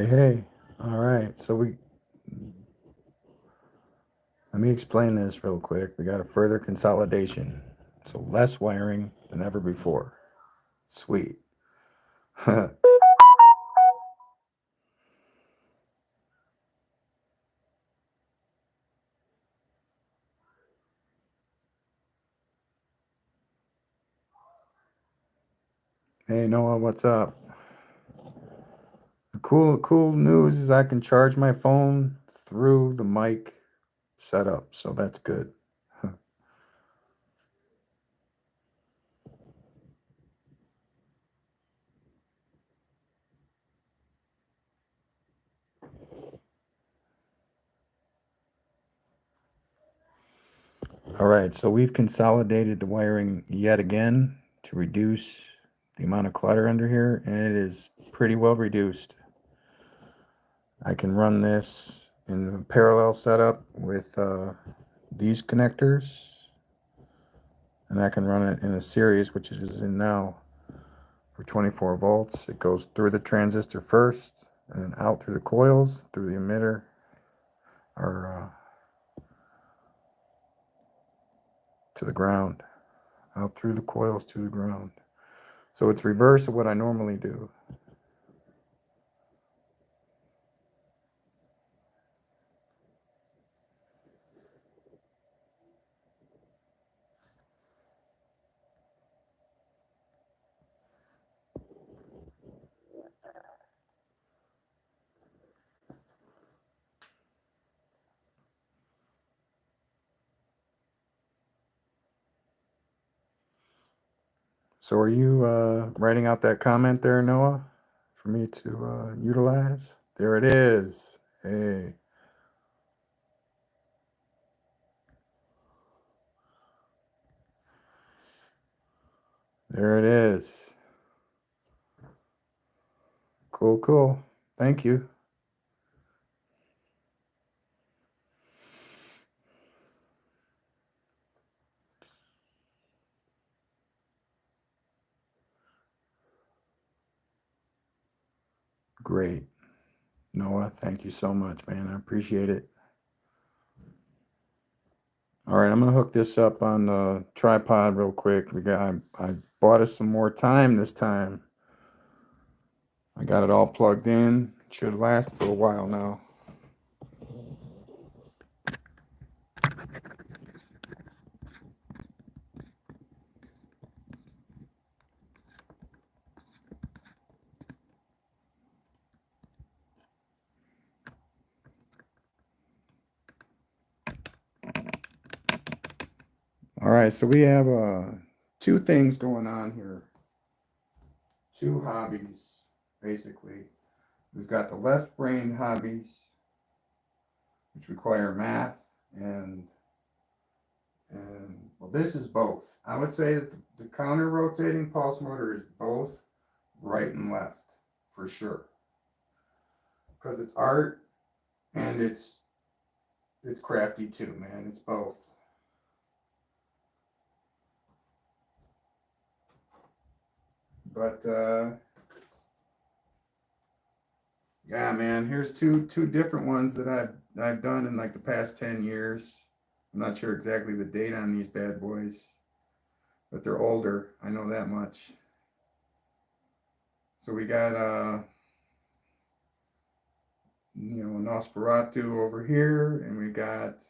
Hey. All right. Let me explain this real quick. We got a further consolidation. So less wiring than ever before. Sweet. Hey Noah, what's up? The cool news is I can charge my phone through the mic setup, so that's good. All right, so we've consolidated the wiring yet again to reduce the amount of clutter under here, and it is pretty well reduced. I can run this in a parallel setup with these connectors, and I can run it in a series, which it is in now, for 24 volts. It goes through the transistor first, and then out through the coils, through the emitter, or to the ground, out through the coils to the ground. So it's reverse of what I normally do. So are you writing out that comment there, Noah, for me to utilize? There it is. Hey. There it is. Cool. Thank you. Great. Noah, thank you so much, man. I appreciate it. All right, I'm gonna hook this up on the tripod real quick. I bought us some more time this time. I got it all plugged in. It should last for a while now. All right, so we have two things going on here. Two hobbies, basically. We've got the left brain hobbies, which require math and well, this is both. I would say that the counter rotating pulse motor is both right and left for sure, because it's art and it's crafty too, man. It's both. But yeah, man, here's two different ones that I've done in like the past 10 years. I'm not sure exactly the date on these bad boys, but they're older. I know that much. So we got Nosferatu over here, and we got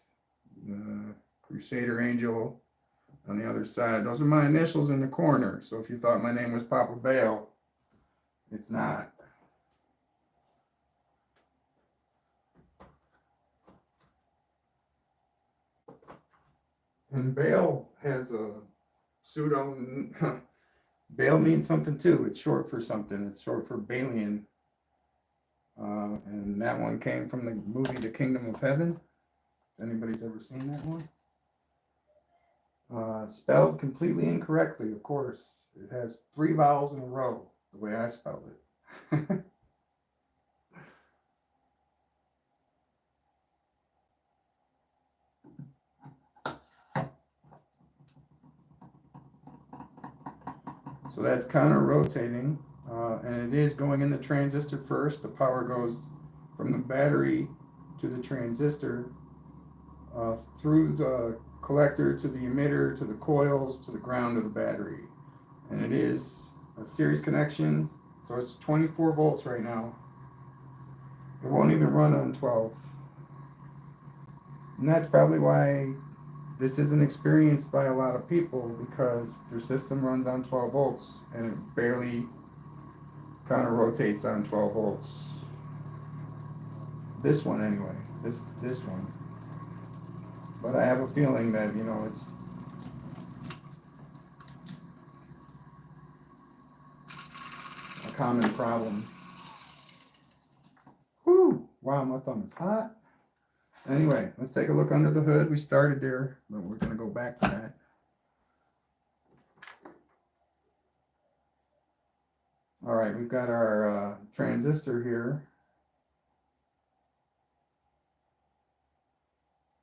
Crusader Angel on the other side. Those are my initials in the corner. So if you thought my name was Papa Bale, it's not. And Bale has a pseudo. Bale means something too. It's short for something. It's short for Balian. And that one came from the movie The Kingdom of Heaven. If anybody's ever seen that one. Spelled completely incorrectly, of course. It has 3 vowels in a row, the way I spelled it. So that's counter rotating. And it is going in the transistor first. The power goes from the battery to the transistor, through the collector to the emitter to the coils to the ground of the battery. And it is a series connection, so it's 24 volts right now. It won't even run on 12. And that's probably why this isn't experienced by a lot of people, because their system runs on 12 volts and it barely counter rotates on 12 volts. This one anyway, this one. But I have a feeling that, it's a common problem. Whew! Wow, my thumb is hot. Anyway, let's take a look under the hood. We started there, but we're going to go back to that. All right, we've got our transistor here.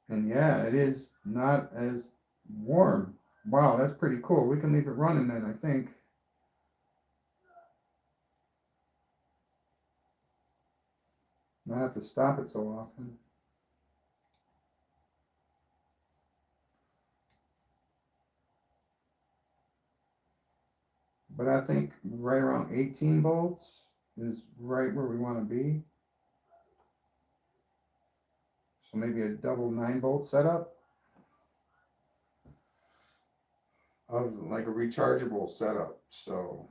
And yeah, it is not as warm. Wow, that's pretty cool. We can leave it running then, I think. Not have to stop it so often. But I think right around 18 volts is right where we want to be. So maybe a double 9-volt setup of like a rechargeable setup. So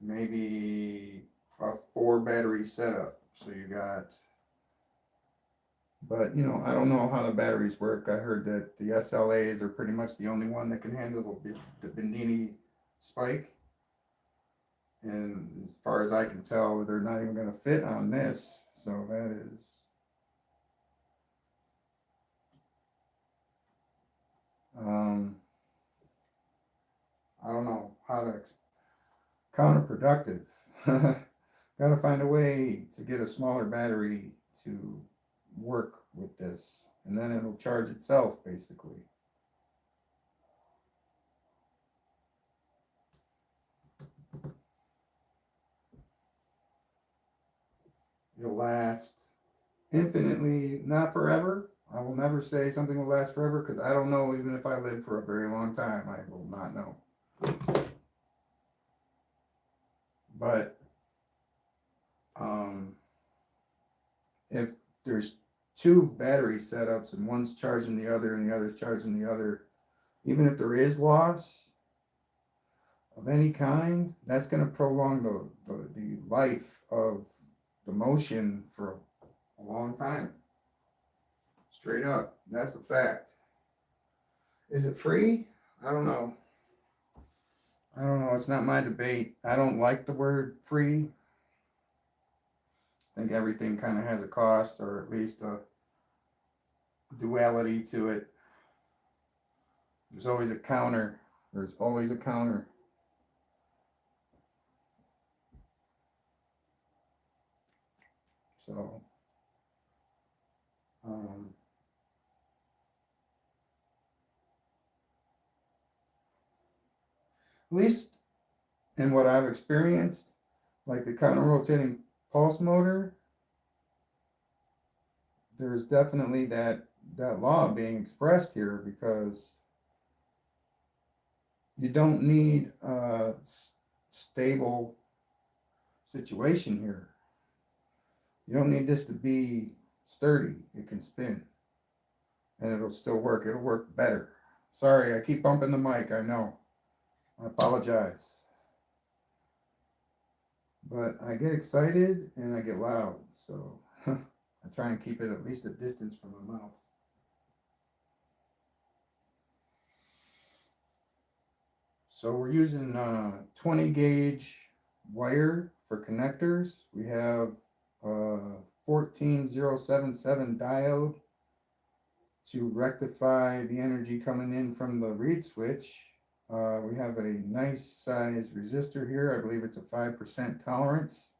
maybe a 4 battery setup. So you got, but I don't know how the batteries work. I heard that the SLAs are pretty much the only one that can handle the Bendini spike. And as far as I can tell, they're not even going to fit on this. So that is, I don't know how to, counterproductive. Got to find a way to get a smaller battery to work with this, and then it'll charge itself basically. It'll last infinitely, not forever. I will never say something will last forever, because I don't know. Even if I live for a very long time, I will not know. But if there's 2 battery setups and one's charging the other and the other's charging the other, even if there is loss of any kind, that's going to prolong the life of the motion for a long time. Straight up, that's a fact. Is it free? I don't know. It's not my debate. I don't like the word free. I think everything kind of has a cost, or at least a duality to it. There's always a counter. There's always a counter. So, at least in what I've experienced, like the counter rotating pulse motor, there's definitely that law being expressed here, because you don't need a stable situation here. You don't need this to be sturdy. It can spin and it'll still work. It'll work better. Sorry, I keep bumping the mic. I know. I apologize. But I get excited and I get loud. So I try and keep it at least a distance from my mouth. So we're using 20 gauge wire for connectors. We have 14077 diode to rectify the energy coming in from the reed switch. We have a nice size resistor here. I believe it's a 5% tolerance.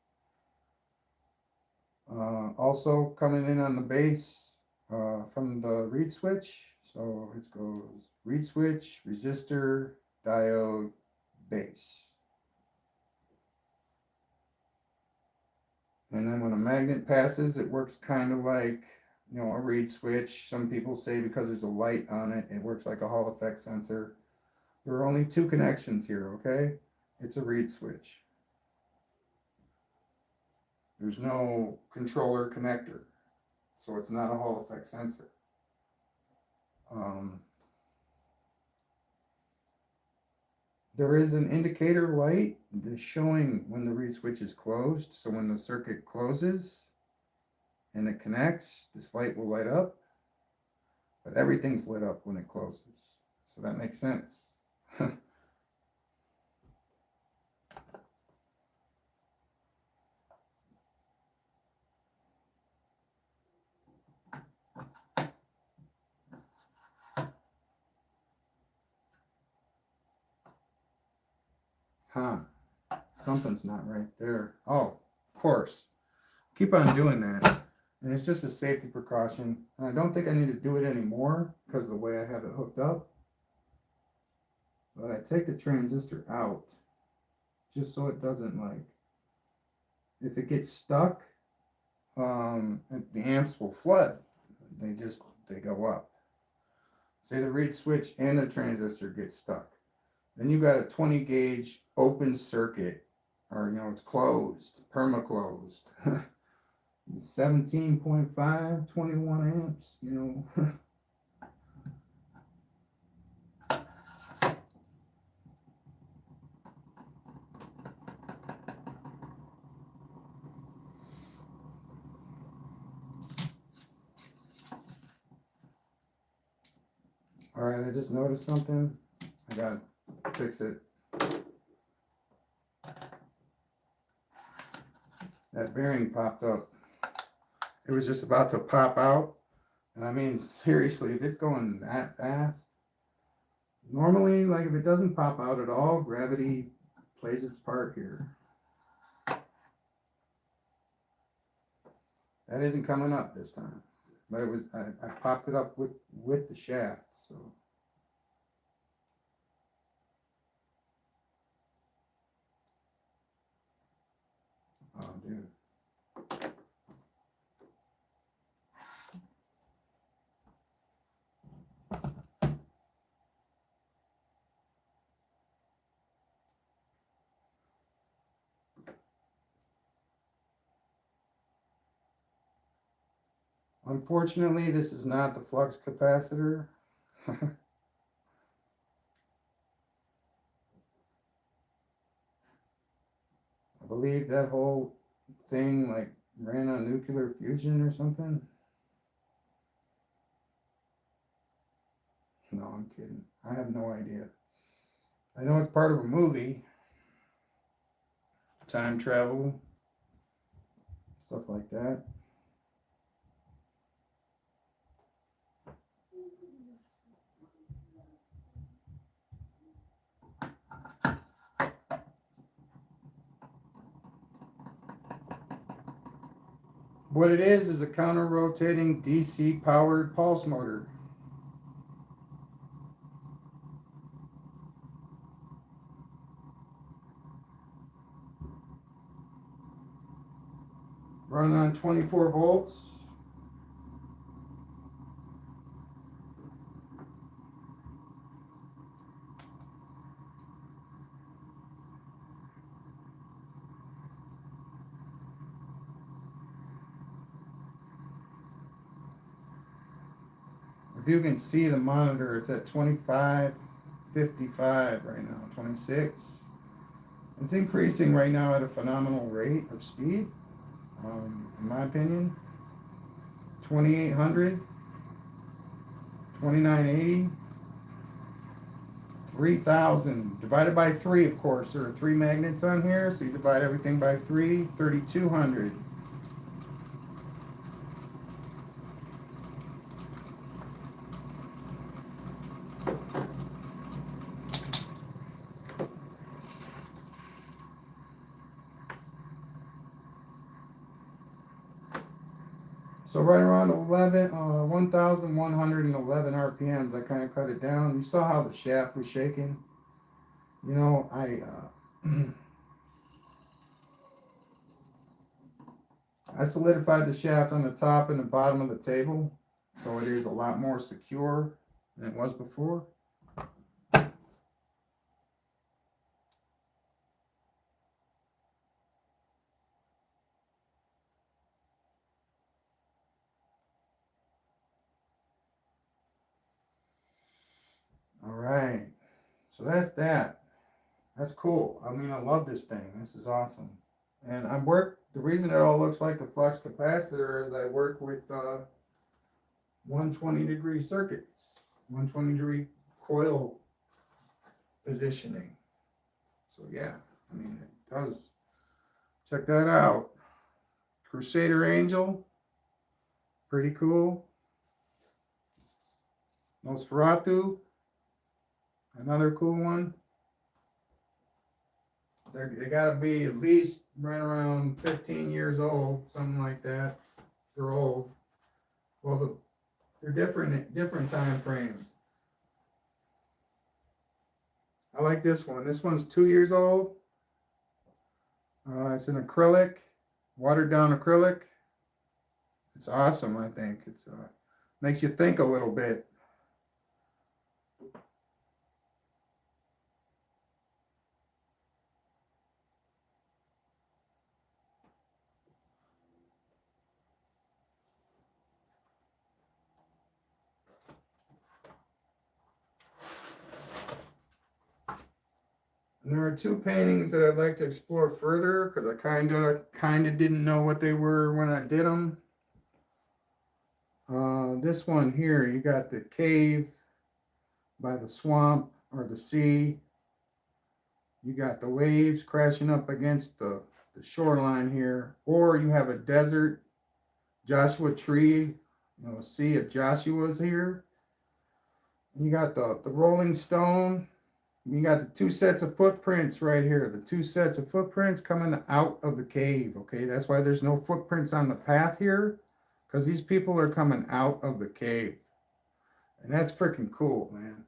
Also coming in on the base from the reed switch. So it goes reed switch, resistor, diode, base. And then when a magnet passes, it works kind of like, you know, a reed switch. Some people say because there's a light on it, it works like a Hall effect sensor. There are only two connections here, okay? It's a reed switch. There's no controller connector, so it's not a Hall effect sensor. There is an indicator light showing when the reed switch is closed. So when the circuit closes and it connects, this light will light up, but everything's lit up when it closes. So that makes sense. Huh. Something's not right there. Oh, of course. Keep on doing that. And it's just a safety precaution. And I don't think I need to do it anymore because of the way I have it hooked up. But I take the transistor out just so it doesn't, like, if it gets stuck, the amps will flood. They go up. Say the reed switch and the transistor get stuck. Then you got a 20 gauge open circuit, or, you know, it's closed, perma-closed. 17.5, 21 amps, you know. All right, I just noticed something. I gotta fix it. That bearing popped up. It was just about to pop out. And I mean, seriously, if it's going that fast, normally, like if it doesn't pop out at all, gravity plays its part here. That isn't coming up this time. But it was, I popped it up with the shaft, so. Oh, dude. Unfortunately, this is not the flux capacitor. I believe that whole thing like ran on nuclear fusion or something. No, I'm kidding. I have no idea. I know it's part of a movie. Time travel. Stuff like that. What it is a counter-rotating DC-powered pulse motor. Run on 24 volts. If you can see the monitor, it's at 2555 right now, 26. It's increasing right now at a phenomenal rate of speed, in my opinion. 2800, 2980, 3000, divided by 3, of course. There are 3 magnets on here, so you divide everything by 3, 3200. So right around 1,111 RPMs, I kind of cut it down. You saw how the shaft was shaking. You know, I solidified the shaft on the top and the bottom of the table, so it is a lot more secure than it was before. All right, so that's that. That's cool. I mean, I love this thing. This is awesome. And the reason it all looks like the flux capacitor is I work with 120-degree circuits, 120-degree coil positioning. So yeah, I mean, it does. Check that out. Crusader Angel, pretty cool. Nosferatu, another cool one. They got to be at least right around 15 years old, something like that. They're old. Well, they're different time frames. I like this one. This one's 2 years old. It's an acrylic, watered down acrylic. It's awesome, I think. It's makes you think a little bit. And there are two paintings that I'd like to explore further because I kind of didn't know what they were when I did them. This one here, you got the cave by the swamp or the sea. You got the waves crashing up against the shoreline here, or you have a desert Joshua tree, a sea of Joshua's here. You got the rolling stone. You got the two sets of footprints right here. The two sets of footprints coming out of the cave. Okay, that's why there's no footprints on the path here, because these people are coming out of the cave. And that's freaking cool, man.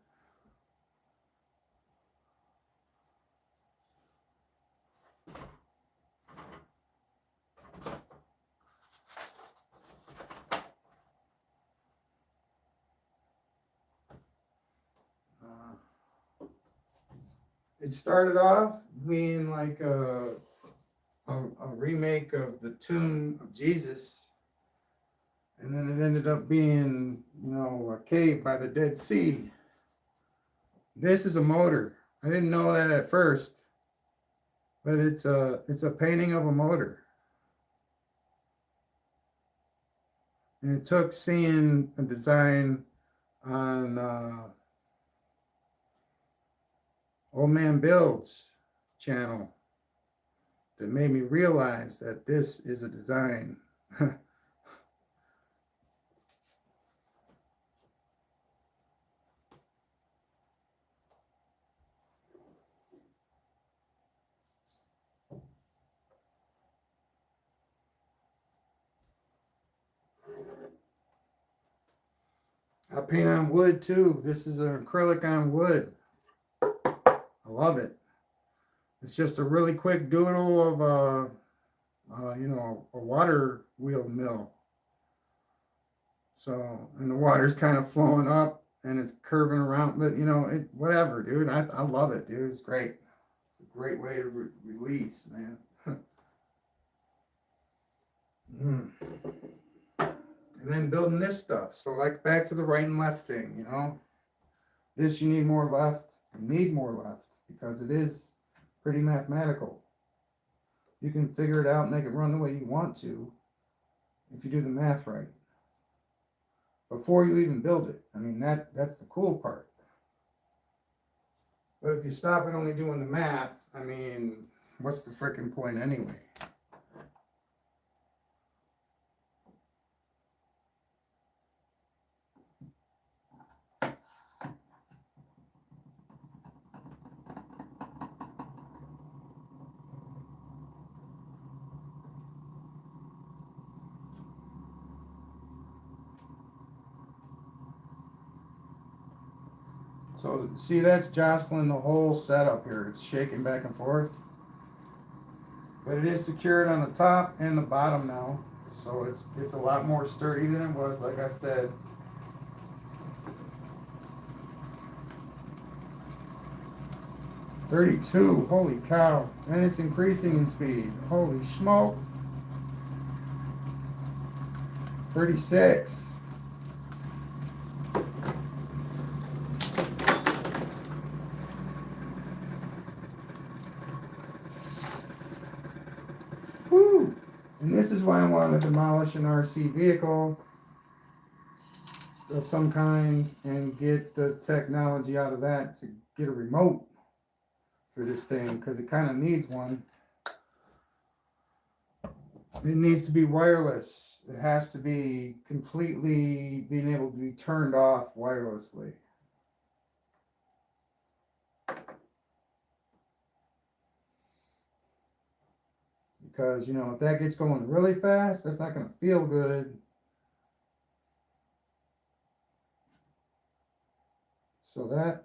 It started off being like a remake of the tomb of Jesus, and then it ended up being, a cave by the Dead Sea. This is a motor. I didn't know that at first, but it's a painting of a motor. And it took seeing a design on Old Man Builds channel that made me realize that this is a design. I paint on wood too. This is an acrylic on wood. I love it. It's just a really quick doodle of a water wheel mill. So, and the water's kind of flowing up and it's curving around, but whatever, dude. I love it, dude. It's great. It's a great way to release, man. And then building this stuff. So like back to the right and left thing, This you need more left. You need more left because it is pretty mathematical. You can figure it out and make it run the way you want to if you do the math right. Before you even build it. I mean, that's the cool part. But if you stop at only doing the math, I mean, what's the freaking point anyway? So see, that's jostling the whole setup here. It's shaking back and forth. But it is secured on the top and the bottom now. So it's a lot more sturdy than it was, like I said. $32, holy cow. And it's increasing in speed. Holy smoke. 36. Woo! And this is why I want to demolish an RC vehicle of some kind and get the technology out of that to get a remote for this thing, because it kind of needs one. It needs to be wireless. It has to be completely being able to be turned off wirelessly. Because, you know, if that gets going really fast, that's not going to feel good. So that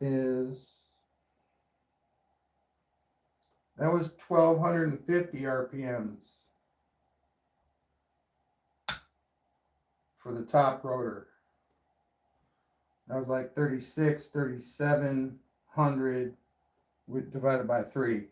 was 1250 RPMs for the top rotor. That was like 3,700 divided by 3.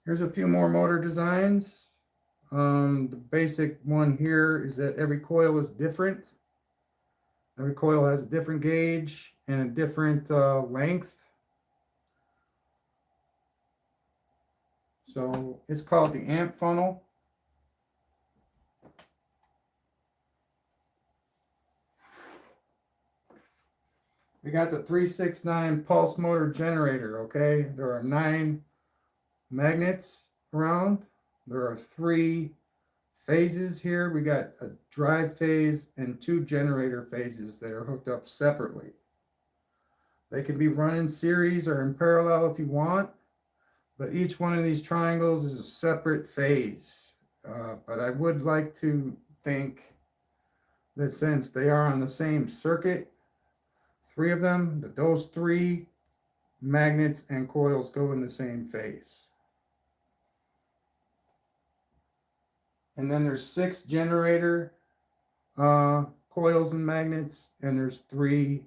Here's a few more motor designs. The basic one here is that every coil is different. Every coil has a different gauge and a different length. So it's called the amp funnel. We got the 369 pulse motor generator, okay? There are 9 magnets around. There are 3 phases here. We got a drive phase and 2 generator phases that are hooked up separately. They can be run in series or in parallel if you want, but each one of these triangles is a separate phase. But I would like to think that since they are on the same circuit, 3 of them, that those 3 magnets and coils go in the same phase. And then there's 6 generator coils and magnets, and there's 3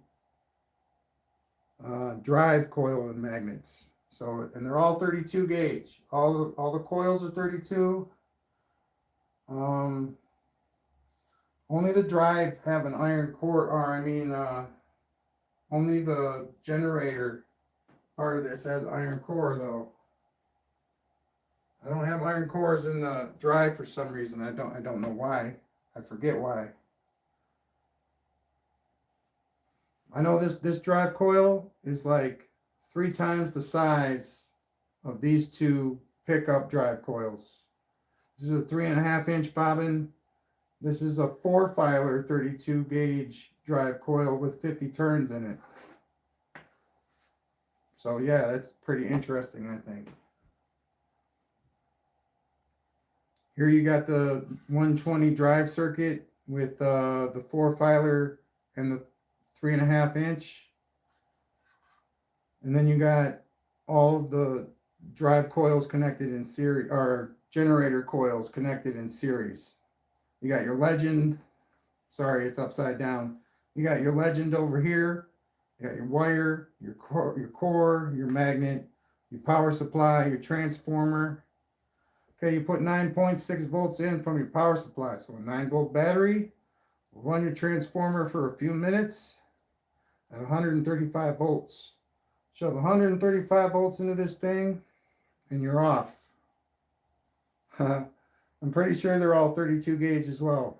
drive coil and magnets. So, and they're all 32 gauge. All the coils are 32. Only the drive have an iron core, or only the generator part of this has iron core though. I don't have iron cores in the drive for some reason. I don't know why. I forget why. I know this drive coil is like 3 times the size of these 2 pickup drive coils. This is a 3.5-inch bobbin. This is a 4-filer 32 gauge drive coil with 50 turns in it. So yeah, that's pretty interesting, I think. Here you got the 120 drive circuit with the 4-filer and the 3.5-inch. And then you got all of the drive coils connected in series, or generator coils connected in series. You got your legend. Sorry, it's upside down. You got your legend over here. You got your wire, your core, your magnet, your power supply, your transformer. Okay, you put 9.6 volts in from your power supply. So a 9-volt battery will run your transformer for a few minutes at 135 volts. Shove 135 volts into this thing and you're off. I'm pretty sure they're all 32 gauge as well.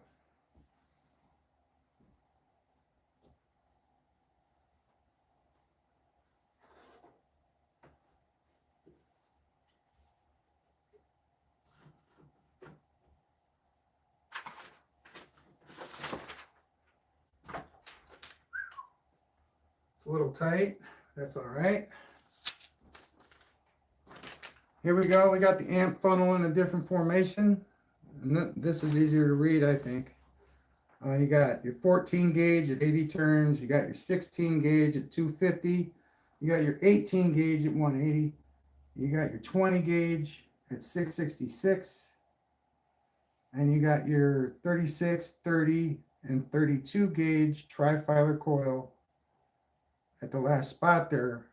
It's a little tight. That's all right. Here we go. We got the amp funnel in a different formation. And this is easier to read, I think. You got your 14 gauge at 80 turns. You got your 16 gauge at 250. You got your 18 gauge at 180. You got your 20 gauge at 666. And you got your 36, 30, and 32 gauge trifilar coil at the last spot there.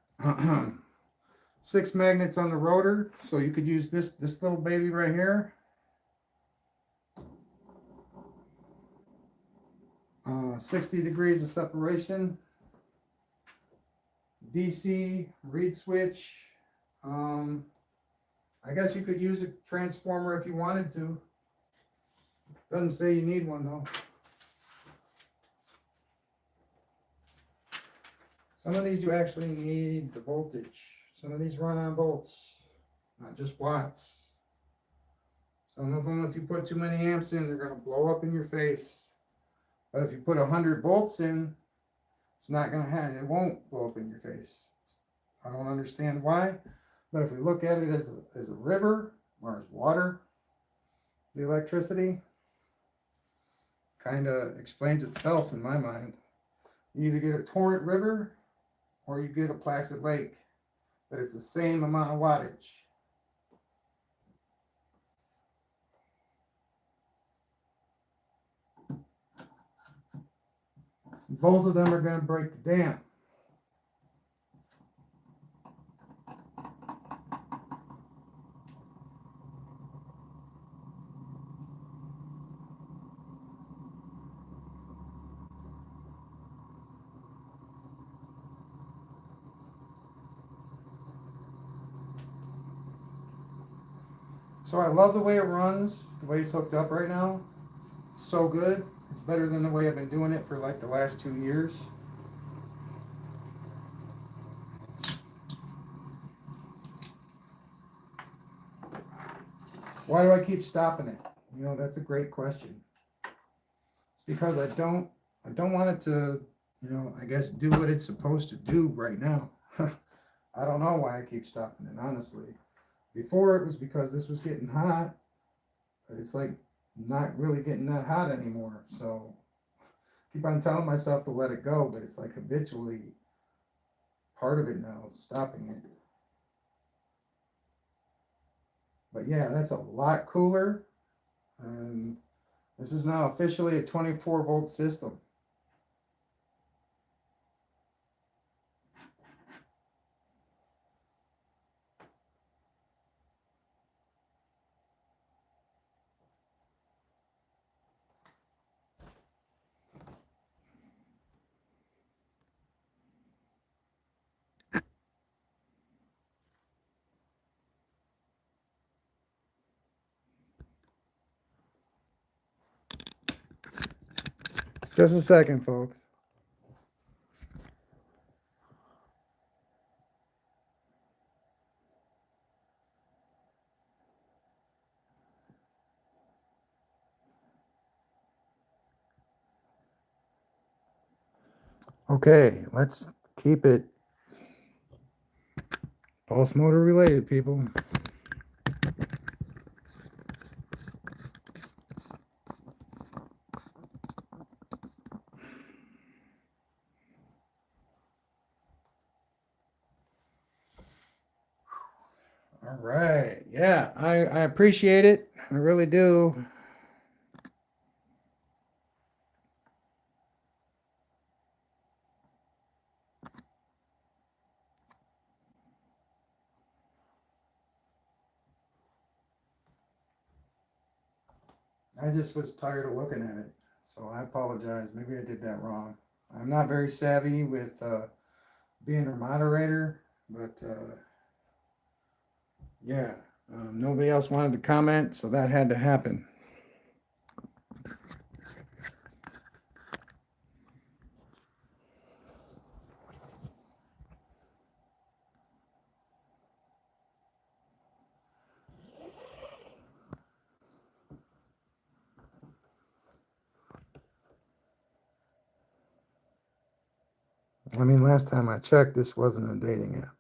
6 magnets on the rotor, so you could use this little baby right here. 60 degrees of separation. DC reed switch. I guess you could use a transformer if you wanted to. Doesn't say you need one though. Some of these you actually need the voltage. Some of these run on volts, not just watts. Some of them, if you put too many amps in, they're going to blow up in your face. But if you put 100 volts in, it's not going to have, it won't blow up in your face. I don't understand why, but if we look at it as a river or as water, the electricity kind of explains itself in my mind. You either get a torrent river or you get a placid lake, but it's the same amount of wattage. Both of them are going to break the dam. So I love the way it runs, the way it's hooked up right now. It's so good. It's better than the way I've been doing it for like the last 2 years. Why do I keep stopping it? You know, that's a great question. It's because I don't want it to, you know, I guess do what it's supposed to do right now. I don't know why I keep stopping it, honestly. Before it was because this was getting hot, but it's like not really getting that hot anymore. So I keep on telling myself to let it go, but it's like habitually part of it now, stopping it. But yeah, that's a lot cooler. And this is now officially a 24-volt system. Just a second, folks. Okay, let's keep it pulse motor related, people. All right. Yeah, I appreciate it. I really do. I just was tired of looking at it. So I apologize. Maybe I did that wrong. I'm not very savvy with being a moderator, but yeah, nobody else wanted to comment, so that had to happen. I mean, last time I checked, this wasn't a dating app.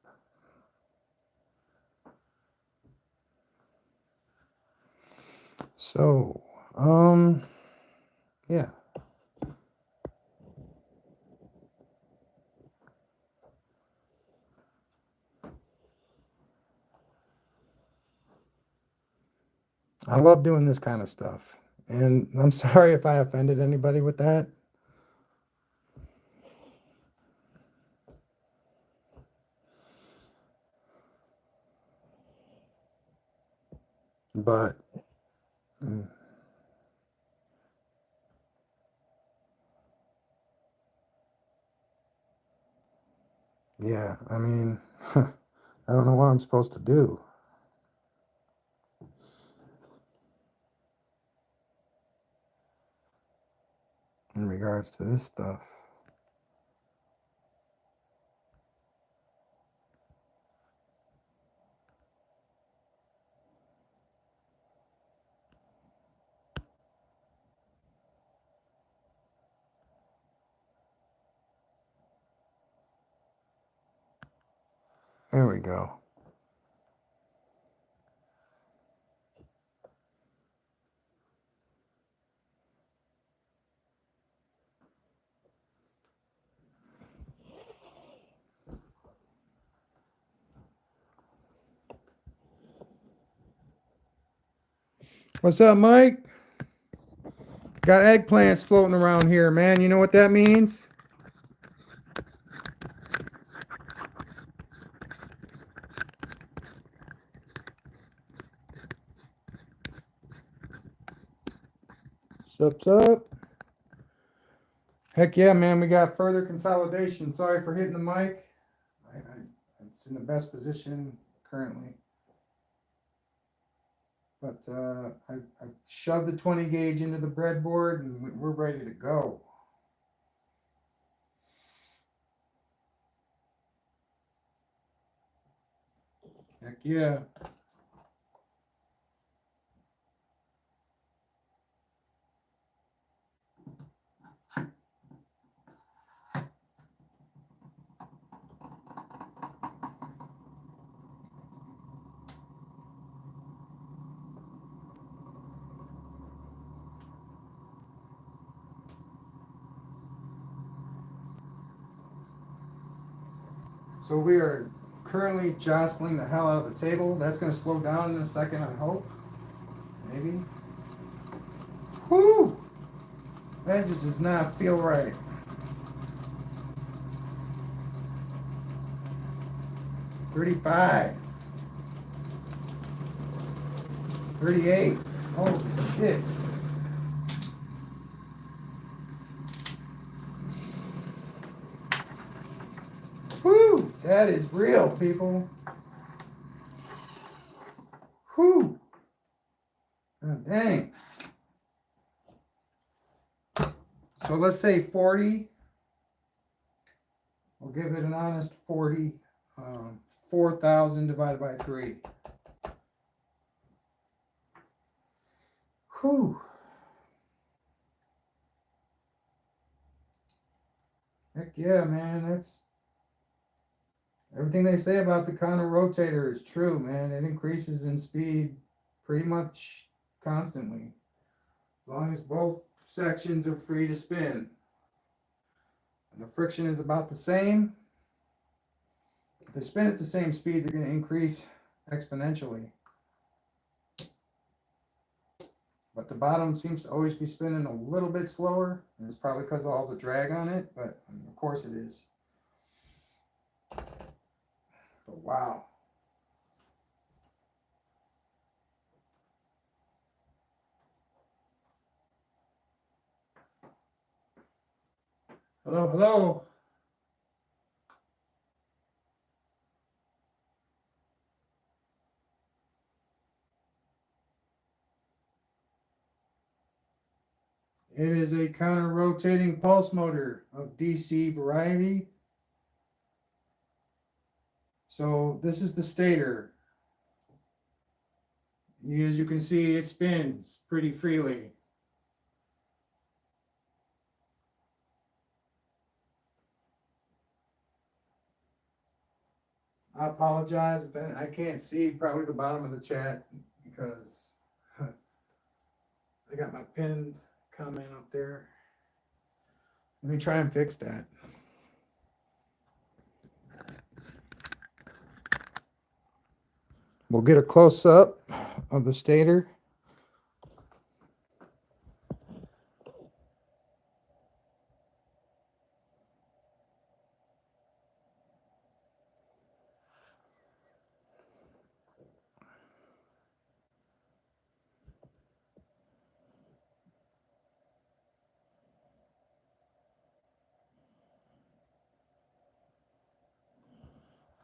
So, yeah. I love doing this kind of stuff. And I'm sorry if I offended anybody with that. But yeah, I mean, I don't know what I'm supposed to do in regards to this stuff. There we go. What's up, Mike? Got eggplants floating around here, man. You know what that means? Sup, sup? Heck yeah, man. We got further consolidation. Sorry for hitting the mic. It's in the best position currently. But I shoved the 20 gauge into the breadboard and we're ready to go. Heck yeah. So we are currently jostling the hell out of the table. That's going to slow down in a second, I hope. Maybe. Whoo! That just does not feel right. 35. 38. Holy shit. Whoo! That is real, people. Whoo! God dang. So let's say 40. We'll give it an honest 40. 4,000 divided by 3. Whew. Heck yeah, man. That's everything they say about the counter rotator is true, man. It increases in speed pretty much constantly. As long as both sections are free to spin. And the friction is about the same. If they spin at the same speed, they're going to increase exponentially. But the bottom seems to always be spinning a little bit slower. And it's probably because of all the drag on it, but I mean, of course it is. But wow. Hello, hello. It is a counter-rotating pulse motor of DC variety. So this is the stator. As you can see, it spins pretty freely. I apologize if I can't see probably the bottom of the chat because I got my pinned comment up there. Let me try and fix that. We'll get a close-up of the stator.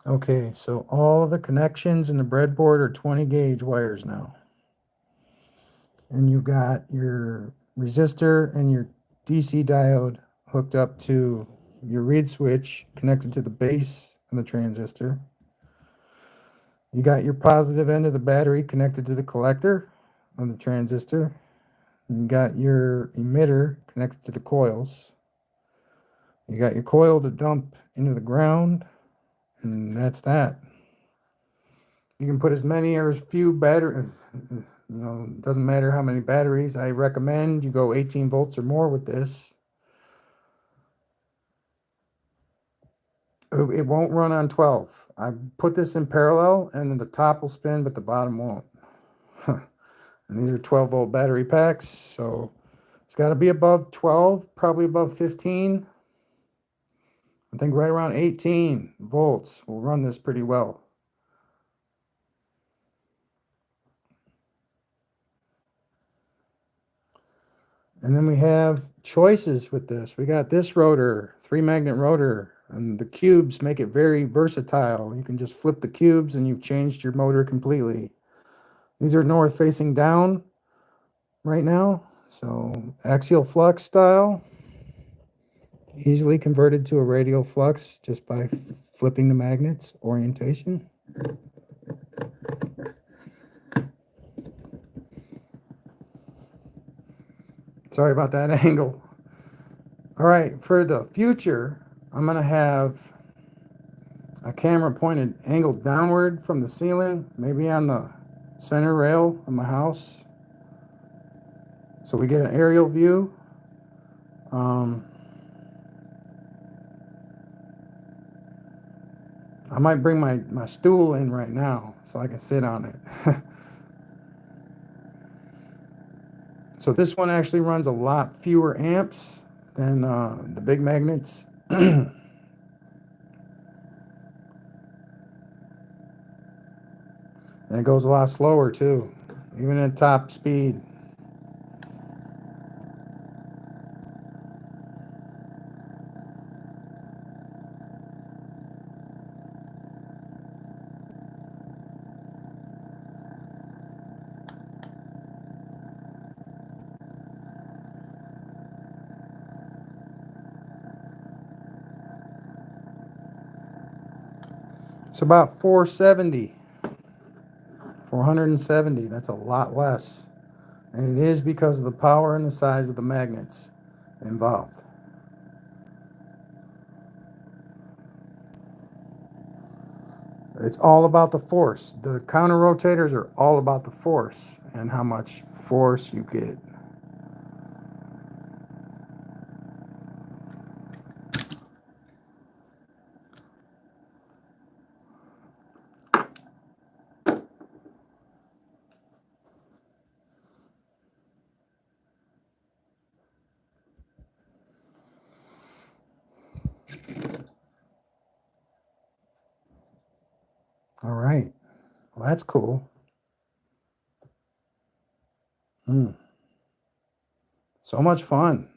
Okay, so all the connections in the breadboard are 20 gauge wires now. And you got your resistor and your DC diode hooked up to your reed switch connected to the base of the transistor. You got your positive end of the battery connected to the collector of the transistor. You got your emitter connected to the coils. You got your coil to dump into the ground, and that's that. You can put as many or as few battery, doesn't matter how many batteries. I recommend you go 18 volts or more with this. It won't run on 12. I put this in parallel, and then the top will spin, but the bottom won't. And these are 12-volt battery packs, so it's got to be above 12, probably above 15. I think right around 18 volts will run this pretty well. And then we have choices with this. We got this rotor, 3-magnet rotor, and the cubes make it very versatile. You can just flip the cubes and you've changed your motor completely. These are north facing down right now, so axial flux style, easily converted to a radial flux just by flipping the magnets orientation. Sorry about that angle. All right, for the future, I'm going to have a camera pointed angled downward from the ceiling, maybe on the center rail of my house, so we get an aerial view. I might bring my stool in right now so I can sit on it. So this one actually runs a lot fewer amps than the big magnets. And it goes a lot slower too, even at top speed. It's about 470, 470. That's a lot less. And it is because of the power and the size of the magnets involved. It's all about the force. The counter rotators are all about the force and how much force you get. All right. Well, that's cool. So much fun.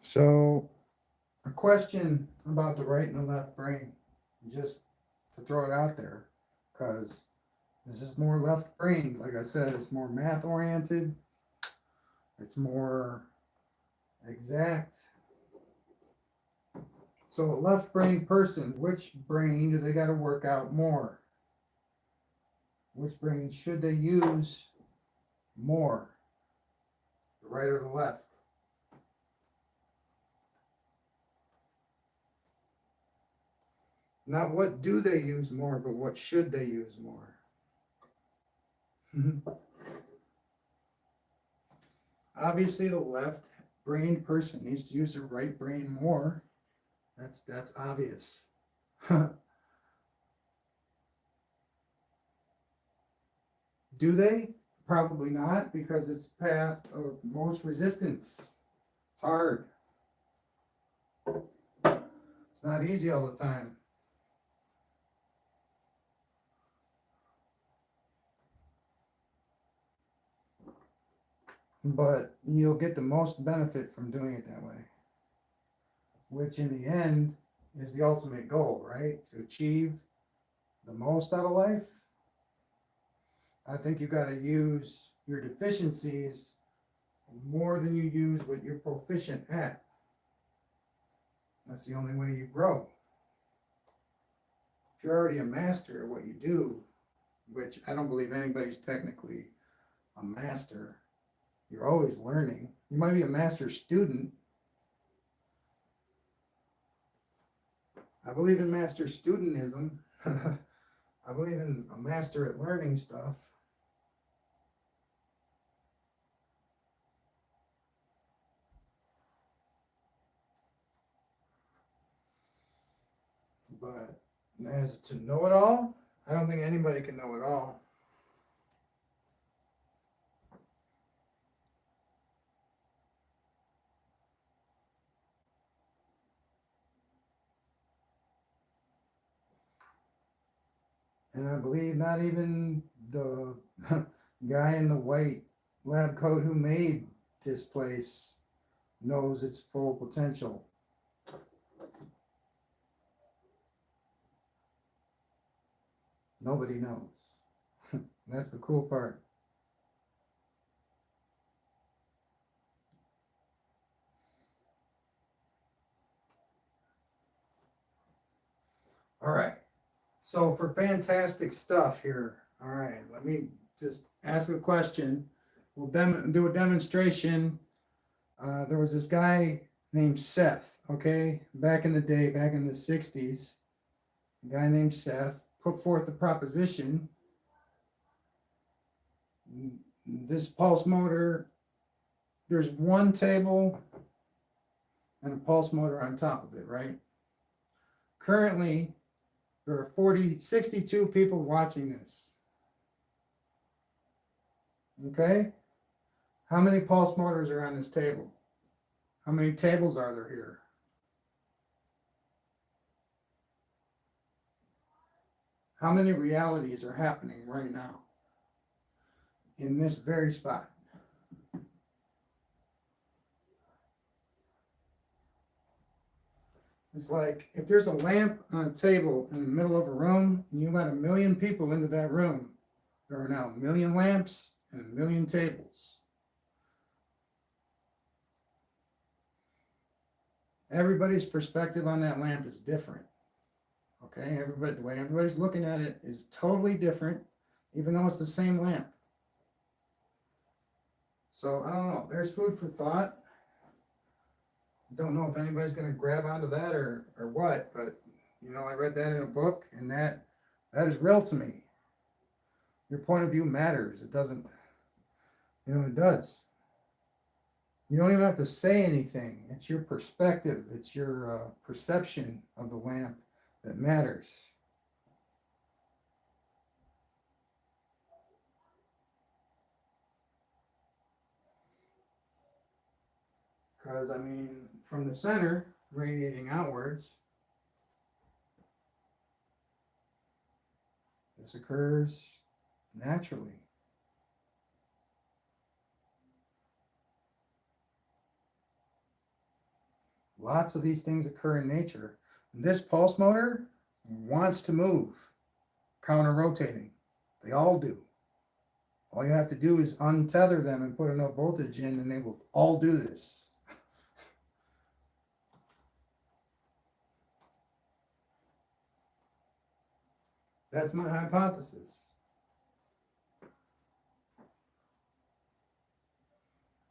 So, a question about the right and the left brain, just to throw it out there, because this is more left brain. Like I said, it's more math oriented, it's more exact. So a left-brained person, which brain do they got to work out more? Which brain should they use more? The right or the left? Not what do they use more, but what should they use more? Obviously, the left-brained person needs to use their right brain more. That's obvious. Do they? Probably not, because it's the path of most resistance. It's hard. It's not easy all the time. But you'll get the most benefit from doing it that way, which in the end is the ultimate goal, right? To achieve the most out of life. I think you got to use your deficiencies more than you use what you're proficient at. That's the only way you grow. If you're already a master at what you do, which I don't believe anybody's technically a master, you're always learning. You might be a master student. I believe in master studentism. I believe in a master at learning stuff. But as to know it all, I don't think anybody can know it all. And I believe not even the guy in the white lab coat who made this place knows its full potential. Nobody knows. That's the cool part. All right. So for fantastic stuff here, all right, let me just ask a question. We'll do a demonstration. There was this guy named Seth, okay? Back in the day, back in the 60s, a guy named Seth put forth the proposition. This pulse motor, there's one table and a pulse motor on top of it, right? Currently, there are 62 people watching this. Okay? How many pulse motors are on this table? How many tables are there here? How many realities are happening right now in this very spot? It's like if there's a lamp on a table in the middle of a room and you let 1,000,000 people into that room, there are now 1,000,000 lamps and 1,000,000 tables. Everybody's perspective on that lamp is different. Okay, the way everybody's looking at it is totally different, even though it's the same lamp. So I don't know. There's food for thought. Don't know if anybody's going to grab onto that or what, but I read that in a book, and that is real to me. Your point of view matters. It doesn't, it does. You don't even have to say anything. It's your perspective. It's your perception of the lamp that matters. Because, from the center, radiating outwards, this occurs naturally. Lots of these things occur in nature. This pulse motor wants to move, counter-rotating. They all do. All you have to do is untether them and put enough voltage in, and they will all do this. That's my hypothesis.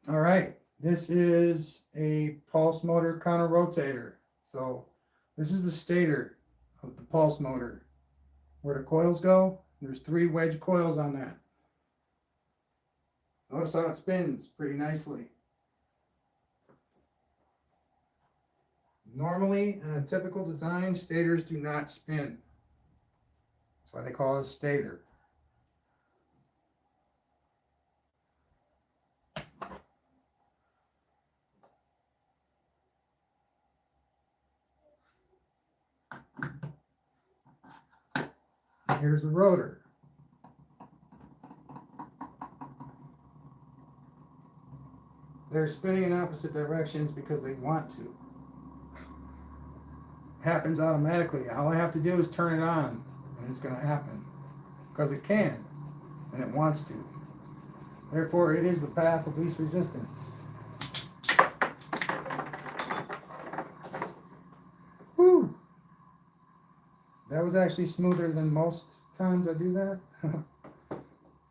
All right, this is a pulse motor counter rotator. So this is the stator of the pulse motor. Where the coils go, there's 3 wedge coils on that. Notice how it spins pretty nicely. Normally, in a typical design, stators do not spin. That's why they call it a stator. Here's the rotor. They're spinning in opposite directions because they want to. It happens automatically. All I have to do is turn it on and it's going to happen. Because it can and it wants to. Therefore, it is the path of least resistance. Whew! That was actually smoother than most times I do that.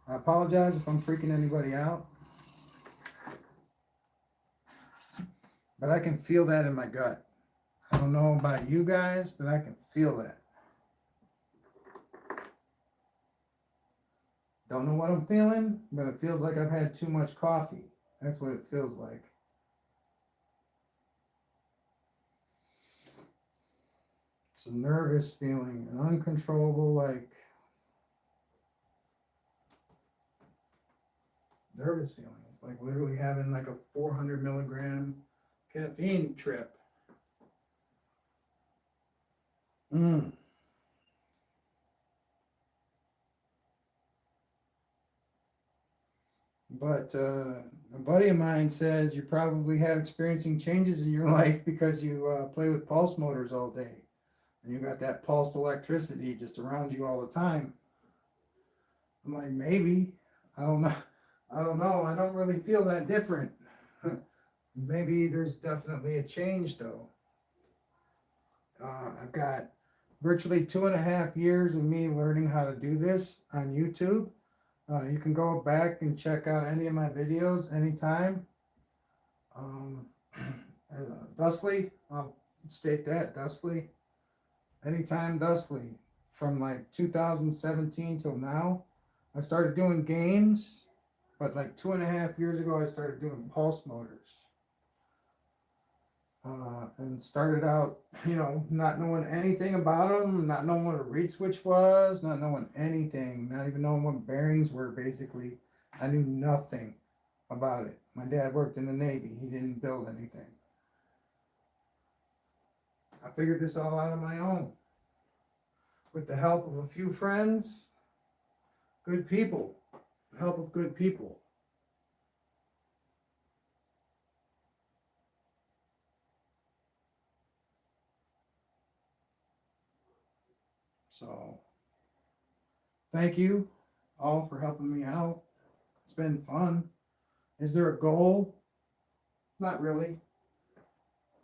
I apologize if I'm freaking anybody out. But I can feel that in my gut. I don't know about you guys, but I can feel that. Don't know what I'm feeling, but it feels like I've had too much coffee. That's what it feels like. It's a nervous feeling, an uncontrollable, nervous feeling. It's like literally having like a 400 milligram caffeine trip. But a buddy of mine says you probably have experiencing changes in your life because you play with pulse motors all day. And you got that pulsed electricity just around you all the time. I'm like, maybe. I don't know. I don't really feel that different. Maybe there's definitely a change though. I've got virtually 2.5 years of me learning how to do this on YouTube. You can go back and check out any of my videos anytime. Thusly, I'll state that, thusly. Anytime thusly. From like 2017 till now. I started doing games, but like 2.5 years ago I started doing pulse motors. And started out, not knowing anything about them, not knowing what a reed switch was, not knowing anything, not even knowing what bearings were, basically. I knew nothing about it. My dad worked in the Navy. He didn't build anything. I figured this all out on my own. With the help of a few friends, good people, the help of good people. So, thank you all for helping me out. It's been fun. Is there a goal? Not really.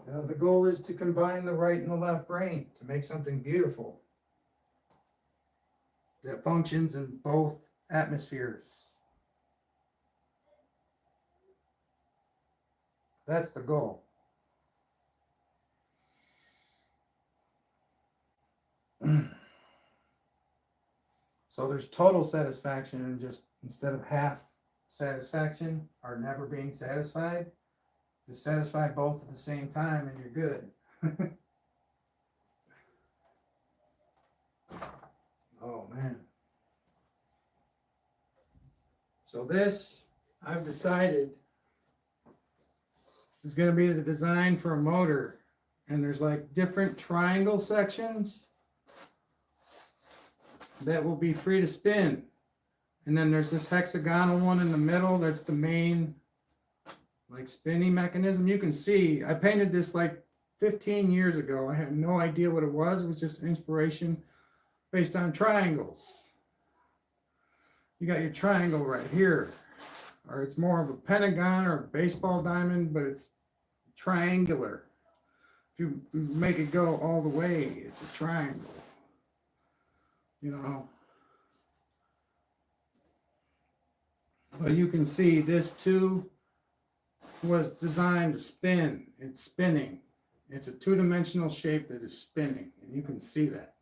The goal is to combine the right and the left brain to make something beautiful that functions in both atmospheres. That's the goal. So there's total satisfaction and just instead of half satisfaction or never being satisfied, just satisfy both at the same time and you're good. Oh man. So this, I've decided, is going to be the design for a motor. And there's like different triangle sections that will be free to spin. And then there's this hexagonal one in the middle. That's the main like spinning mechanism. You can see I painted this like 15 years ago. I had no idea what it was. It was just inspiration based on triangles. You got your triangle right here, or it's more of a pentagon or a baseball diamond, but it's triangular. If you make it go all the way, it's a triangle. you know. But you can see this tube was designed to spin. It's spinning. It's a two-dimensional shape that is spinning, and you can see that.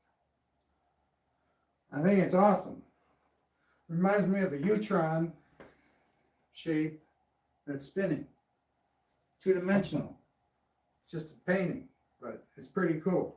I think it's awesome. Reminds me of a U-tron shape that's spinning. Two-dimensional. It's just a painting, but it's pretty cool.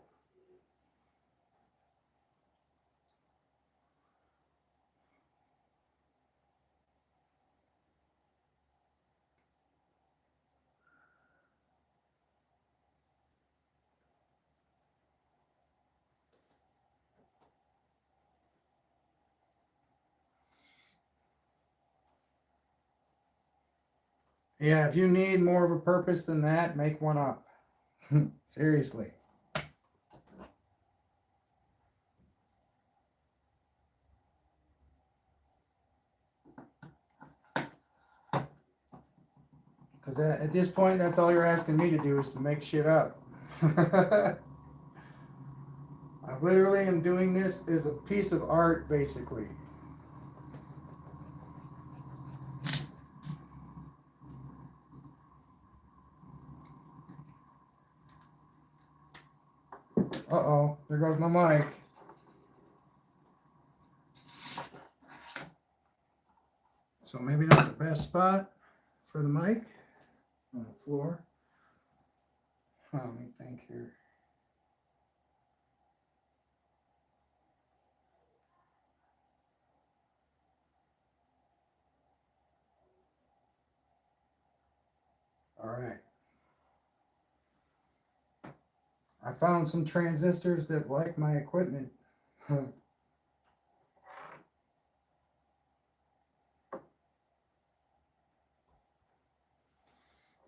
Yeah, if you need more of a purpose than that, make one up. Seriously. Because at this point, that's all you're asking me to do is to make shit up. I literally am doing this as a piece of art, basically. Uh-oh, there goes my mic. So maybe not the best spot for the mic on the floor. Let me think here. All right. I found some transistors that like my equipment.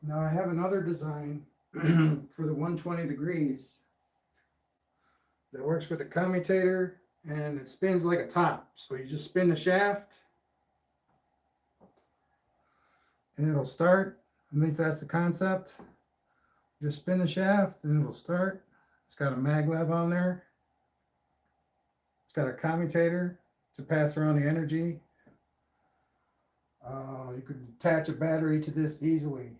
Now I have another design for the 120 degrees that works with a commutator and it spins like a top. So you just spin the shaft and it'll start. At least that's the concept. Just spin the shaft and it'll start. It's got a maglev on there. It's got a commutator to pass around the energy. You could attach a battery to this easily.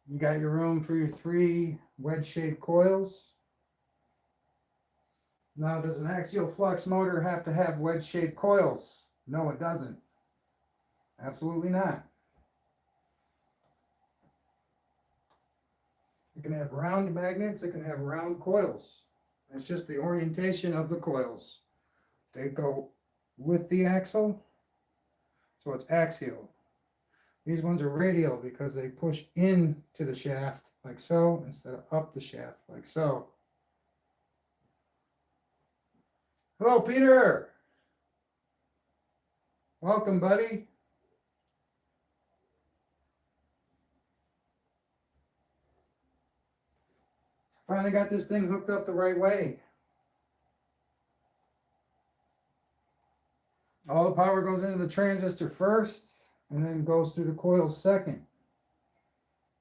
You got your room for your 3 wedge-shaped coils. Now, does an axial flux motor have to have wedge-shaped coils? No, it doesn't. Absolutely not. It can have round magnets, it can have round coils. It's just the orientation of the coils. They go with the axle, so it's axial. These ones are radial because they push into the shaft like so instead of up the shaft like so. Hello, Peter. Welcome, buddy. Finally got this thing hooked up the right way. All the power goes into the transistor first and then goes through the coils second.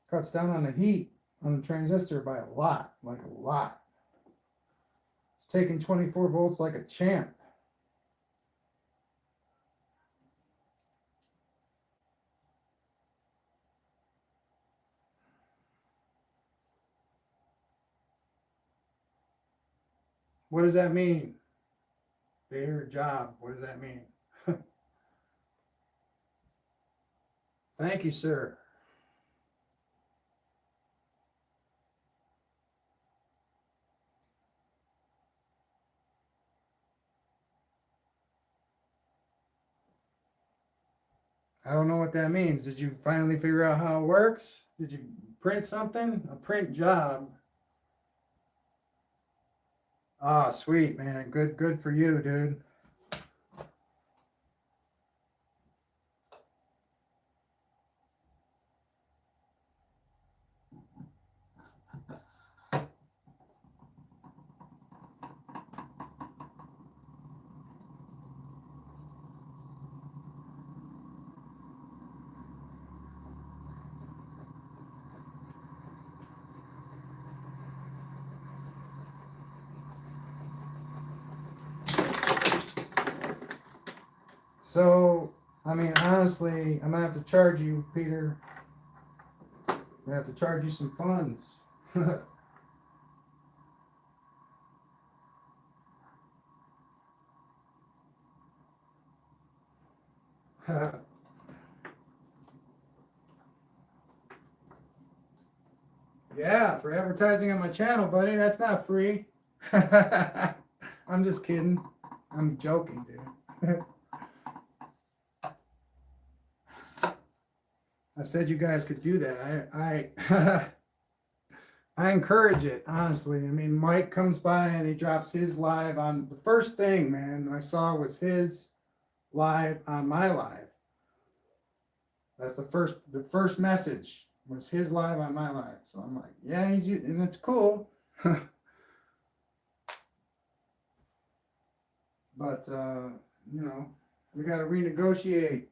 Cuts down on the heat on the transistor by a lot, like a lot. It's taking 24 volts like a champ. What does that mean? Better job. What does that mean? Thank you, sir. I don't know what that means. Did you finally figure out how it works? Did you print something? A print job. Ah, sweet, man. Good for you, dude. So, I mean, honestly, I'm gonna have to charge you, Peter. I'm gonna have to charge you some funds. Yeah, for advertising on my channel, buddy. That's not free. I'm just kidding. I'm joking, dude. I said you guys could do that. I encourage it, honestly. I mean, Mike comes by and he drops his live on the first thing, man, I saw was his live on my live. That's the first message was his live on my live. So I'm like, yeah, and it's cool. But you know, we gotta renegotiate.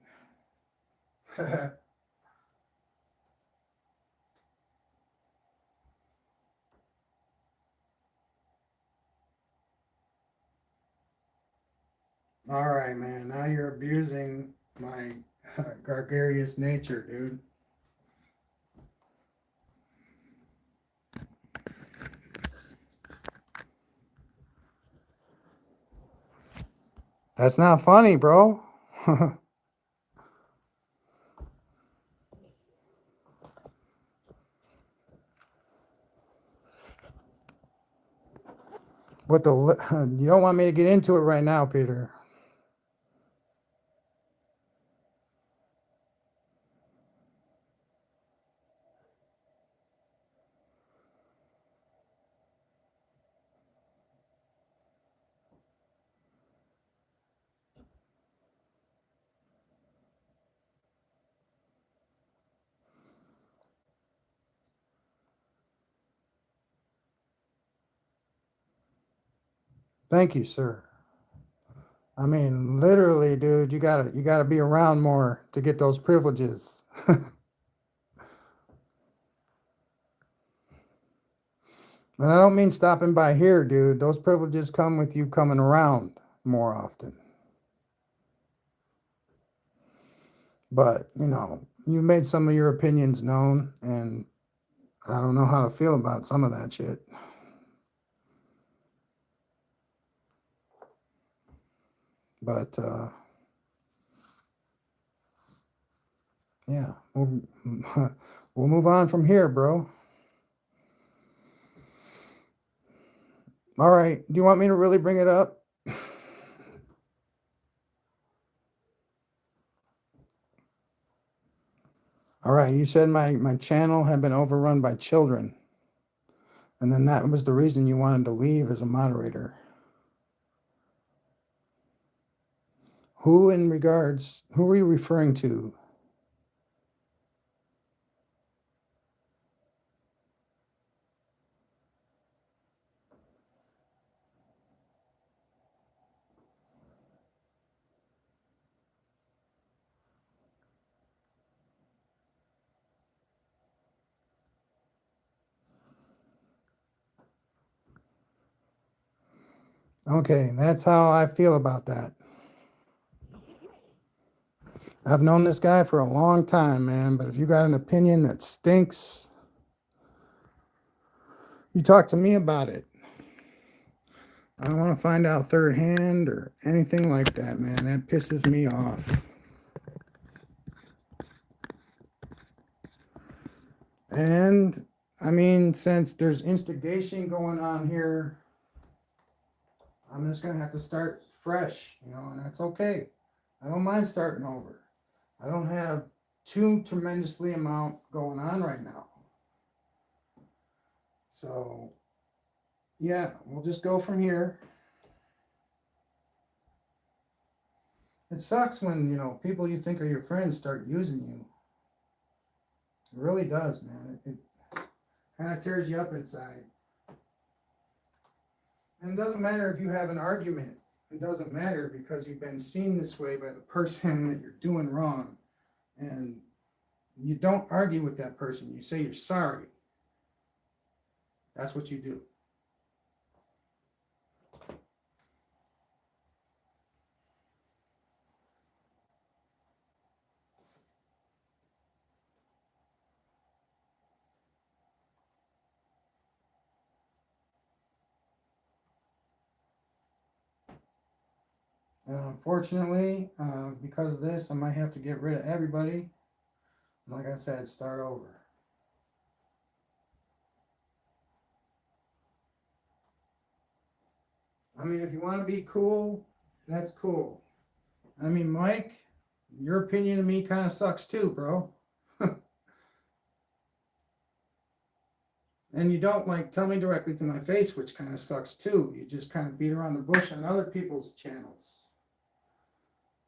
All right, man. Now you're abusing my gregarious nature, dude. That's not funny, bro. What the? You don't want me to get into it right now, Peter. Thank you, sir. I mean, literally, dude, you gotta be around more to get those privileges. And I don't mean stopping by here, dude. Those privileges come with you coming around more often. But, you know, you made some of your opinions known, and I don't know how to feel about some of that shit. But, yeah, we'll, we'll move on from here, bro. All right. Do you want me to really bring it up? All right. You said my channel had been overrun by children. And then that was the reason you wanted to leave as a moderator. Who are you referring to? Okay, that's how I feel about that. I've known this guy for a long time, man, but if you got an opinion that stinks, you talk to me about it. I don't want to find out third hand or anything like that, man. That pisses me off. And I mean, since there's instigation going on here, I'm just gonna have to start fresh, you know, and that's okay. I don't mind starting over. I don't have too tremendously amount going on right now. So yeah, we'll just go from here. It sucks when, you know, people you think are your friends start using you. It really does, man. It kind of tears you up inside. And it doesn't matter if you have an argument. It doesn't matter because you've been seen this way by the person that you're doing wrong. And you don't argue with that person. You say you're sorry. That's what you do. And unfortunately, because of this, I might have to get rid of everybody. Like I said, start over. I mean, if you want to be cool, that's cool. I mean, Mike, your opinion of me kind of sucks too, bro. And you don't like tell me directly to my face, which kind of sucks too. You just kind of beat around the bush on other people's channels.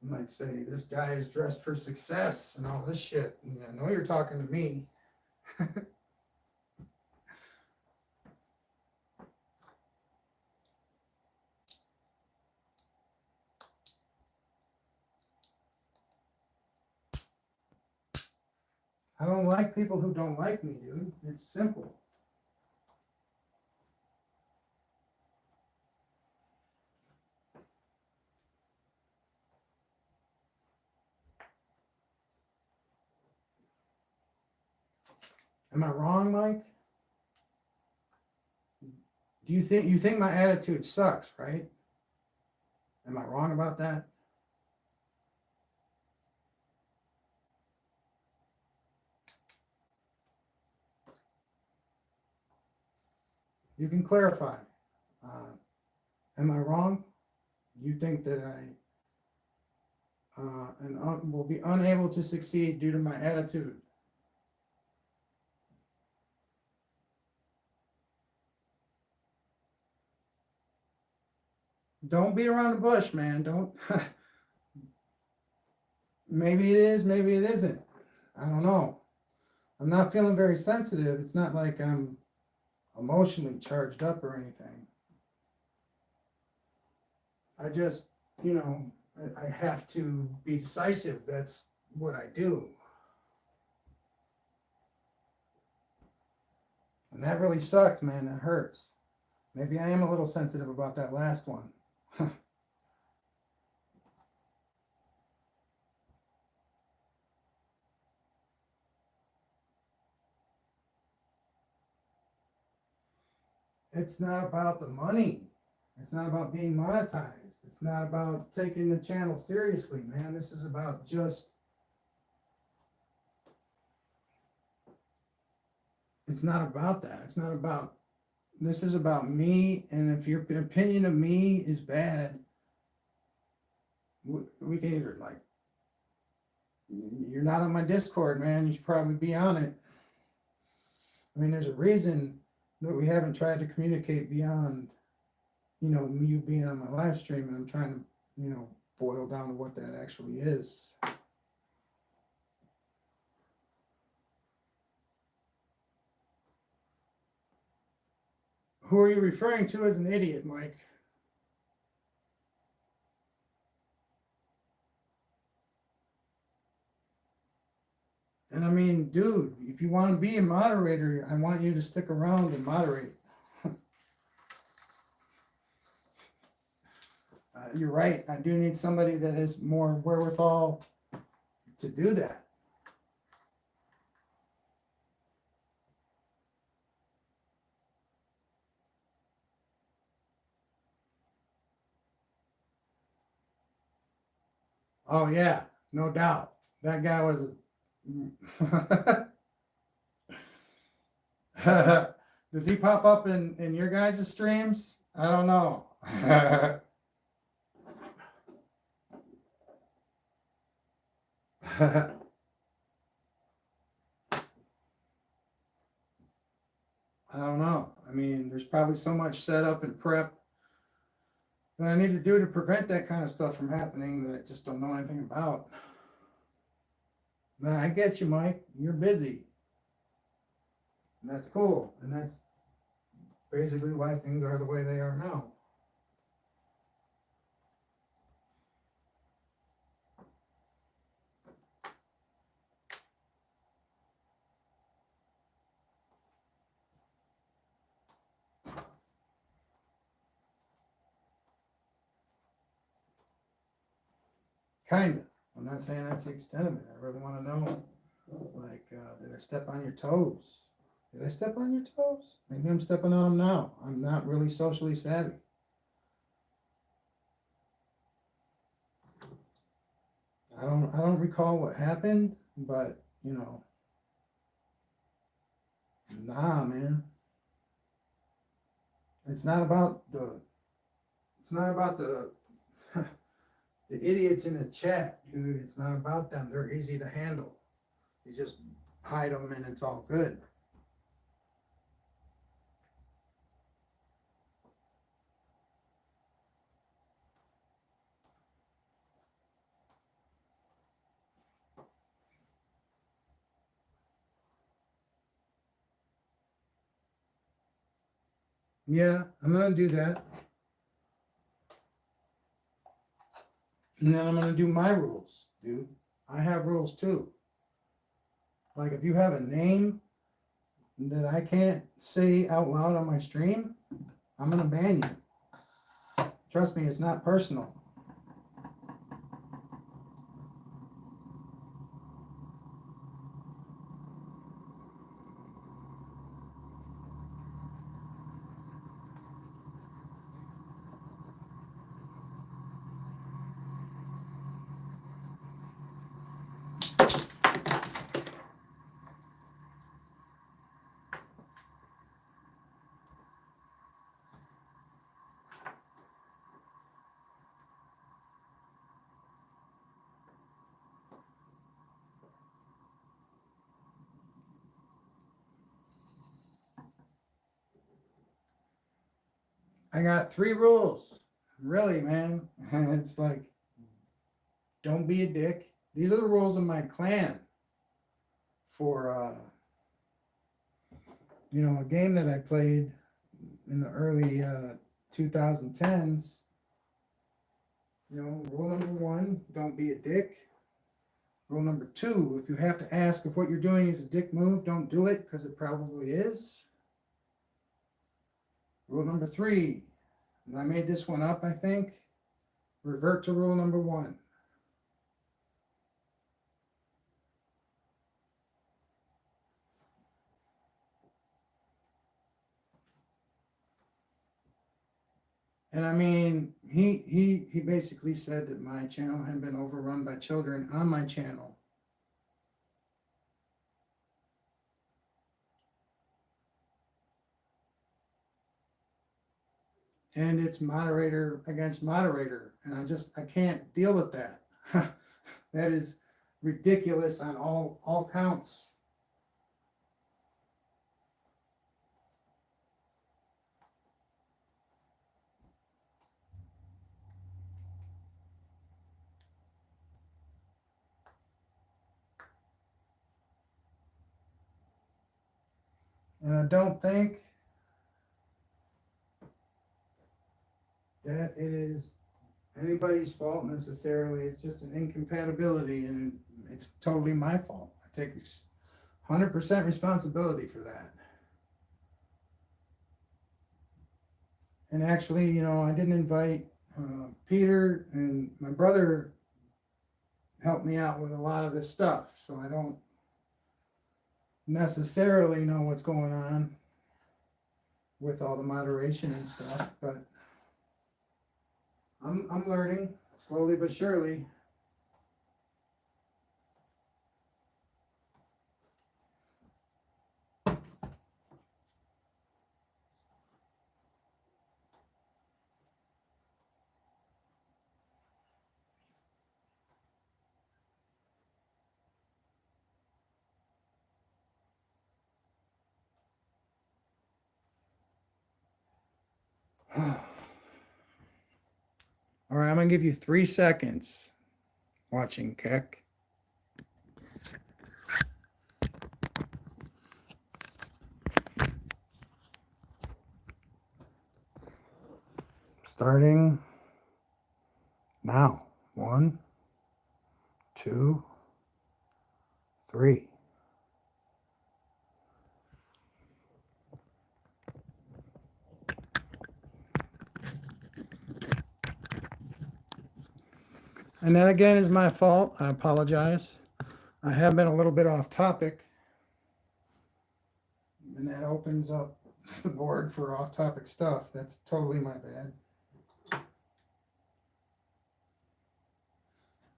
You might say, this guy is dressed for success and all this shit. And I know you're talking to me. I don't like people who don't like me, dude. It's simple. Am I wrong, Mike? Do you think my attitude sucks, right? Am I wrong about that? You can clarify. Am I wrong? You think that I will be unable to succeed due to my attitude? Don't beat around the bush, man. Don't. Maybe it is, maybe it isn't. I don't know. I'm not feeling very sensitive. It's not like I'm emotionally charged up or anything. I just, you know, I have to be decisive. That's what I do. And that really sucked, man. That hurts. Maybe I am a little sensitive about that last one. It's not about the money. It's not about being monetized. It's not about taking the channel seriously, man. This is about just, it's not about that. It's not about, this is about me. And if your opinion of me is bad, we can either like, you're not on my Discord, man. You should probably be on it. I mean, there's a reason that we haven't tried to communicate beyond, you know, you being on my live stream, and I'm trying to, you know, boil down to what that actually is. Who are you referring to as an idiot, Mike? And I mean, dude, if you want to be a moderator, I want you to stick around and moderate. You're right. I do need somebody that has more wherewithal to do that. Oh yeah, no doubt. That guy was Does he pop up in your guys' streams? I don't know. I don't know. I mean, there's probably so much setup and prep that I need to do to prevent that kind of stuff from happening that I just don't know anything about. Nah, I get you, Mike. You're busy. And that's cool. And that's basically why things are the way they are now. Kind of. I'm not saying that's the extent of it. I really want to know, like, did I step on your toes? Did I step on your toes? Maybe I'm stepping on them now. I'm not really socially savvy. don't recall what happened, but you know, nah, man. It's not about the the idiots in the chat, dude. It's not about them. They're easy to handle. You just hide them and it's all good. Yeah, I'm gonna do that. And then I'm gonna do my rules, dude. I have rules too. Like if you have a name that I can't say out loud on my stream, I'm gonna ban you. Trust me, it's not personal. I got 3 rules. Really, man. It's like, don't be a dick. These are the rules of my clan for, a game that I played in the early 2010s. Rule number 1, don't be a dick. Rule number 2, if you have to ask if what you're doing is a dick move, don't do it because it probably is. Rule number 3, and I made this one up, I think, revert to rule number 1. And I mean, he basically said that my channel had been overrun by children on my channel. And it's moderator against moderator. And I can't deal with that. That is ridiculous on all counts. And I don't think that it is anybody's fault necessarily. It's just an incompatibility, and it's totally my fault. I take 100% responsibility for that. And actually, I didn't invite Peter, and my brother helped me out with a lot of this stuff, so I don't necessarily know what's going on with all the moderation and stuff, but I'm learning slowly but surely. All right, I'm gonna give you 3 seconds watching Keck. Starting now. 1, 2, 3. And that again is my fault. I apologize. I have been a little bit off topic. And that opens up the board for off topic stuff. That's totally my bad.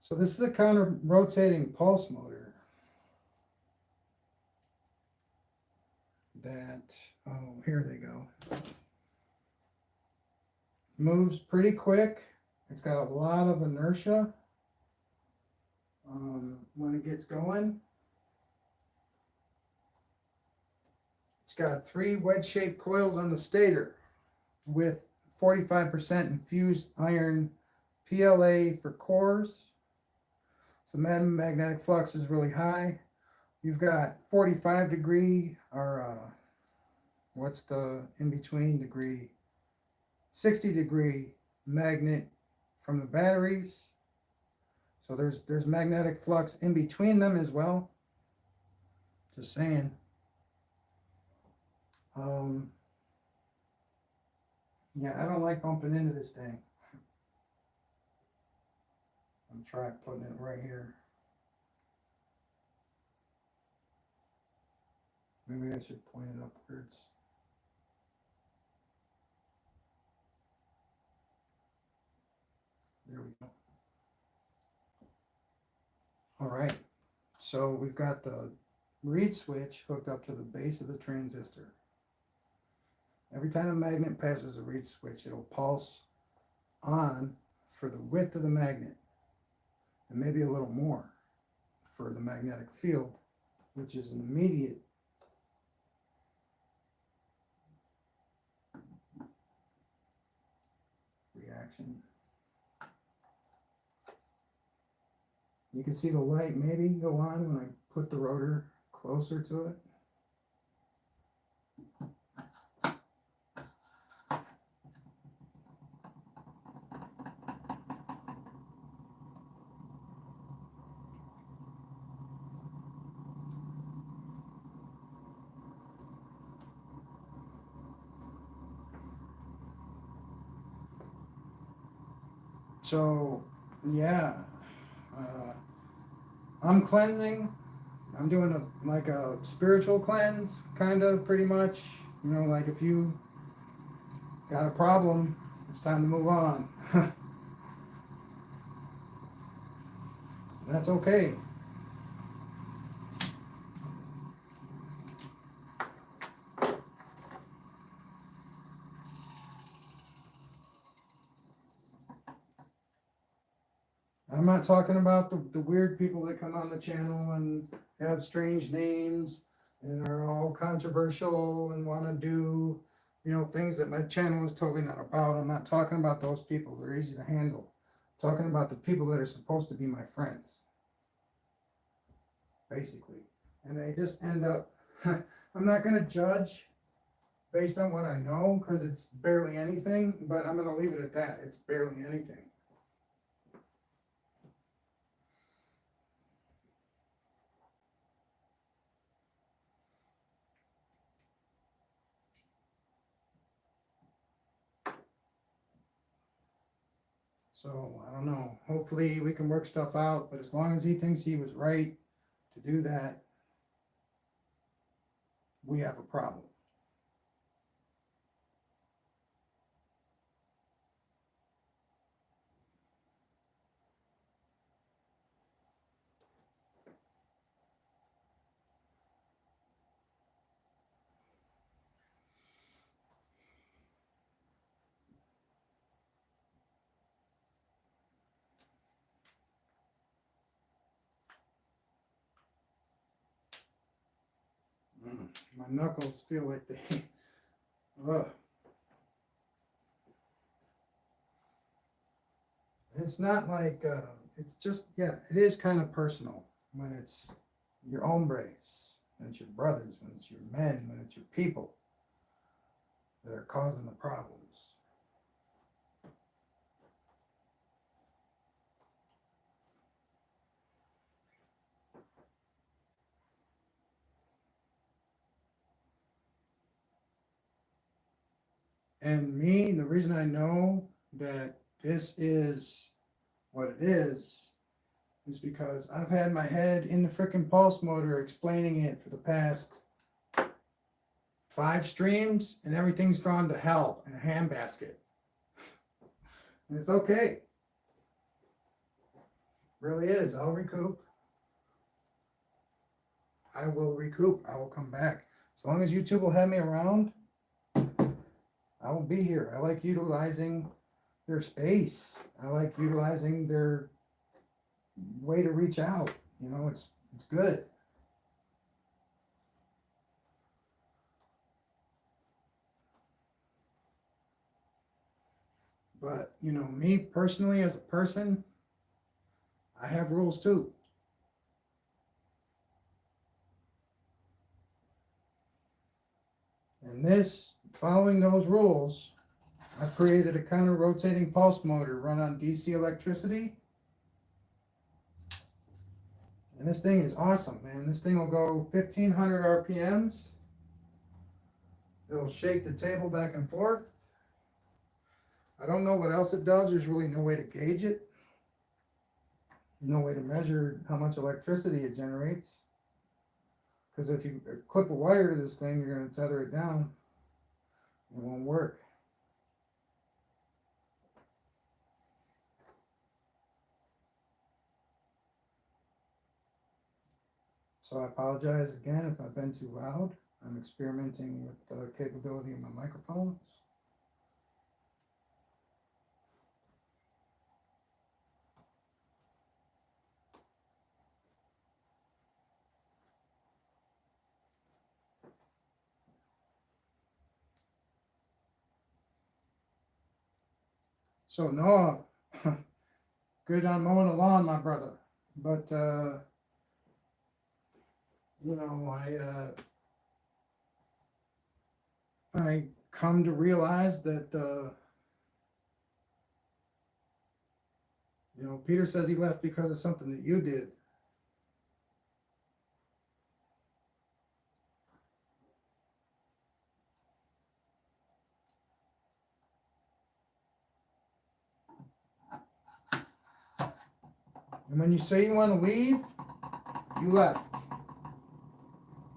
So this is a counter rotating pulse motor that, oh, here they go. Moves pretty quick. It's got a lot of inertia when it gets going. It's got 3 wedge-shaped coils on the stator with 45% infused iron PLA for cores. So magnetic flux is really high. You've got 45 degree, or what's the in-between degree? 60 degree magnet from the batteries. So there's magnetic flux in between them as well. Just saying. Yeah, I don't like bumping into this thing. I'm trying putting it right here. Maybe I should point it upwards. There we go. All right. So we've got the reed switch hooked up to the base of the transistor. Every time a magnet passes a reed switch, it'll pulse on for the width of the magnet, and maybe a little more for the magnetic field, which is an immediate reaction. You can see the light maybe go on when I put the rotor closer to it. So, yeah, I'm cleansing. I'm doing like a spiritual cleanse, kind of, pretty much. You know, like if you got a problem, it's time to move on. That's okay. I'm not talking about the weird people that come on the channel and have strange names and are all controversial and want to do, you know, things that my channel is totally not about. I'm not talking about those people. They're easy to handle. I'm talking about the people that are supposed to be my friends, basically. And they just end up, I'm not going to judge based on what I know because it's barely anything, but I'm going to leave it at that. It's barely anything. So I don't know. Hopefully we can work stuff out, but as long as he thinks he was right to do that, we have a problem. My knuckles feel like they, ugh. It's not like, it's just, yeah, it is kind of personal when it's your hombres, when it's your brothers, when it's your men, when it's your people that are causing the problems. And me, the reason I know that this is what it is because I've had my head in the frickin' pulse motor explaining it for the past 5 streams, and everything's gone to hell in a handbasket. And it's okay. Really is. I'll recoup. I will recoup. I will come back. As long as YouTube will have me around, I will be here. I like utilizing their space. I like utilizing their way to reach out. You know, it's good. But, you know, me personally as a person, I have rules too. And this, following those rules, I've created a counter rotating pulse motor run on DC electricity. And this thing is awesome, man. This thing will go 1500 RPMs. It'll shake the table back and forth. I don't know what else it does. There's really no way to gauge it. No way to measure how much electricity it generates. Because if you clip a wire to this thing, you're going to tether it down. It won't work. So I apologize again if I've been too loud. I'm experimenting with the capability of my microphones. So Noah, good on mowing the lawn, my brother. But you know, I come to realize that you know, Peter says he left because of something that you did. And when you say you want to leave, you left.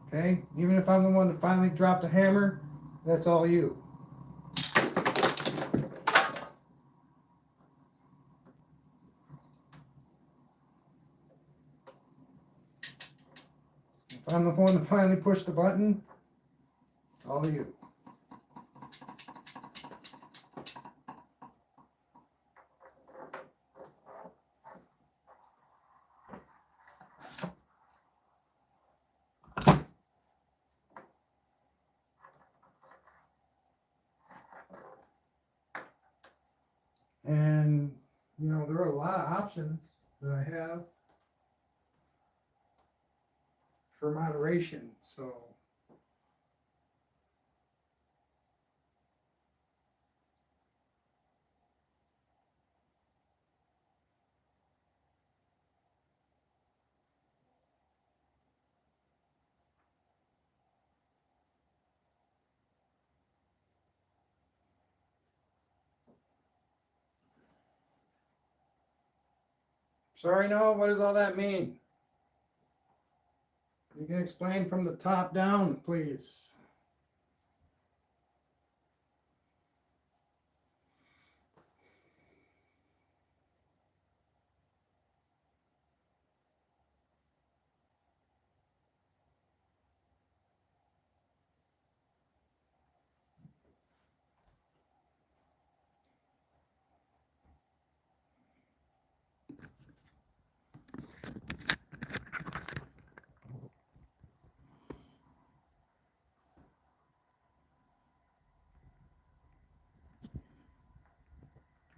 Okay? Even if I'm the one that finally dropped a hammer, that's all you. If I'm the one that finally pushed the button, all you. And, you know, there are a lot of options that I have for moderation. So, sorry, Noah, what does all that mean? You can explain from the top down, please.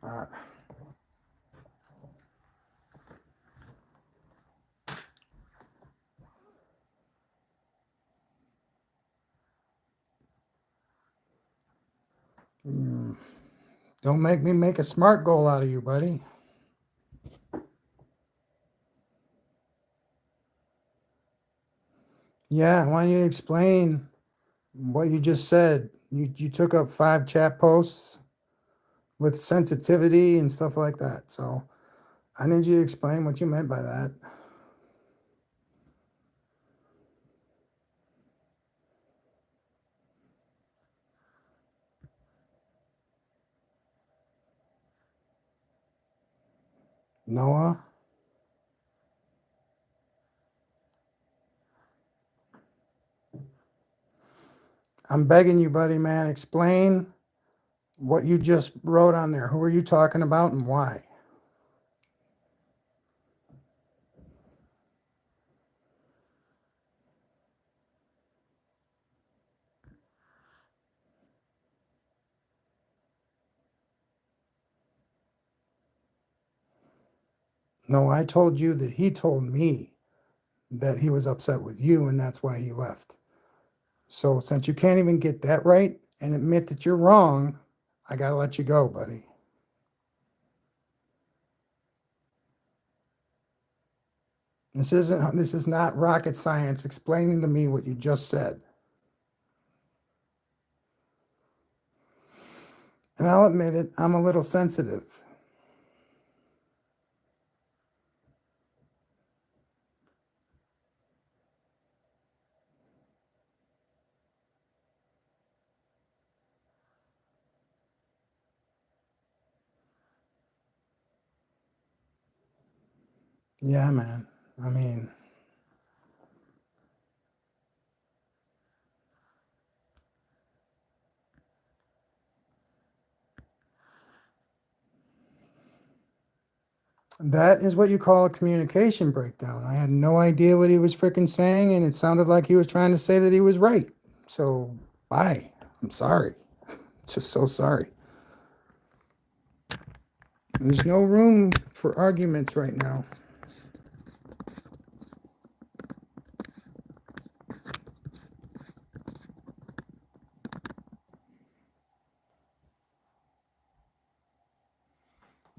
Uh, don't make me make a smart goal out of you, buddy. Yeah, why don't you explain what you just said? You took up 5 chat posts with sensitivity and stuff like that. So I need you to explain what you meant by that. Noah? I'm begging you, buddy, man, explain what you just wrote on there. Who are you talking about and why? No, I told you that he told me that he was upset with you and that's why he left. So since you can't even get that right and admit that you're wrong, I got to let you go, buddy. This is not rocket science explaining to me what you just said. And I'll admit it, I'm a little sensitive. Yeah, man. I mean, that is what you call a communication breakdown. I had no idea what he was freaking saying, and it sounded like he was trying to say that he was right. So, bye. I'm sorry. Just so sorry. There's no room for arguments right now.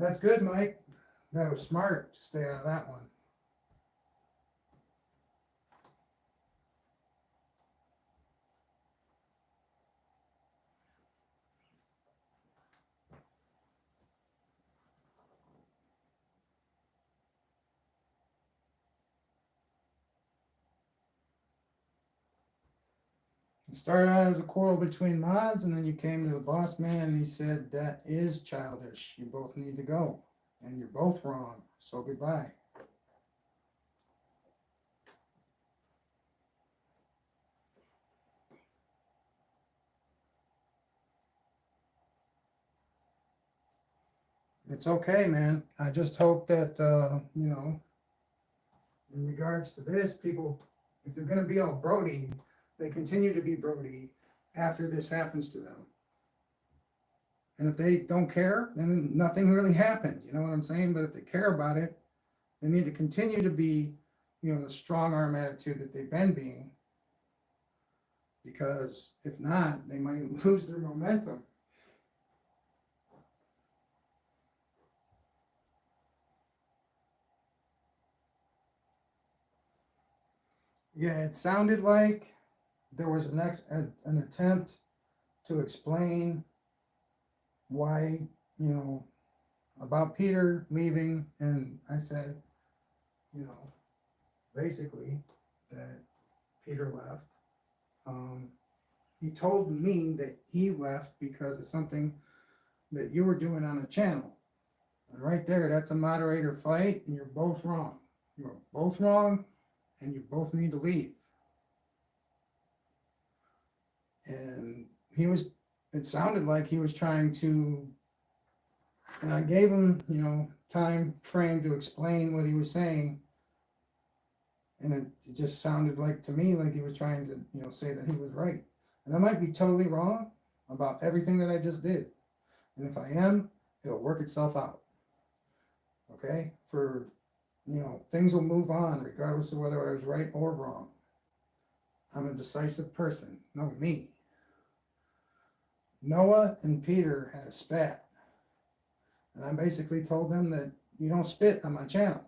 That's good, Mike. That was smart to stay out of that one. You started out as a quarrel between mods, and then you came to the boss man, and he said, that is childish. You both need to go. And you're both wrong. So goodbye. It's okay, man. I just hope that, in regards to this, people, if they're going to be all Brody, they continue to be Brody after this happens to them. And if they don't care, then nothing really happened. You know what I'm saying? But if they care about it, they need to continue to be, the strong arm attitude that they've been being. Because if not, they might lose their momentum. Yeah, it sounded like there was an attempt to explain why, about Peter leaving, and I said, basically that Peter left. He told me that he left because of something that you were doing on a channel. And right there, that's a moderator fight, and you're both wrong. You're both wrong, and you both need to leave. And it sounded like he was trying to, and I gave him, time frame to explain what he was saying. And it just sounded like to me like he was trying to, say that he was right. And I might be totally wrong about everything that I just did. And if I am, it'll work itself out. Okay? Things will move on regardless of whether I was right or wrong. I'm a decisive person. No, me. Noah and Peter had a spat. And I basically told them that you don't spit on my channel.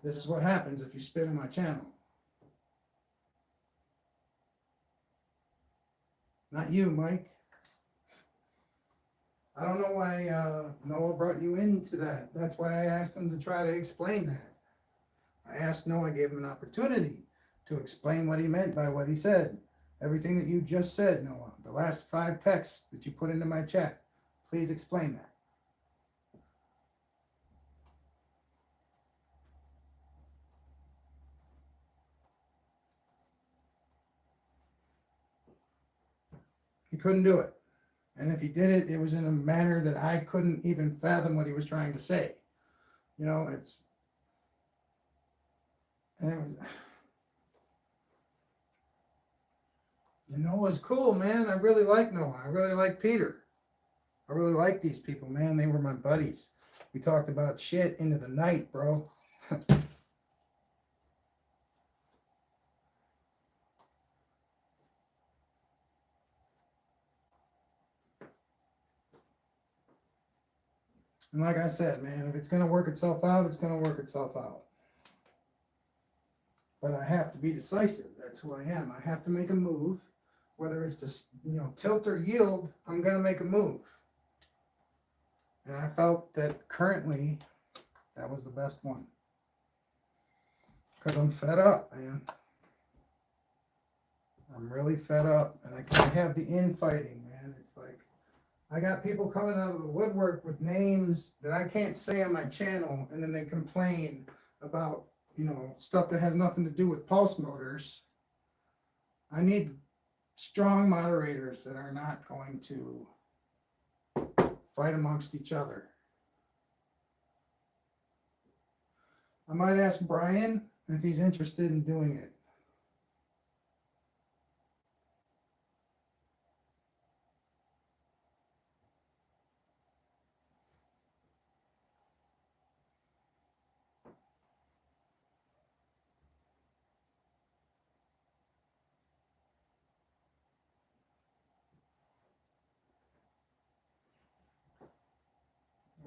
This is what happens if you spit on my channel. Not you, Mike. I don't know why Noah brought you into that. That's why I asked him to try to explain that. I asked Noah, I gave him an opportunity to explain what he meant by what he said. Everything that you just said, Noah, the last 5 texts that you put into my chat, please explain that. couldn't do it. And if he did it, it was in a manner that I couldn't even fathom what he was trying to say. You know, Noah's cool, man. I really like Noah. I really like Peter. I really like these people, man. They were my buddies. We talked about shit into the night, bro. And like I said, man, if it's going to work itself out, it's going to work itself out. But I have to be decisive. That's who I am. I have to make a move. Whether it's to, tilt or yield, I'm going to make a move. And I felt that currently that was the best one. Because I'm fed up, man. I'm really fed up. And I can't have the infighting, man. It's like, I got people coming out of the woodwork with names that I can't say on my channel, and then they complain about, stuff that has nothing to do with pulse motors. I need strong moderators that are not going to fight amongst each other. I might ask Brian if he's interested in doing it.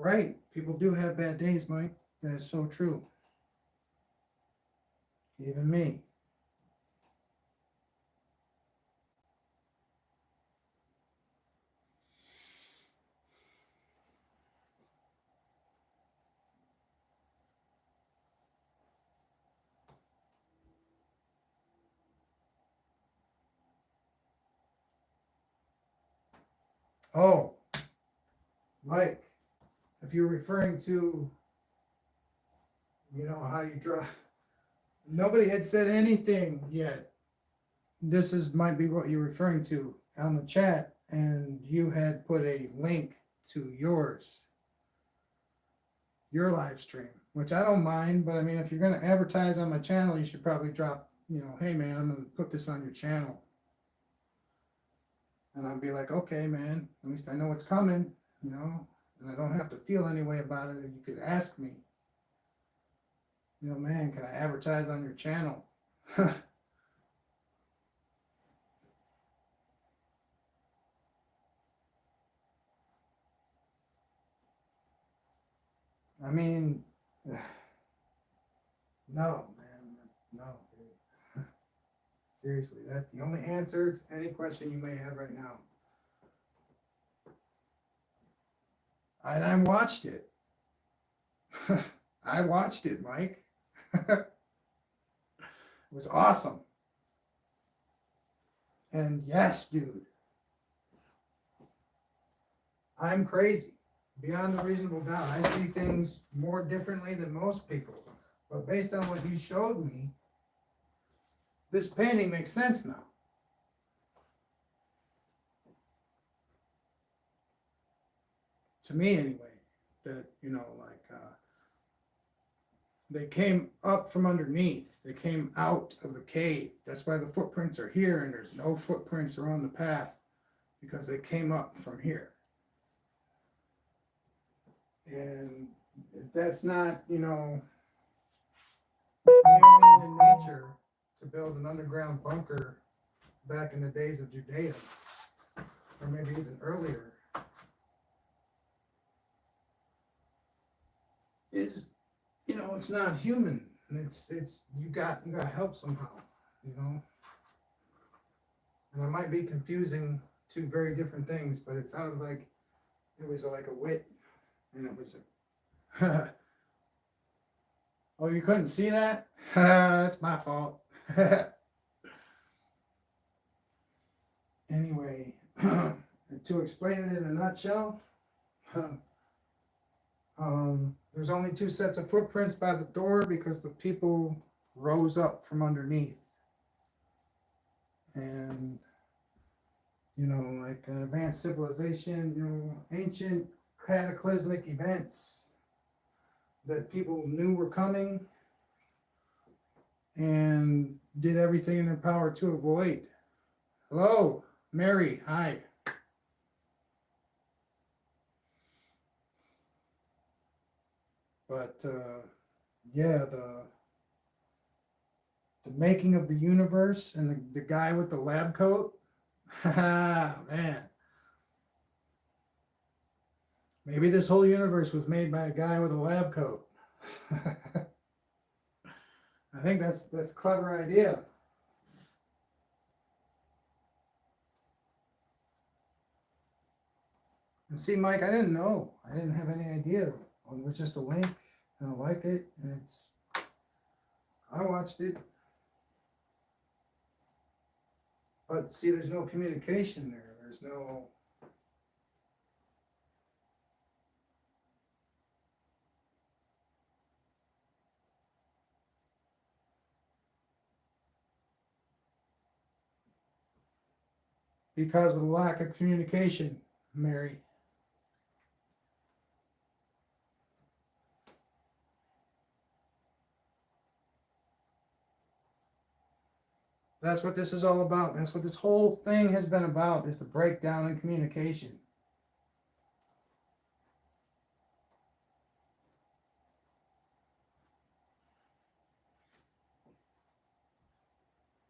Right. People do have bad days, Mike. That is so true. Even me. Oh, Mike, if you're referring to, how you draw, nobody had said anything yet. Might be what you're referring to on the chat, and you had put a link to your live stream, which I don't mind, but I mean, if you're going to advertise on my channel, you should probably drop, hey man, I'm going to put this on your channel. And I'd be like, okay, man, at least I know it's coming, and I don't have to feel any way about it. You could ask me, man, can I advertise on your channel? I mean, no, man, no. Dude. Seriously, that's the only answer to any question you may have right now. And I watched it. I watched it, Mike. It was awesome. And yes, dude, I'm crazy. Beyond a reasonable doubt. I see things more differently than most people. But based on what you showed me, this painting makes sense now. To me, anyway. That, they came up from underneath. They came out of the cave. That's why the footprints are here, and there's no footprints around the path, because they came up from here. And that's not, alien in nature to build an underground bunker back in the days of Judea, or maybe even earlier, is, it's not human. It's you got help somehow, And I might be confusing two very different things, but it sounded like it was like a wit, and it was a oh, you couldn't see that? That's my fault. Anyway, to explain it in a nutshell, there's only two sets of footprints by the door because the people rose up from underneath. And, you know, like an advanced civilization, you know, ancient cataclysmic events that people knew were coming and did everything in their power to avoid. Hello, Mary. Hi. But yeah, the making of the universe and the guy with the lab coat. Man, maybe this whole universe was made by a guy with a lab coat. I think that's a clever idea. And see, Mike, I didn't know. I didn't have any idea. It was just a link, and I like it, and it's. I watched it, but see, there's no communication there. There's no. Because of the lack of communication, Mary. That's what this is all about. That's what this whole thing has been about, is the breakdown in communication.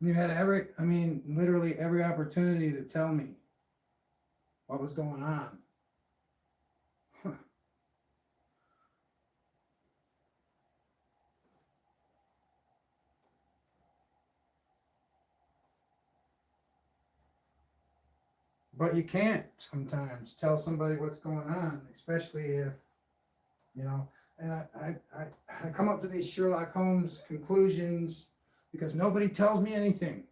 You had literally every opportunity to tell me what was going on. Huh. But you can't sometimes tell somebody what's going on, especially if, you know, and I come up to these Sherlock Holmes conclusions because nobody tells me anything.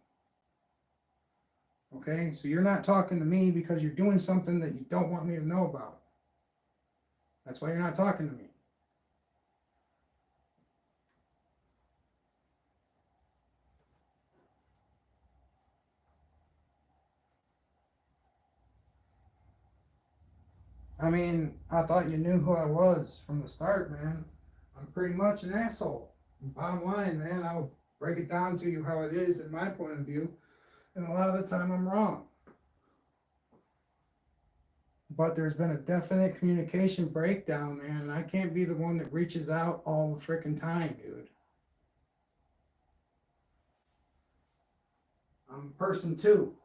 Okay, so you're not talking to me because you're doing something that you don't want me to know about. That's why you're not talking to me. I mean, I thought you knew who I was from the start, man. I'm pretty much an asshole. Bottom line, man, I'll break it down to you how it is in my point of view. And a lot of the time I'm wrong. But there's been a definite communication breakdown, man. And I can't be the one that reaches out all the freaking time, dude. I'm person two.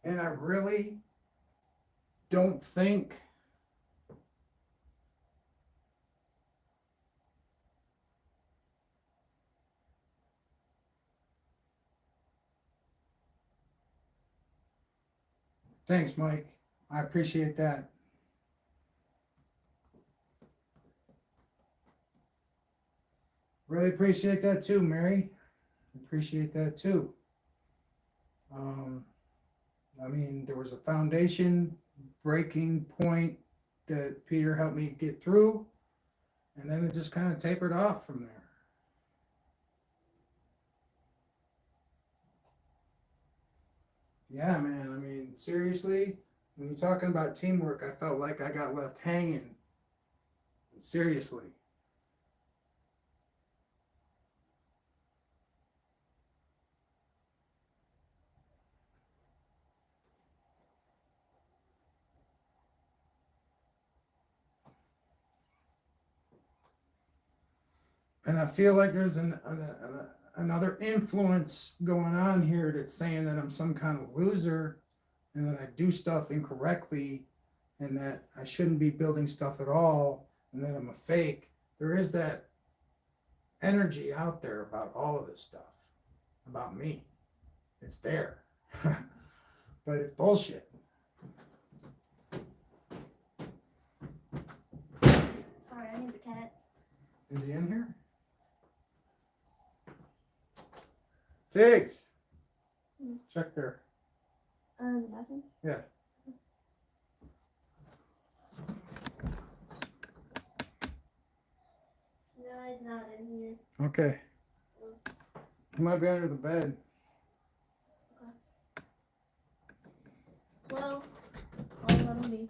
And I really don't think thanks, Mike. I appreciate that. Really appreciate that too, Mary. Appreciate that too. Um, there was a foundation breaking point that Peter helped me get through, and then it just kind of tapered off from there. Yeah, man. Seriously, when you're talking about teamwork, I felt like I got left hanging. Seriously. And I feel like there's another influence going on here that's saying that I'm some kind of loser and that I do stuff incorrectly and that I shouldn't be building stuff at all and that I'm a fake. There is that energy out there about all of this stuff, about me. It's there. But it's bullshit. Sorry, I need the cat. Is he in here? Tiggs! Check there. Nothing. Yeah. He's not in here. Okay. He might be under the bed. Well, I'll let him be.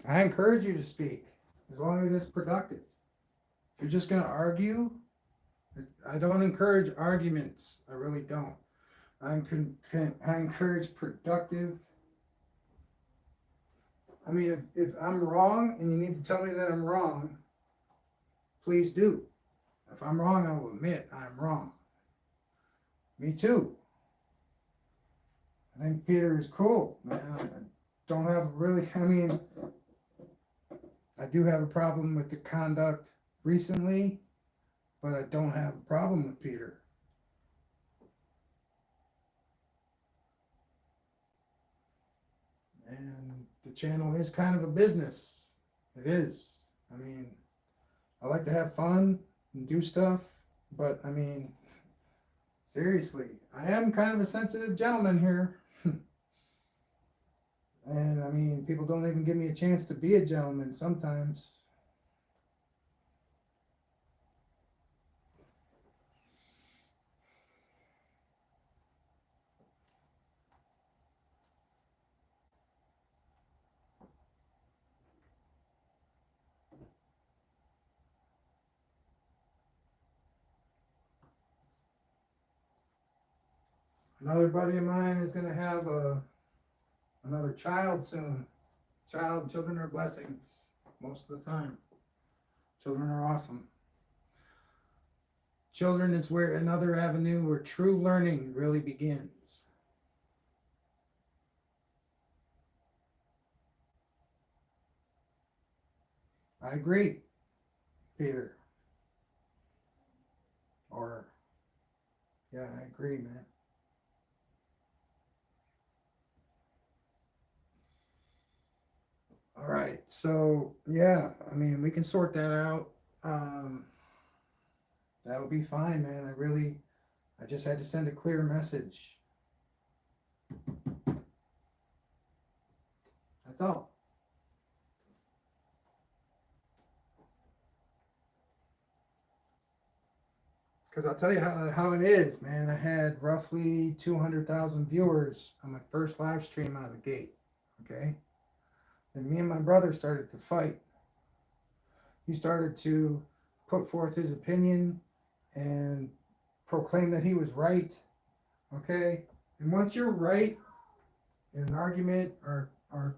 I encourage you to speak as long as it's productive. If you're just going to argue, I don't encourage arguments. I really don't. I encourage productive. I mean, if I'm wrong and you need to tell me that I'm wrong, please do. If I'm wrong, I will admit I'm wrong. Me too. I think Peter is cool, man. I don't have really, I mean, I do have a problem with the conduct recently, but I don't have a problem with Peter. And the channel is kind of a business. It is. I mean, I like to have fun and do stuff, but I mean, seriously, I am kind of a sensitive gentleman here. And I mean, people don't even give me a chance to be a gentleman sometimes. Another buddy of mine is going to have another child soon. Children are blessings most of the time. Children are awesome. Children is where another avenue where true learning really begins. I agree, Peter. Or, yeah, I agree, man. All right, so yeah, I mean, we can sort that out. That'll be fine, man. I just had to send a clear message. That's all. Because I'll tell you how it is, man. I had roughly 200,000 viewers on my first live stream out of the gate, okay? And me and my brother started to fight. He started to put forth his opinion and proclaim that he was right, okay? And once you're right in an argument or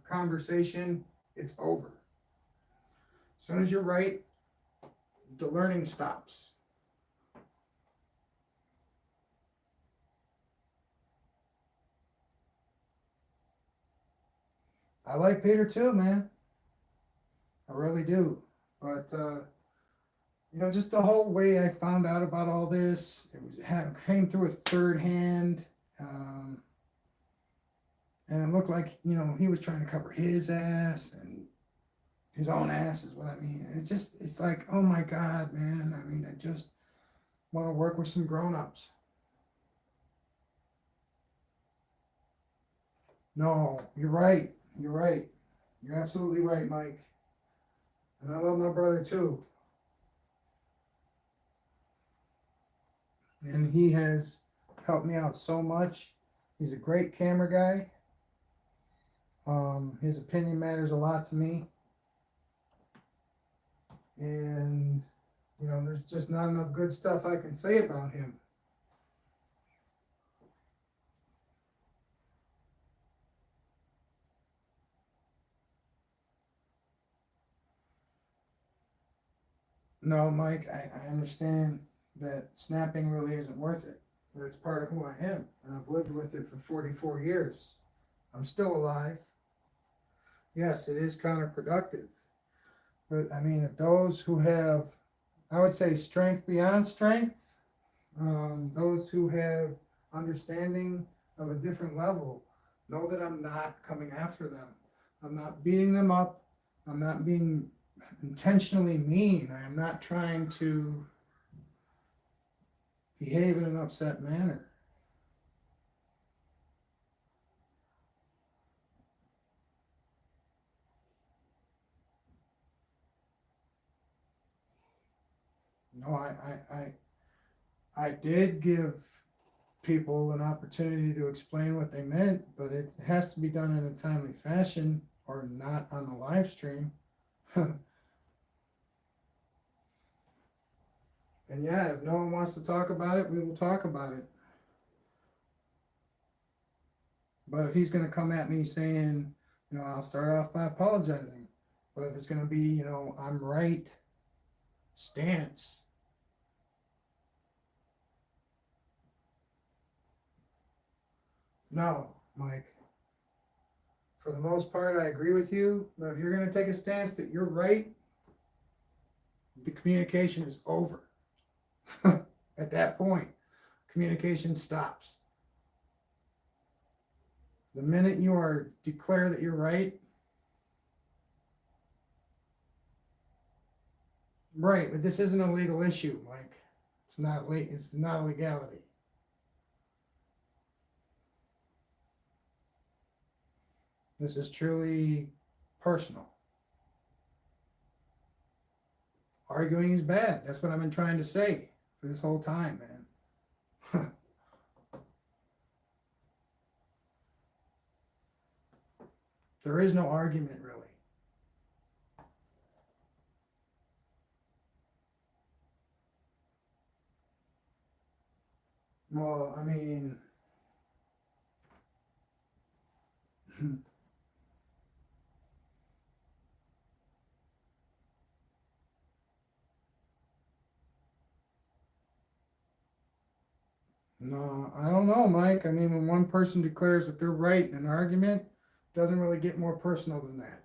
conversation, it's over. As soon as you're right, the learning stops. I like Peter too, man. I really do. But, just the whole way I found out about all this, came through a third hand. And it looked like, he was trying to cover his ass and his own ass is what I mean. And it's like, oh my God, man. I mean, I just want to work with some grown-ups. No, you're right. You're right. You're absolutely right, Mike. And I love my brother too. And he has helped me out so much. He's a great camera guy. His opinion matters a lot to me. And, there's just not enough good stuff I can say about him. No, Mike, I understand that snapping really isn't worth it. But it's part of who I am. And I've lived with it for 44 years. I'm still alive. Yes, it is counterproductive. But I mean, if those who have, I would say, strength beyond strength, those who have understanding of a different level, know that I'm not coming after them. I'm not beating them up. I'm not being intentionally mean. I am not trying to behave in an upset manner. No, I did give people an opportunity to explain what they meant, but it has to be done in a timely fashion or not on the live stream. And yeah, if no one wants to talk about it, we will talk about it. But if he's going to come at me saying, I'll start off by apologizing. But if it's going to be, I'm right stance, no, Mike. For the most part, I agree with you. But if you're going to take a stance that you're right, the communication is over. At that point, communication stops. The minute you are declare that you're right, but this isn't a legal issue, Mike. It's not it's not a legality. This is truly personal. Arguing is bad. That's what I've been trying to say for this whole time, man. There is no argument, really. Well, I mean, no, I don't know, Mike. I mean, when one person declares that they're right in an argument, it doesn't really get more personal than that.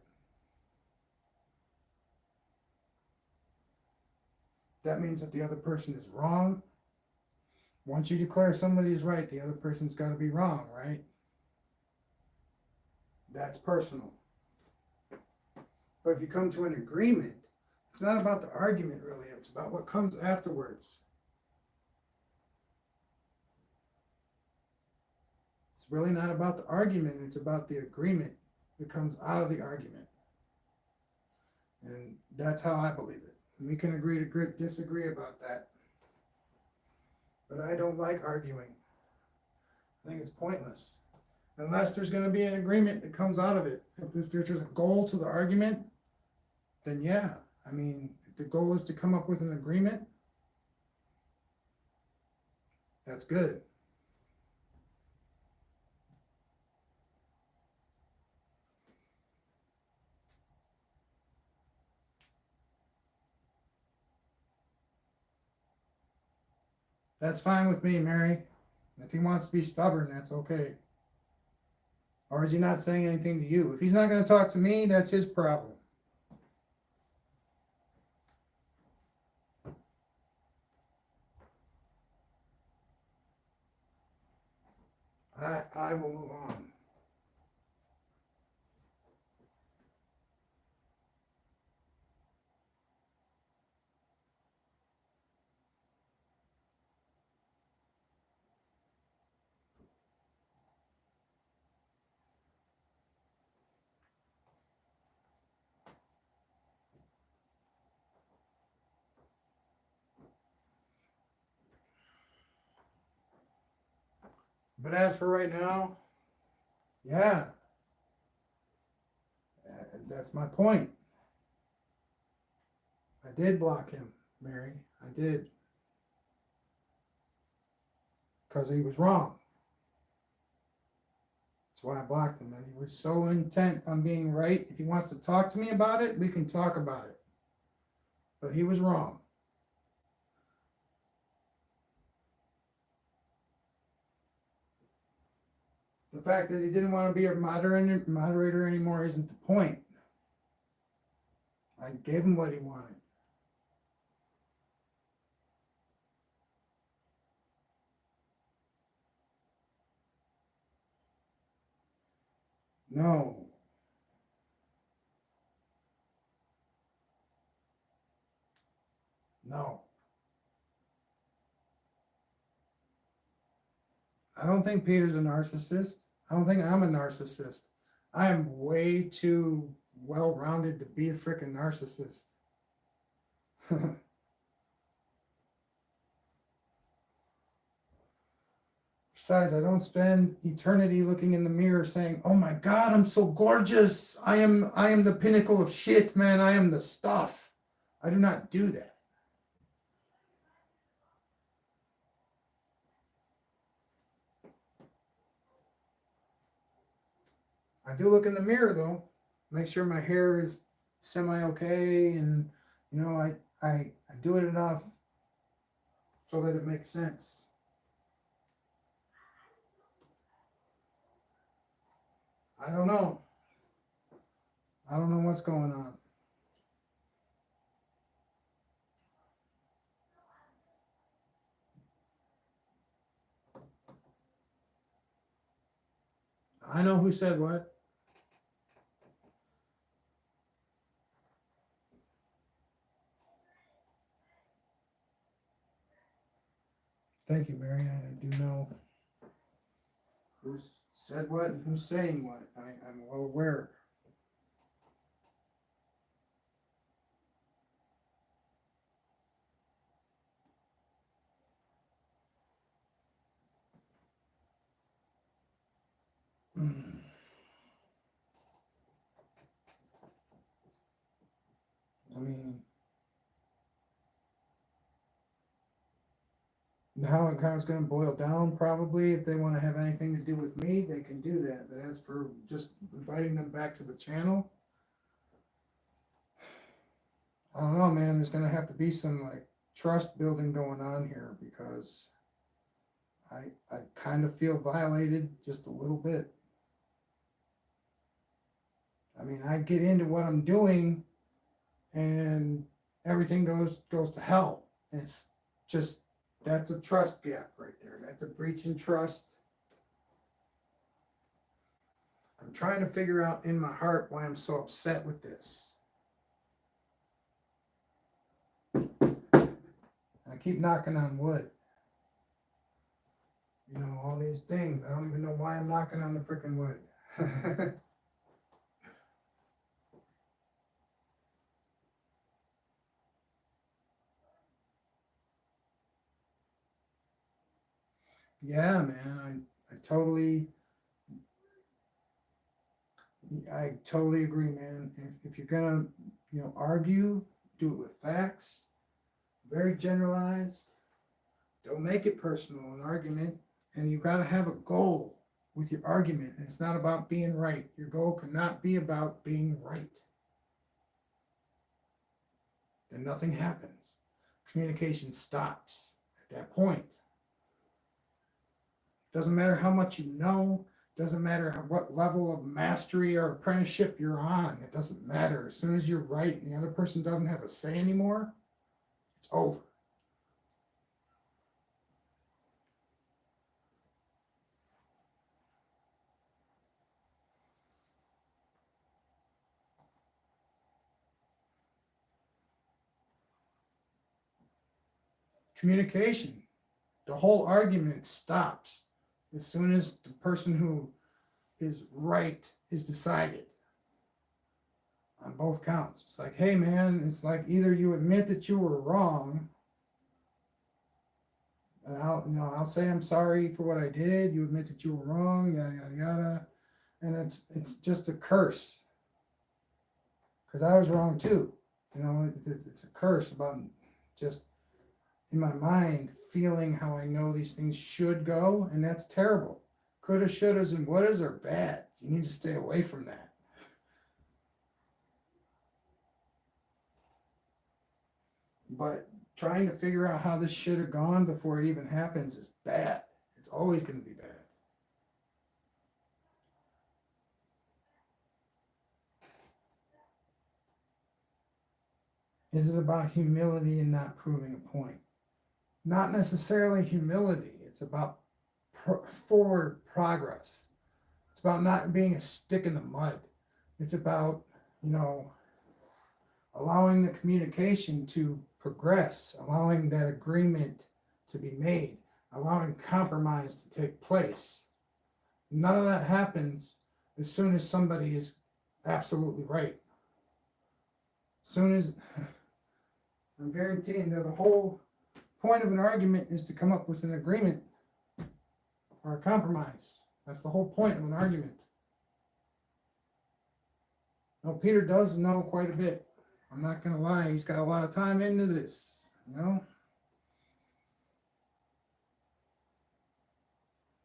That means that the other person is wrong. Once you declare somebody is right, the other person's got to be wrong, right? That's personal. But if you come to an agreement, it's not about the argument, really. It's about what comes afterwards. It's really not about the argument. It's about the agreement that comes out of the argument. And that's how I believe it. We can agree to disagree about that. But I don't like arguing. I think it's pointless. Unless there's going to be an agreement that comes out of it. If there's a goal to the argument, then yeah. I mean, if the goal is to come up with an agreement, that's good. That's fine with me, Mary. If he wants to be stubborn, that's okay. Or is he not saying anything to you? If he's not going to talk to me, that's his problem. I will move on. But as for right now, yeah, that's my point. I did block him, Mary. I did. Because he was wrong. That's why I blocked him. And he was so intent on being right. If he wants to talk to me about it, we can talk about it. But he was wrong. The fact that he didn't want to be a moderator anymore isn't the point. I gave him what he wanted. No. No. I don't think Peter's a narcissist. I don't think I'm a narcissist. I am way too well-rounded to be a freaking narcissist. Besides, I don't spend eternity looking in the mirror saying, "Oh my God, I'm so gorgeous. I am the pinnacle of shit, man. I am the stuff." I do not do that. I do look in the mirror though, make sure my hair is semi okay, and you know, I do it enough so that it makes sense. I don't know. I don't know what's going on. I know who said what. Thank you, Mary. I do know who's said what and who's saying what. I'm well aware. Mm. I mean, how it's going to boil down, probably, if they want to have anything to do with me, they can do that. But as for just inviting them back to the channel, I don't know, man. There's going to have to be some like trust building going on here, because I kind of feel violated just a little bit. I mean, I get into what I'm doing and everything goes to hell. It's just, that's a trust gap right there. That's a breach in trust. I'm trying to figure out in my heart why I'm so upset with this. I keep knocking on wood. You know, all these things. I don't even know why I'm knocking on the freaking wood. Yeah, man, I totally agree, man. If you're gonna, you know, argue, do it with facts, very generalized. Don't make it personal, an argument. And you got to have a goal with your argument. And it's not about being right. Your goal cannot be about being right. Then nothing happens. Communication stops at that point. Doesn't matter how much you know, doesn't matter what level of mastery or apprenticeship you're on. It doesn't matter. As soon as you're right and the other person doesn't have a say anymore, it's over. Communication, the whole argument stops as soon as the person who is right is decided on both counts. It's like, hey man, it's like either you admit that you were wrong, and I'll say I'm sorry for what I did. You admit that you were wrong, yada yada yada, and it's just a curse, because I was wrong too. You know, it's a curse about just in my mind feeling how I know these things should go, and that's terrible. Coulda, shouldas, and wouldas are bad. You need to stay away from that. But trying to figure out how this should have gone before it even happens is bad. It's always going to be bad. Is it about humility and not proving a point? Not necessarily humility. It's about forward progress. It's about not being a stick in the mud. It's about, you know, allowing the communication to progress, allowing that agreement to be made, allowing compromise to take place. None of that happens as soon as somebody is absolutely right. As soon as, I'm guaranteeing that the whole point of an argument is to come up with an agreement or a compromise. That's the whole point of an argument. No, Peter does know quite a bit. I'm not going to lie. He's got a lot of time into this, you know?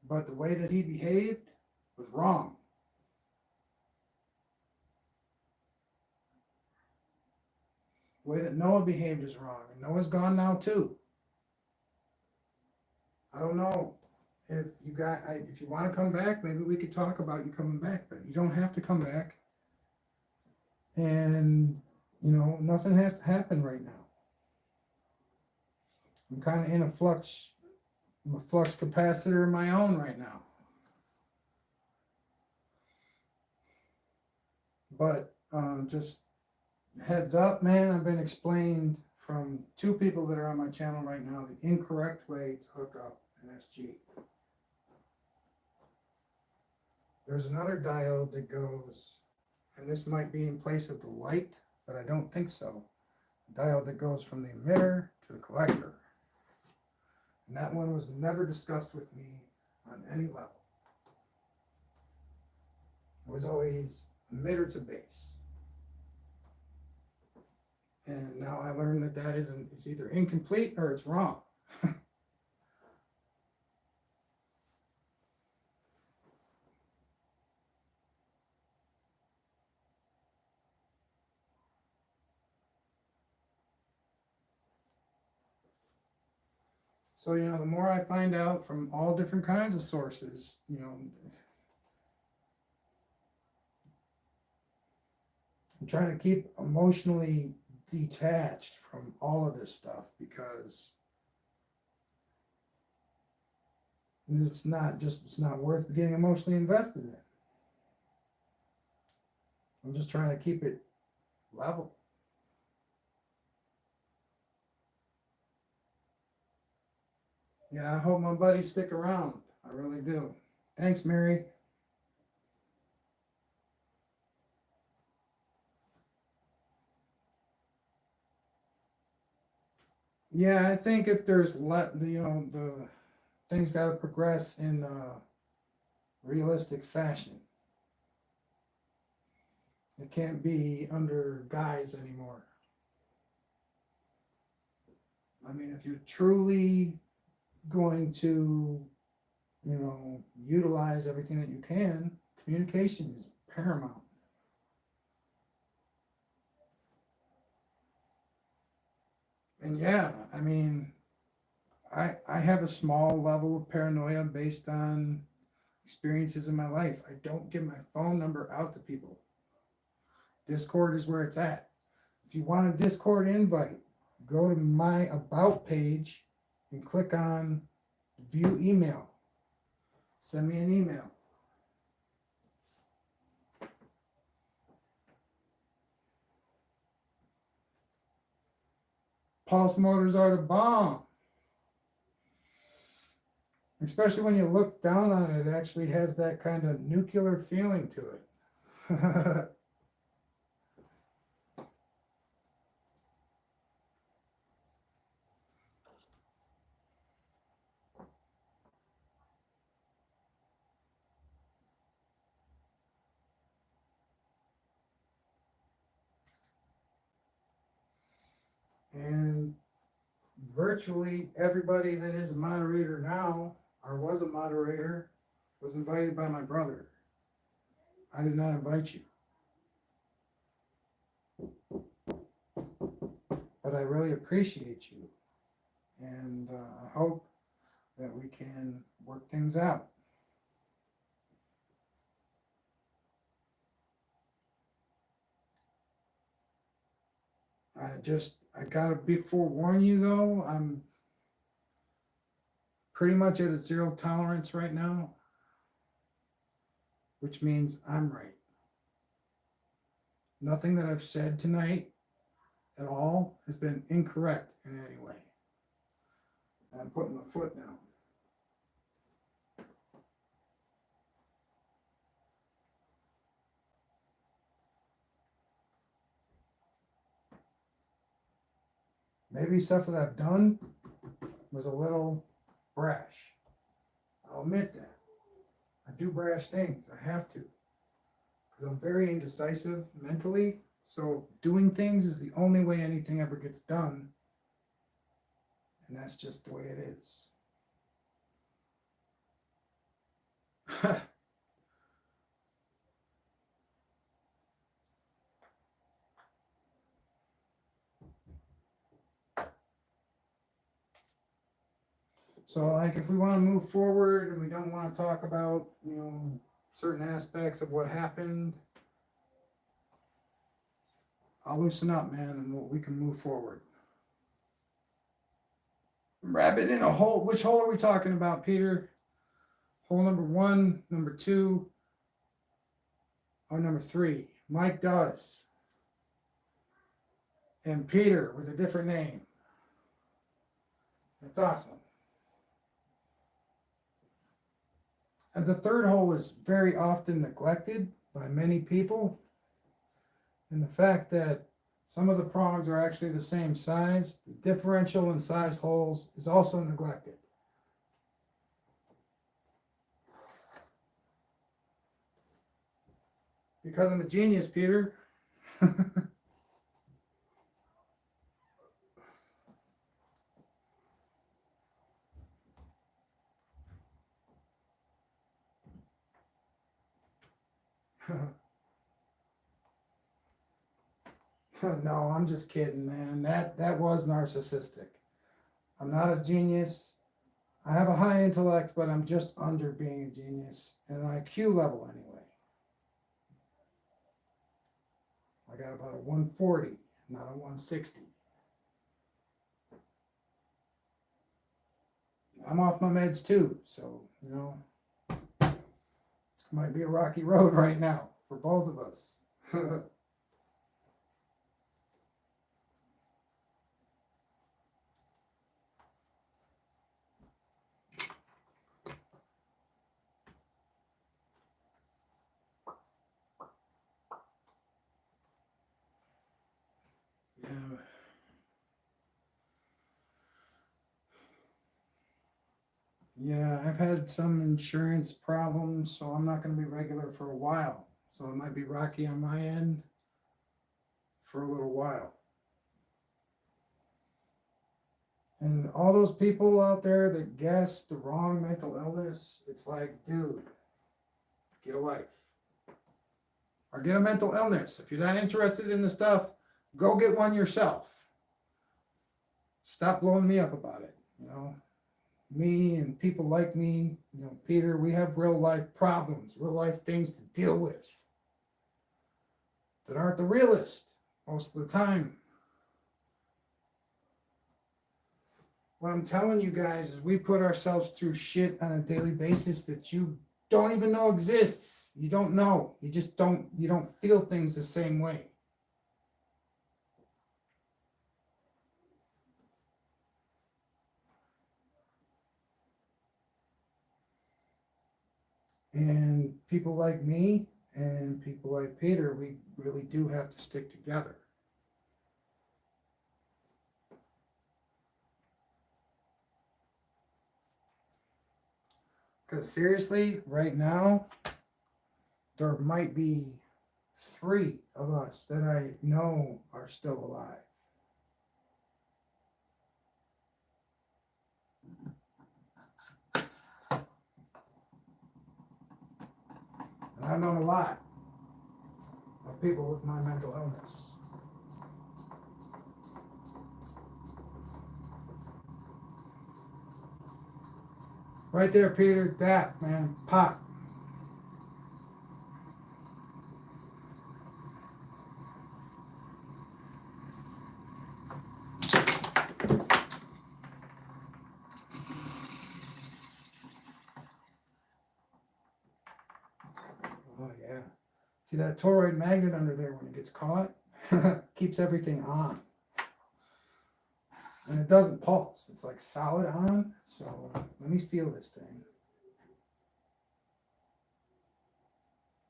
But the way that he behaved was wrong. The way that Noah behaved is wrong. And Noah's gone now too. I don't know if if you want to come back, maybe we could talk about you coming back, but you don't have to come back. And, you know, nothing has to happen right now. I'm kind of in a flux capacitor of my own right now. But just heads up, man, I've been explained from 2 people that are on my channel right now the incorrect way to hook up an SG. There's another diode that goes, and this might be in place of the light, but I don't think so. A diode that goes from the emitter to the collector. And that one was never discussed with me on any level. It was always emitter to base. And now I learned that it's either incomplete or it's wrong. So, you know, the more I find out from all different kinds of sources, you know, I'm trying to keep emotionally detached from all of this stuff because it's not worth getting emotionally invested in. I'm just trying to keep it level. Yeah, I hope my buddies stick around. I really do. Thanks, Mary. Yeah, I think if there's the things got to progress in realistic fashion. It can't be under guise anymore. I mean, if you're truly going to, you know, utilize everything that you can, communication is paramount. And yeah, I mean, I have a small level of paranoia based on experiences in my life. I don't give my phone number out to people. Discord is where it's at. If you want a Discord invite, go to my About page and click on View Email. Send me an email. Pulse motors are the bomb. Especially when you look down on it, it actually has that kind of nuclear feeling to it. And virtually everybody that is a moderator now, or was a moderator, was invited by my brother. I did not invite you. But I really appreciate you. And I hope that we can work things out. I gotta forewarn you though, I'm pretty much at a 0 tolerance right now, which means I'm right. Nothing that I've said tonight at all has been incorrect in any way. I'm putting my foot down. Maybe stuff that I've done was a little brash. I'll admit that. do brash things. I have to. Because I'm very indecisive mentally. So doing things is the only way anything ever gets done. And that's just the way it is. So, like, if we want to move forward and we don't want to talk about, certain aspects of what happened, I'll loosen up, man, and we can move forward. Rabbit in a hole. Which hole are we talking about, Peter? Hole number 1, number 2, or number 3? Mike does. And Peter with a different name. That's awesome. And the third hole is very often neglected by many people. And the fact that some of the prongs are actually the same size, the differential in sized holes is also neglected. Because I'm a genius, Peter. No, I'm just kidding, man. That was narcissistic. I'm not a genius. I have a high intellect, but I'm just under being a genius. And an IQ level anyway. I got about a 140, not a 160. I'm off my meds too, so, it might be a rocky road right now for both of us. Yeah. Yeah, I've had some insurance problems, so I'm not going to be regular for a while. So it might be rocky on my end for a little while. And all those people out there that guess the wrong mental illness, it's like, dude, get a life. Or get a mental illness. If you're not interested in the stuff, go get one yourself. Stop blowing me up about it, Me and people like me, Peter, we have real life problems, real life things to deal with that aren't the realist most of the time. What I'm telling you guys is we put ourselves through shit on a daily basis that you don't even know exists. You don't know. You don't feel things the same way. And people like me and people like Peter, we really do have to stick together. Because seriously, right now, there might be 3 of us that I know are still alive. And I've known a lot of people with my mental illness. Right there, Peter, that, man, pop. Oh, yeah. See that toroid magnet under there when it gets caught? Keeps everything on. And it doesn't pulse. It's like solid on. So let me feel this thing.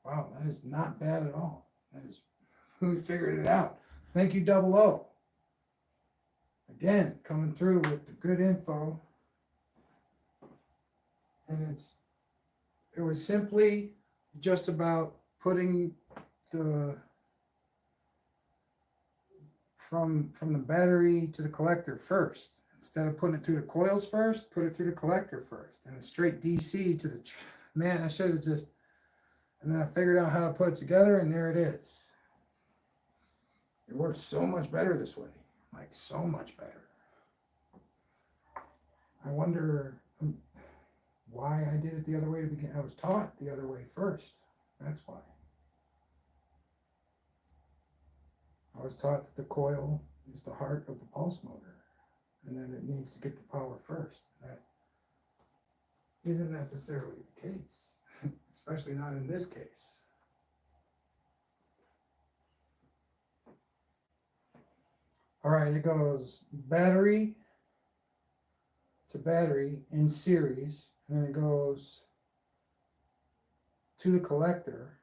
Wow, that is not bad at all. That is, we figured it out. Thank you, Double O. Again, coming through with the good info. And it was simply just about putting the from the battery to the collector first. Instead of putting it through the coils first, put it through the collector first, and a straight DC to the man. I should have just, and then I figured out how to put it together, and there it is. It works so much better this way, like so much better. I wonder why I did it the other way to begin. I was taught the other way first. That's why. I was taught that the coil is the heart of the pulse motor, and then it needs to get the power first. That isn't necessarily the case, especially not in this case. All right, it goes battery to battery in series, and then it goes to the collector.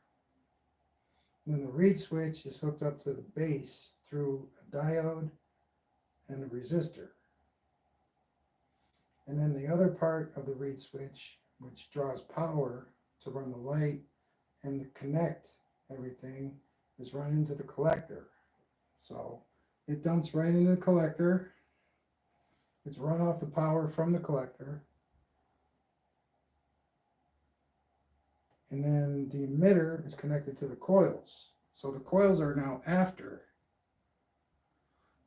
And then the reed switch is hooked up to the base through a diode and a resistor. And then the other part of the reed switch, which draws power to run the light and to connect everything, is run into the collector. So it dumps right into the collector. It's run off the power from the collector. And then the emitter is connected to the coils. So the coils are now after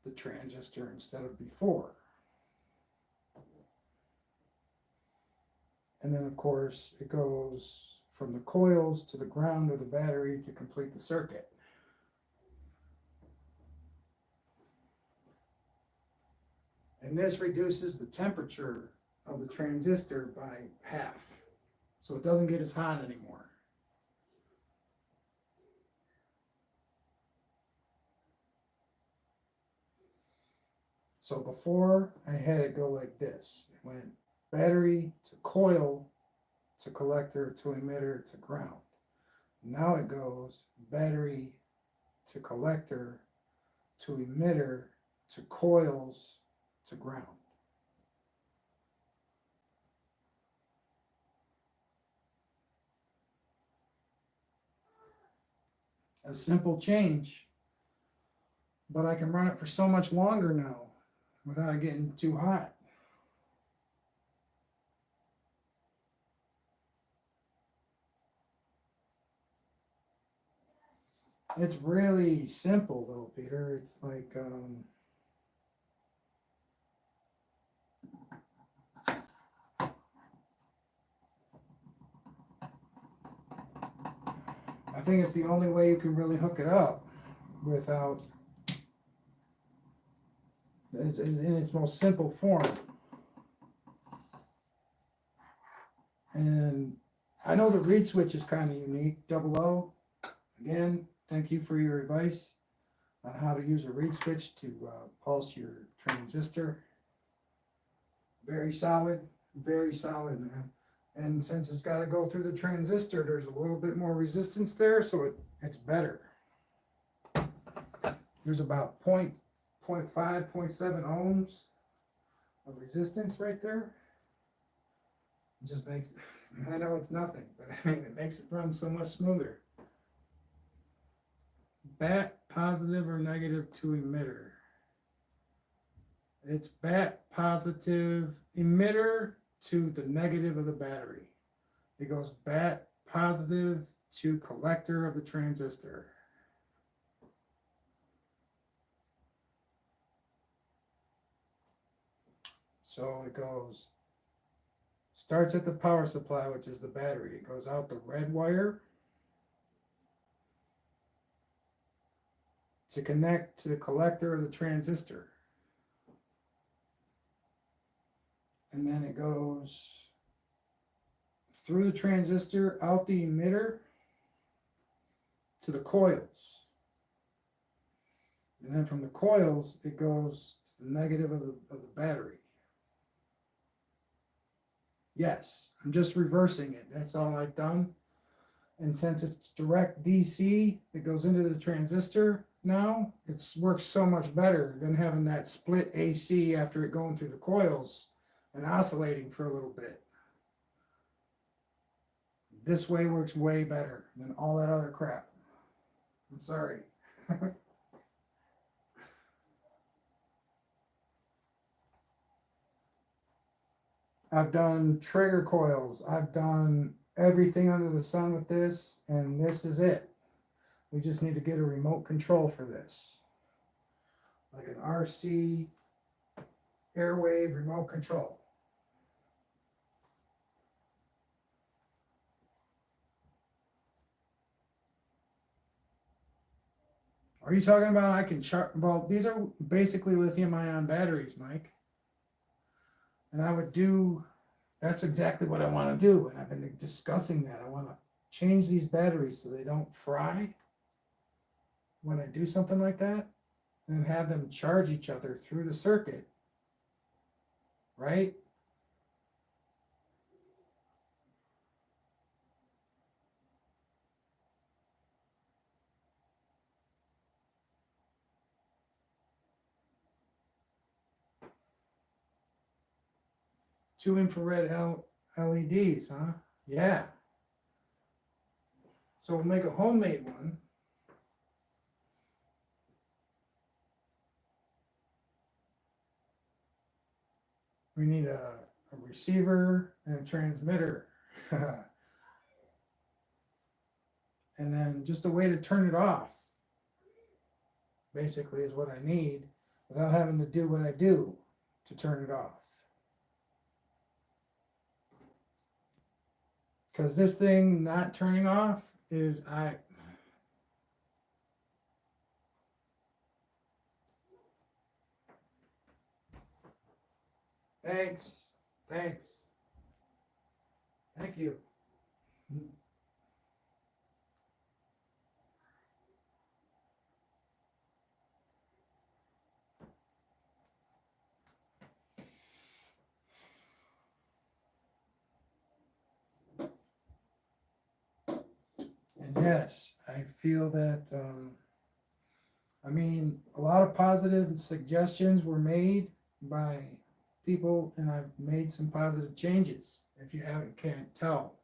the transistor instead of before. And then, of course, it goes from the coils to the ground of the battery to complete the circuit. And this reduces the temperature of the transistor by half. So it doesn't get as hot anymore. So before I had it go like this. It went battery to coil to collector to emitter to ground. Now it goes battery to collector to emitter to coils to ground. A simple change, but I can run it for so much longer now without it getting too hot. It's really simple though, Peter. It's like I think it's the only way you can really hook it up without, it's in its most simple form. And I know the reed switch is kind of unique. Double O, again, thank you for your advice on how to use a reed switch to pulse your transistor. Very solid, man. And since it's got to go through the transistor, there's a little bit more resistance there, so it's better. There's about 0.5, 0.7 ohms of resistance right there. It just makes, I know it's nothing, but I mean, it makes it run so much smoother. Bat positive or negative to emitter. It's bat positive emitter to the negative of the battery. It goes bat positive to collector of the transistor. So it goes, starts at the power supply, which is the battery. It goes out the red wire to connect to the collector of the transistor. And then it goes through the transistor, out the emitter to the coils. And then from the coils, it goes to the negative of the battery. Yes, I'm just reversing it. That's all I've done. And since it's direct DC that goes into the transistor now, it works so much better than having that split AC after it going through the coils and oscillating for a little bit. this way works way better than all that other crap. I'm sorry. I've done trigger coils. I've done everything under the sun with this, and this is it. We just need to get a remote control for this. Like an RC airwave remote control. Are you talking about I can charge? Well, these are basically lithium ion batteries, Mike. And I would do, that's exactly what I want to do. And I've been discussing that. I want to change these batteries so they don't fry when I do something like that, and have them charge each other through the circuit, right? Two infrared LEDs, huh? Yeah. So we'll make a homemade one. We need a receiver and a transmitter. And then just a way to turn it off, basically, is what I need without having to do what I do to turn it off. Because this thing not turning off is, thanks, thanks, thank you. And yes, I feel that, I mean, a lot of positive suggestions were made by people, and I've made some positive changes, if you can't tell.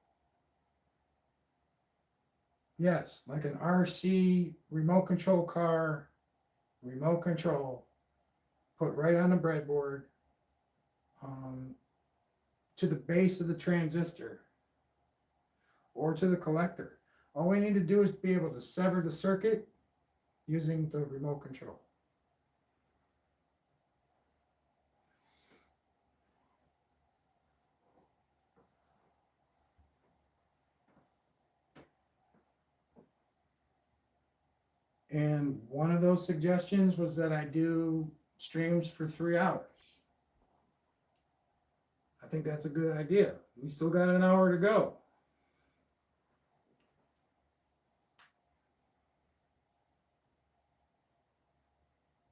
Yes, like an RC remote control car, remote control, put right on the breadboard, to the base of the transistor or to the collector. All we need to do is be able to sever the circuit using the remote control. And one of those suggestions was that I do streams for 3 hours. I think that's a good idea. We still got an hour to go.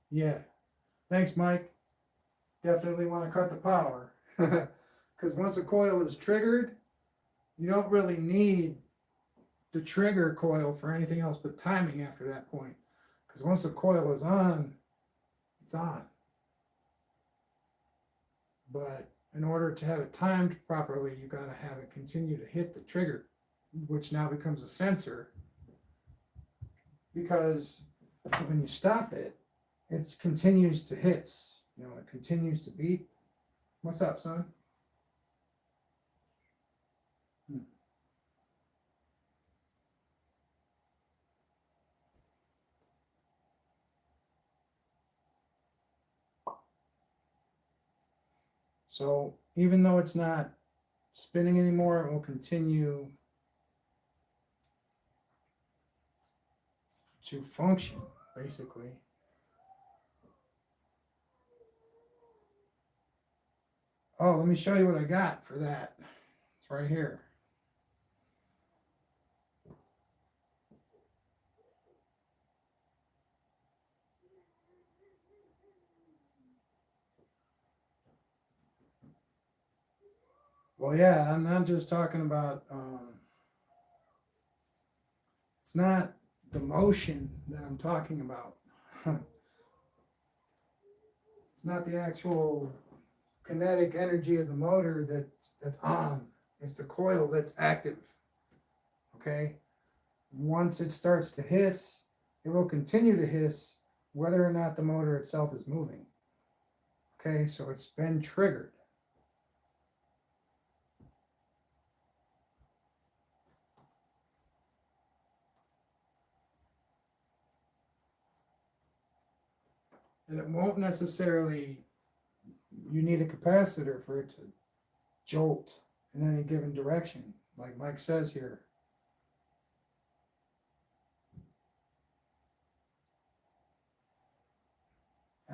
Yeah. Thanks, Mike. Definitely want to cut the power. Because once a coil is triggered, you don't really need the trigger coil for anything else but timing after that point. Because once the coil is on, it's on. But in order to have it timed properly, you got to have it continue to hit the trigger, which now becomes a sensor. Because when you stop it, it continues to hiss. You know, it continues to beep. What's up, son? So even though it's not spinning anymore, it will continue to function, basically. Oh, let me show you what I got for that. It's right here. Well, yeah, I'm not just talking about, it's not the motion that I'm talking about. It's not the actual kinetic energy of the motor that's on. It's the coil that's active. okay? Once it starts to hiss, it will continue to hiss whether or not the motor itself is moving. Okay, so it's been triggered. And it won't necessarily, you need a capacitor for it to jolt in any given direction, like Mike says here.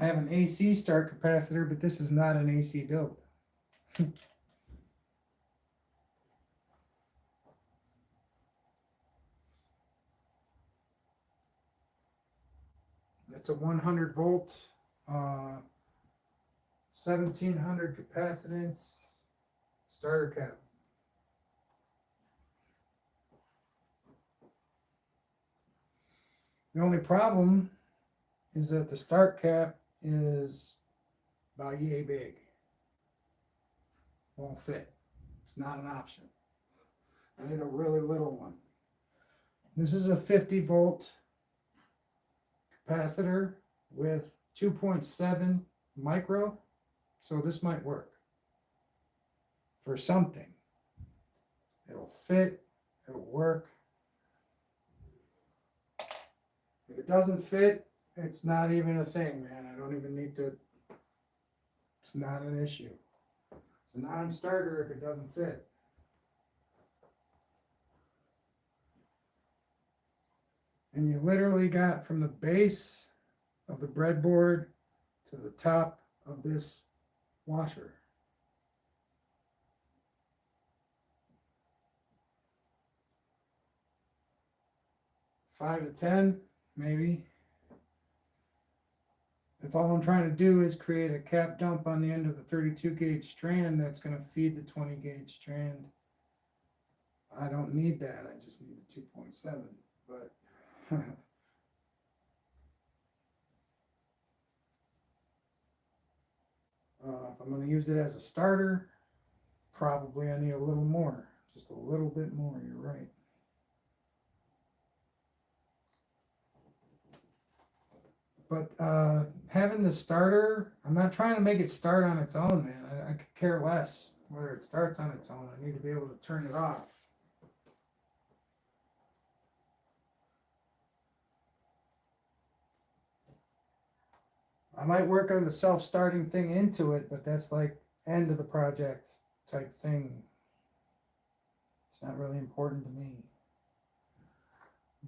I have an AC start capacitor, but this is not an AC build. It's a 100 volt, 1700 capacitance starter cap. The only problem is that the start cap is about yay big. Won't fit. It's not an option. I need a really little one. This is a 50 volt capacitor with 2.7 micro, so this might work for something. It'll fit, it'll work. If it doesn't fit, it's not even a thing, man. I don't even need to, it's not an issue. It's a non-starter if it doesn't fit. And you literally got from the base of the breadboard to the top of this washer. Five to 10, maybe. If all I'm trying to do is create a cap dump on the end of the 32 gauge strand that's going to feed the 20 gauge strand, I don't need that. I just need the 2.7. But if I'm going to use it as a starter, probably I need a little more. Just a little bit more, you're right. But having the starter, I'm not trying to make it start on its own, man. I could care less whether it starts on its own. I need to be able to turn it off. I might work on the self-starting thing into it, but that's like end of the project type thing. It's not really important to me.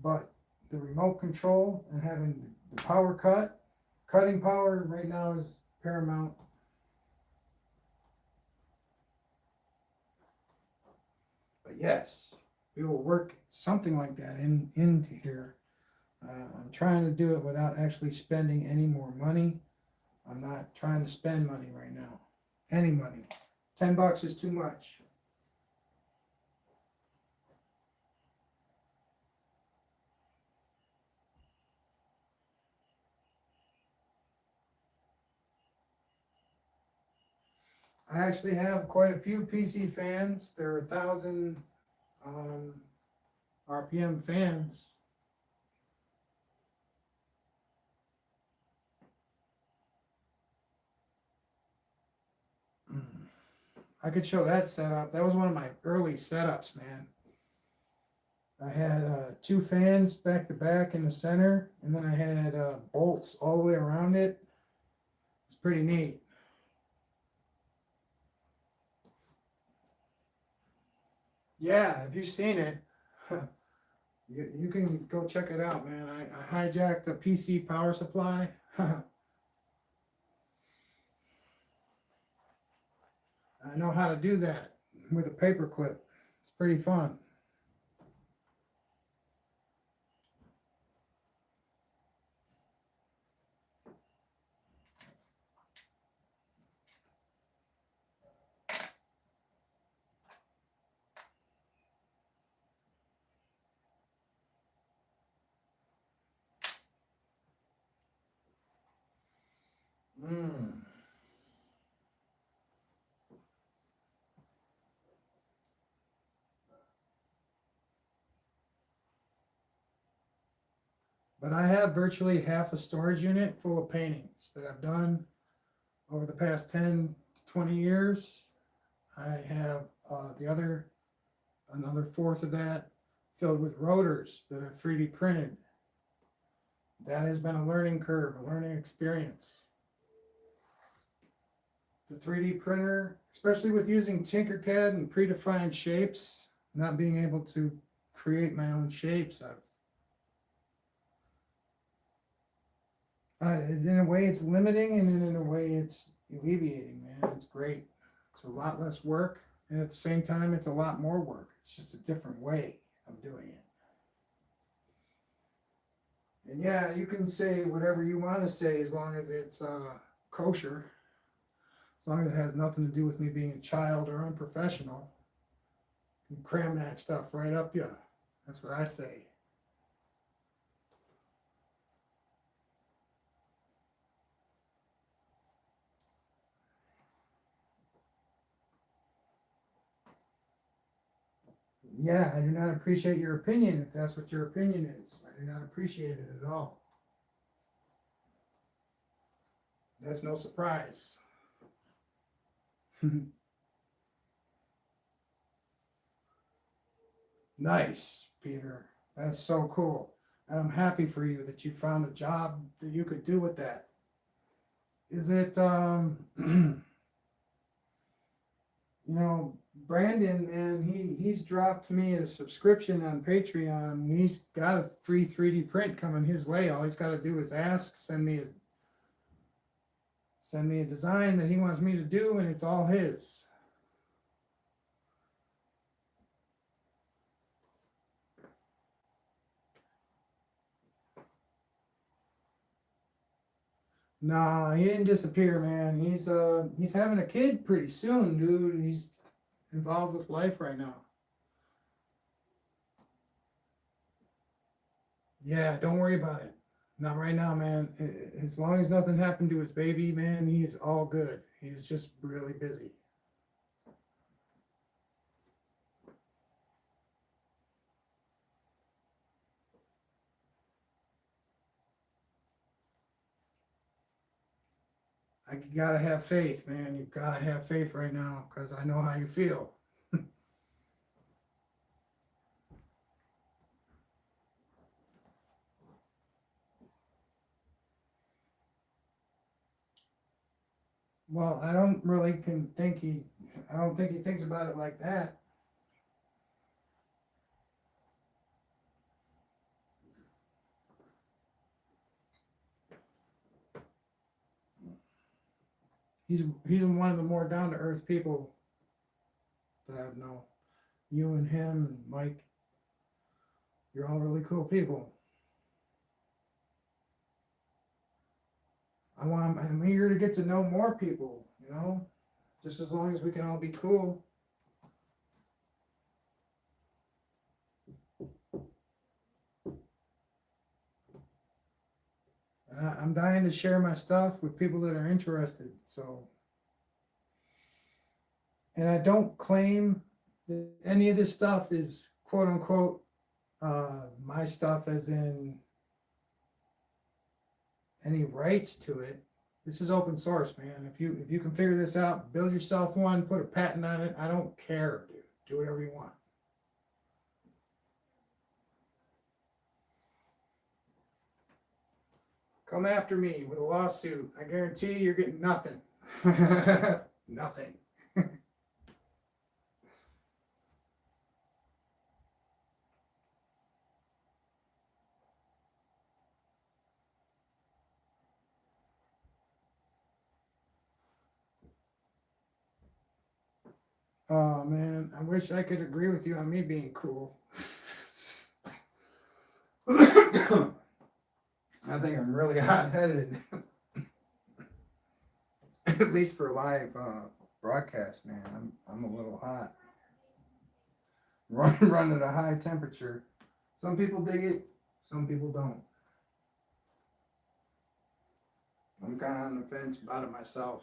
But the remote control and having the power cutting power right now is paramount. But yes, we will work something like that into here. I'm trying to do it without actually spending any more money. I'm not trying to spend money right now. Any money. $10 is too much. I actually have quite a few PC fans. There are 1,000 RPM fans. I could show that setup. That was one of my early setups, man. I had 2 fans back to back in the center, and then I had bolts all the way around it. It's pretty neat. Yeah, if you've seen it, you can go check it out, man. I hijacked a PC power supply. I know how to do that with a paper clip. It's pretty fun. But I have virtually half a storage unit full of paintings that I've done over the past 10 to 20 years. I have another fourth of that filled with rotors that are 3D printed. That has been a learning curve, a learning experience. The 3D printer, especially with using Tinkercad and predefined shapes, not being able to create my own shapes, in a way it's limiting, and in a way it's alleviating, man. It's great. It's a lot less work, and at the same time it's a lot more work. It's just a different way of doing it. And yeah, you can say whatever you want to say as long as it's kosher, as long as it has nothing to do with me being a child or unprofessional. You cram that stuff right up you. That's what I say. Yeah, I do not appreciate your opinion if that's what your opinion is. I do not appreciate it at all. That's no surprise. Nice, Peter. That's so cool. And I'm happy for you that you found a job that you could do with that. Is it, you know, Brandon, man, he's dropped me a subscription on Patreon. He's got a free 3D print coming his way. All he's got to do is ask, send me a design that he wants me to do, and it's all his. Nah, he didn't disappear, man. He's having a kid pretty soon, dude. He's involved with life right now. Yeah, don't worry about it. Not right now, man. As long as nothing happened to his baby, man, he's all good. He's just really busy. You gotta have faith, man. You gotta have faith right now, because I know how you feel. Well, I don't think he thinks about it like that. He's one of the more down to earth people that I've known. You and him and Mike, you're all really cool people. I'm eager to get to know more people, you know, just as long as we can all be cool. I'm dying to share my stuff with people that are interested. So, and I don't claim that any of this stuff is quote unquote my stuff, as in any rights to it. This is open source, man. If you can figure this out, build yourself one, put a patent on it. I don't care, dude. Do whatever you want. Come after me with a lawsuit. I guarantee you're getting nothing. Nothing. Oh man, I wish I could agree with you on me being cool. I think I'm really hot-headed. At least for live broadcast, man. I'm a little hot. Run at a high temperature. Some people dig it, some people don't. I'm kind of on the fence about it myself.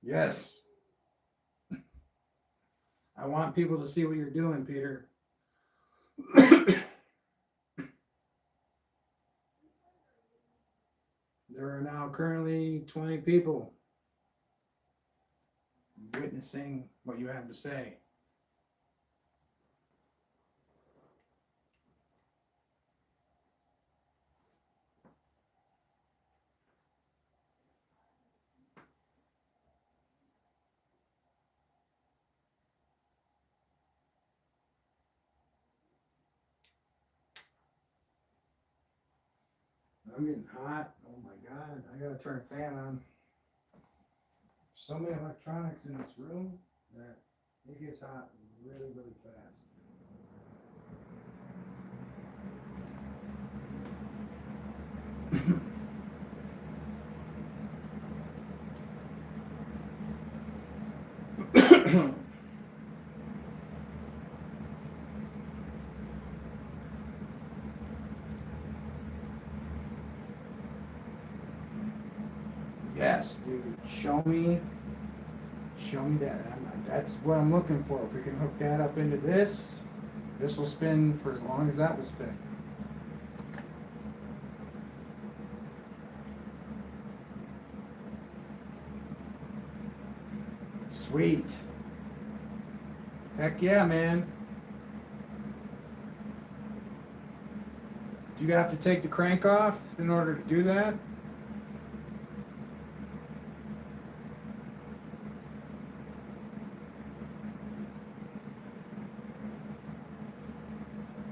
Yes. I want people to see what you're doing, Peter. There are now currently 20 people witnessing what you have to say. I'm getting hot. Oh my God. I gotta turn a fan on. So many electronics in this room that it gets hot really, really fast. Yes, dude. Show me that. That's what I'm looking for. If we can hook that up into this, this will spin for as long as that will spin. Sweet. Heck yeah, man. Do you have to take the crank off in order to do that?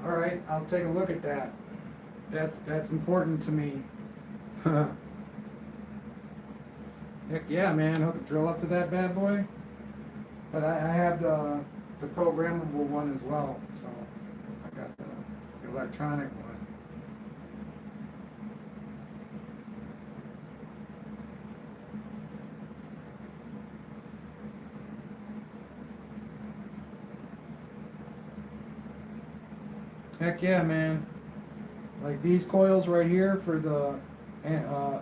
All right, I'll take a look at that. That's important to me. Heck yeah, man. Hook a drill up to that bad boy. But I have the programmable one as well. So I got the electronic one. Heck yeah, man. Like these coils right here for the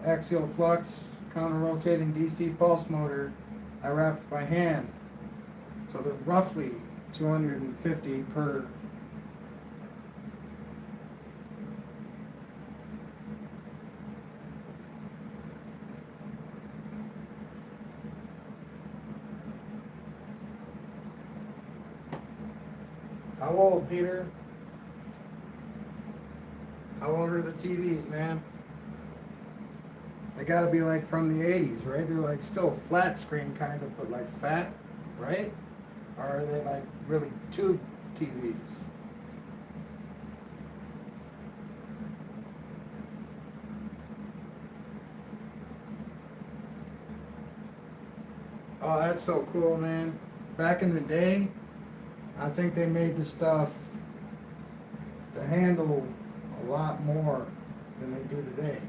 axial flux counter-rotating DC pulse motor, I wrapped by hand. So they're roughly 250 per. How old, Peter? How old are the TVs, man? They gotta be like from the 80s, right? They're like still flat screen kind of, but like fat, right? Or are they like really tube TVs? Oh, that's so cool, man. Back in the day, I think they made the stuff to handle a lot more than they do today.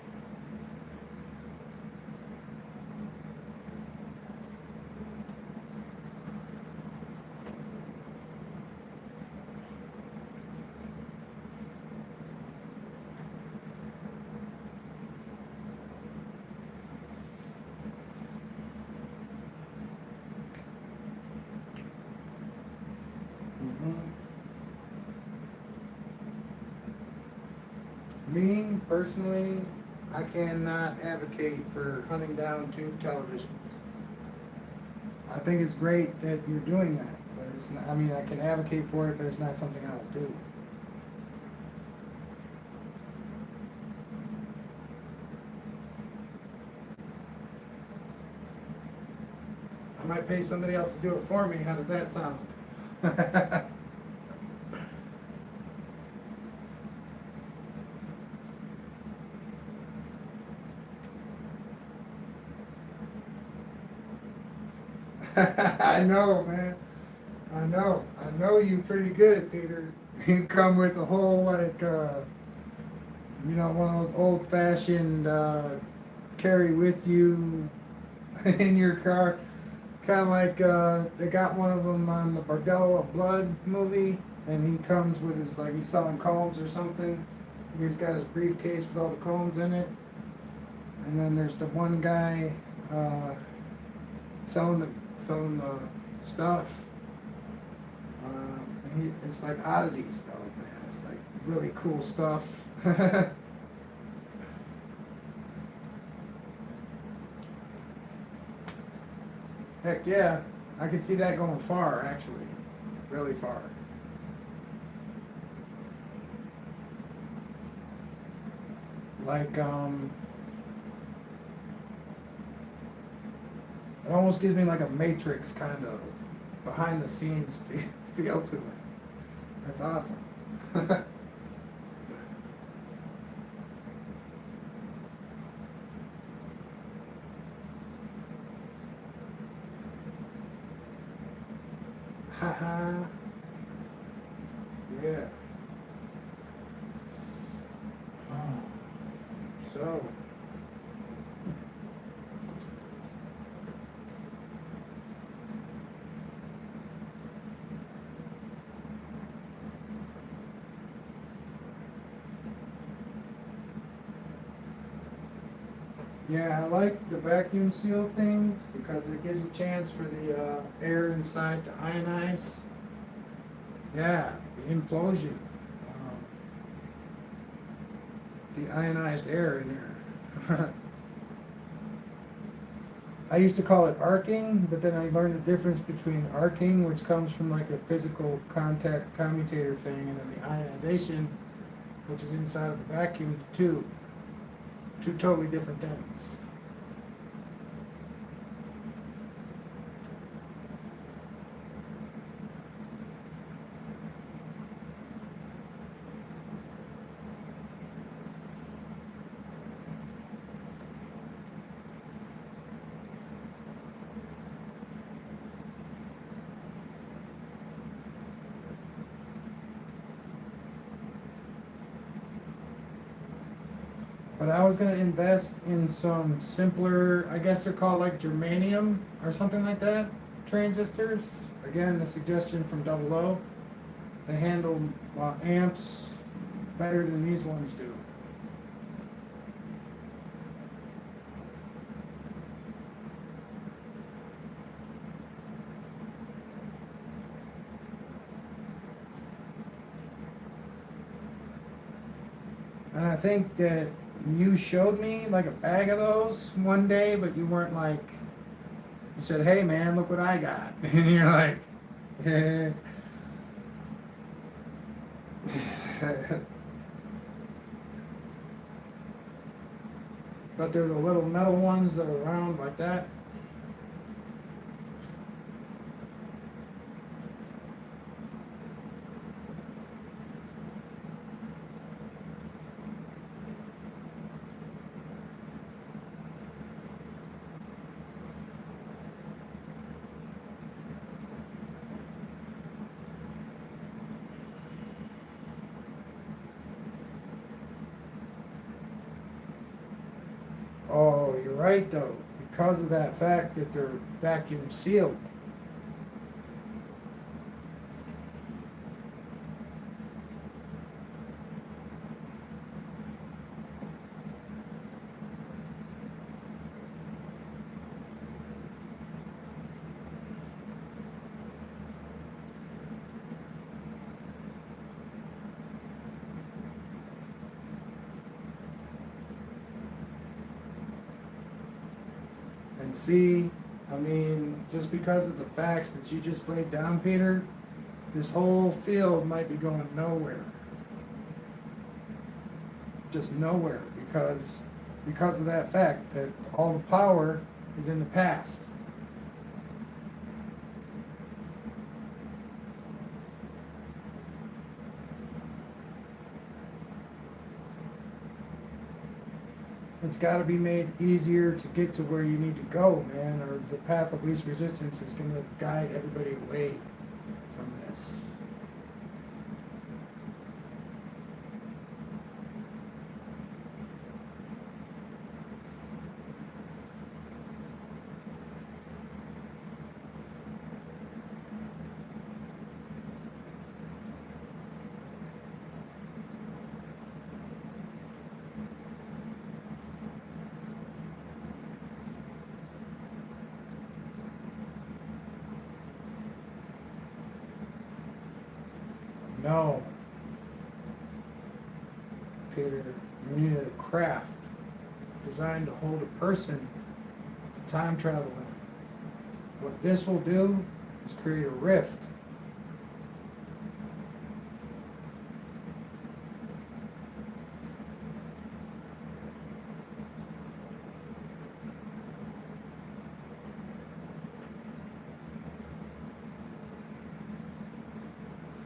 Me, personally, I cannot advocate for hunting down tube televisions. I think it's great that you're doing that, but it's not, I mean, I can advocate for it, but it's not something I will do. I might pay somebody else to do it for me. How does that sound? I know, man. I know you pretty good, Peter. You come with a whole like, one of those old-fashioned carry with you in your car. Kind of like they got one of them on the Bordello of Blood movie, and he comes with his like he's selling combs or something. He's got his briefcase with all the combs in it, and then there's the one guy selling the stuff. It's like oddities though, man. It's like really cool stuff. Heck yeah, I could see that going far, actually, really far. Like, it almost gives me like a Matrix kind of behind the scenes feel to it. That's awesome. Haha. Yeah. So. Yeah, I like the vacuum seal things because it gives a chance for the air inside to ionize. Yeah, the implosion. Um, the ionized air in there. I used to call it arcing, but then I learned the difference between arcing, which comes from like a physical contact commutator thing, and then the ionization, which is inside of the vacuum tube. Two totally different things. But I was going to invest in some simpler, I guess they're called like germanium or something like that, transistors. Again, the suggestion from Double O. They handle amps better than these ones do. And I think that you showed me like a bag of those one day, but you weren't like, you said, hey man, look what I got. And you're like, eh. But they're the little metal ones that are round like that. Oh, you're right though. Because of that fact that they're vacuum sealed. And see, I mean, just because of the facts that you just laid down, Peter, this whole field might be going nowhere. Just nowhere because of that fact that all the power is in the past. It's got to be made easier to get to where you need to go, man, or the path of least resistance is going to guide everybody away from this. No. locator, you needed a craft designed to hold a person to time travel in. What this will do is create a rift.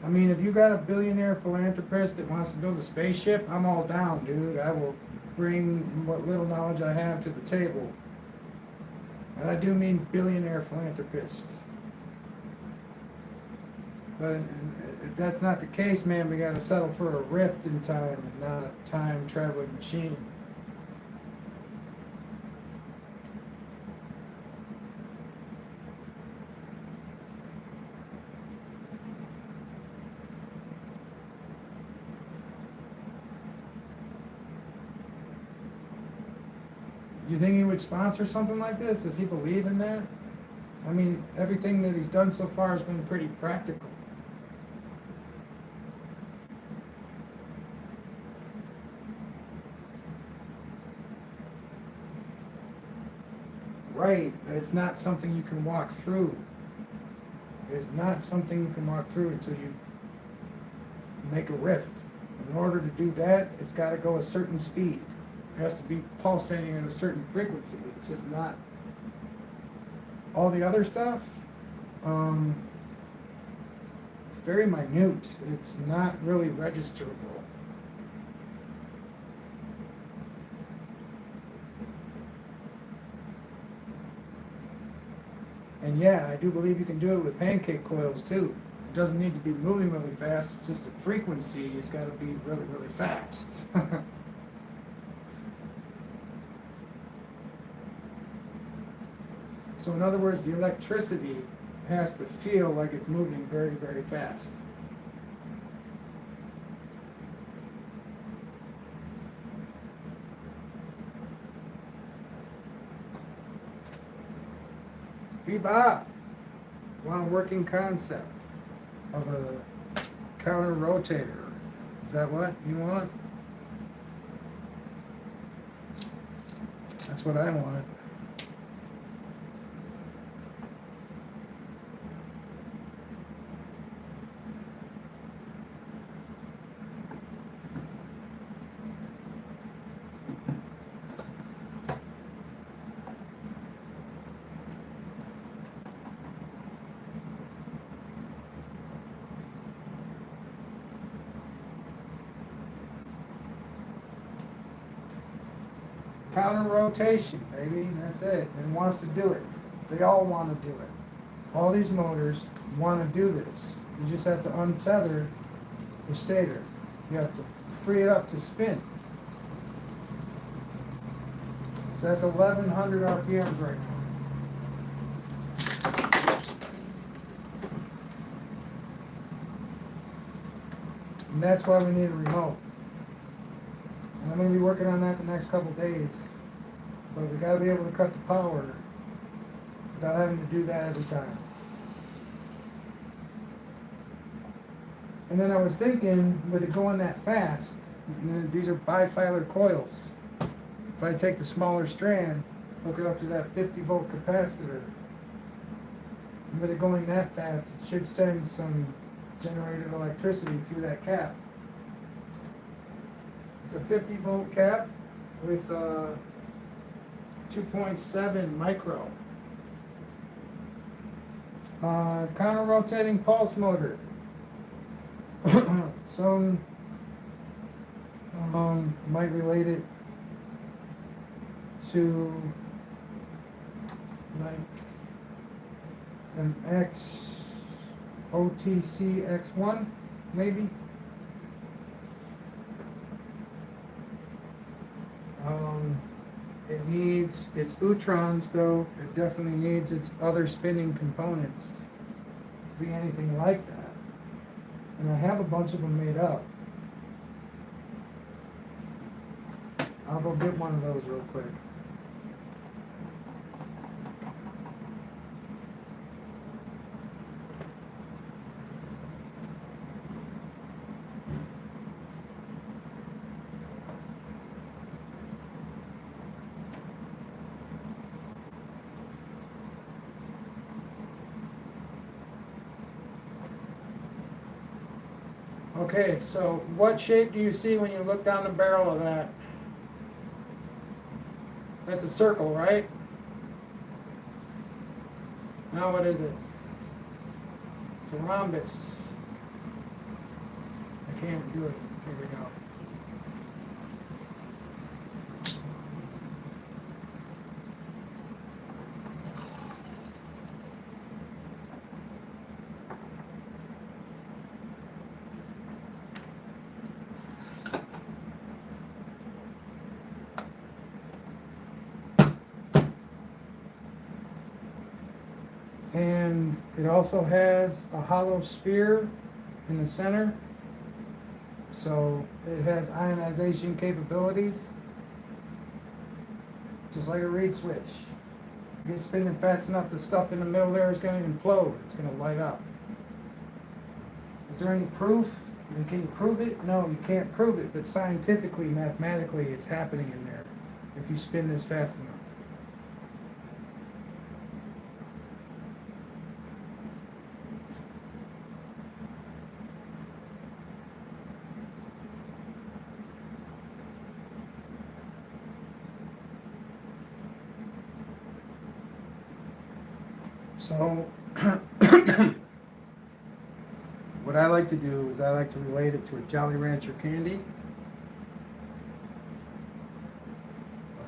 I mean, if you got a billionaire philanthropist that wants to build a spaceship, I'm all down, dude. I will bring what little knowledge I have to the table. And I do mean billionaire philanthropist. But if that's not the case, man, we got to settle for a rift in time and not a time traveling machine. You think he would sponsor something like this? Does he believe in that? I mean, everything that he's done so far has been pretty practical. Right, but it's not something you can walk through. It is not something you can walk through until you make a rift. In order to do that, it's got to go a certain speed. It has to be pulsating at a certain frequency. It's just not. All the other stuff, it's very minute. It's not really registerable. And yeah, I do believe you can do it with pancake coils too. It doesn't need to be moving really fast. It's just the frequency has got to be really, really fast. So in other words, the electricity has to feel like it's moving very, very fast. Bebop, want a working concept of a counter rotator. Is that what you want? That's what I want. Counter rotation, baby. That's it. It wants to do it. They all want to do it. All these motors want to do this. You just have to untether the stator. You have to free it up to spin. So that's 1100 RPMs right now. And that's why we need a remote. And I'm going to be working on that the next couple days. But we got to be able to cut the power without having to do that every time. And then I was thinking, with it going that fast, these are bifilar coils. If I take the smaller strand, hook it up to that 50 volt capacitor, and with it going that fast, it should send some generated electricity through that cap. It's a 50 volt cap with 2.7 micro. Counter rotating pulse motor. Some might relate it to like an OTC X1 maybe. It needs its neutrons, though. It definitely needs its other spinning components to be anything like that. And I have a bunch of them made up. I'll go get one of those real quick. Okay, so what shape do you see when you look down the barrel of that? That's a circle, right? Now what is it? It's a rhombus. I can't do it. Here we go. And it also has a hollow sphere in the center. So it has ionization capabilities, just like a reed switch. If you get spinning fast enough, the stuff in the middle there is going to implode. It's going to light up. Is there any proof? I mean, can you prove it? No, you can't prove it, but scientifically, mathematically, it's happening in there if you spin this fast enough. So, what I like to do is I like to relate it to a Jolly Rancher candy.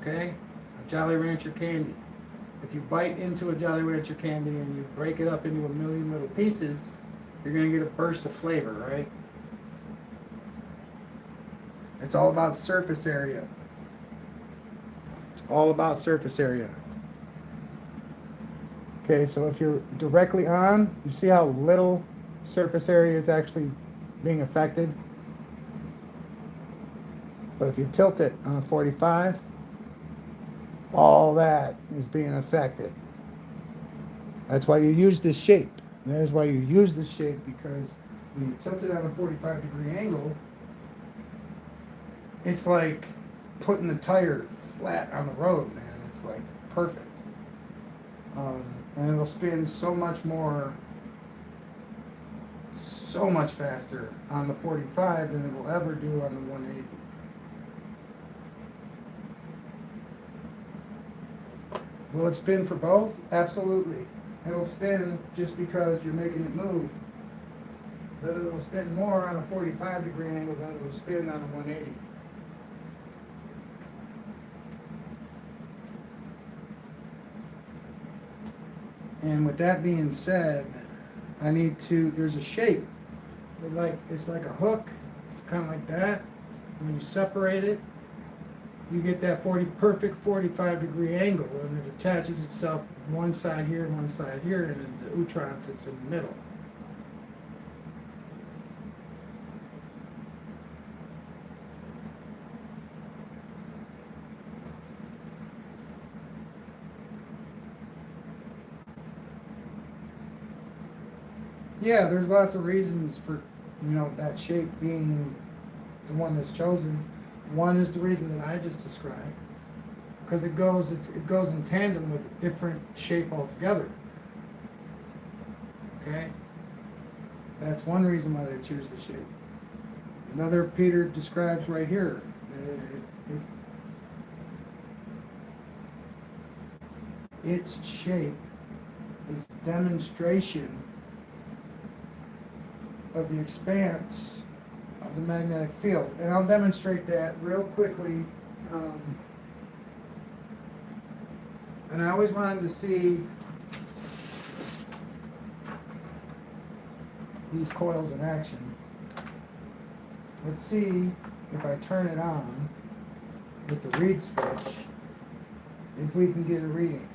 Okay? A Jolly Rancher candy. If you bite into a Jolly Rancher candy and you break it up into a million little pieces, you're going to get a burst of flavor, right? It's all about surface area. It's all about surface area. Okay, so if you're directly on, you see how little surface area is actually being affected? But if you tilt it on a 45, all that is being affected. That's why you use this shape. That is why you use this shape, because when you tilt it on a 45-degree angle, it's like putting the tire flat on the road, man. It's like perfect. And it'll spin so much more, so much faster on the 45 than it will ever do on the 180. Will it spin for both? Absolutely. It'll spin just because you're making it move. But it'll spin more on a 45-degree angle than it will spin on a 180. And with that being said, there's a shape. It's like a hook. It's kind of like that. When you separate it, you get that perfect 45-degree angle, and it attaches itself one side here, and then the Utron sits in the middle. Yeah, there's lots of reasons for, that shape being the one that's chosen. One is the reason that I just described, because it goes in tandem with a different shape altogether. Okay, that's one reason why they choose the shape. Another Peter describes right here that its shape is demonstration of the expanse of the magnetic field. And I'll demonstrate that real quickly. And I always wanted to see these coils in action. Let's see if I turn it on with the reed switch, if we can get a reading.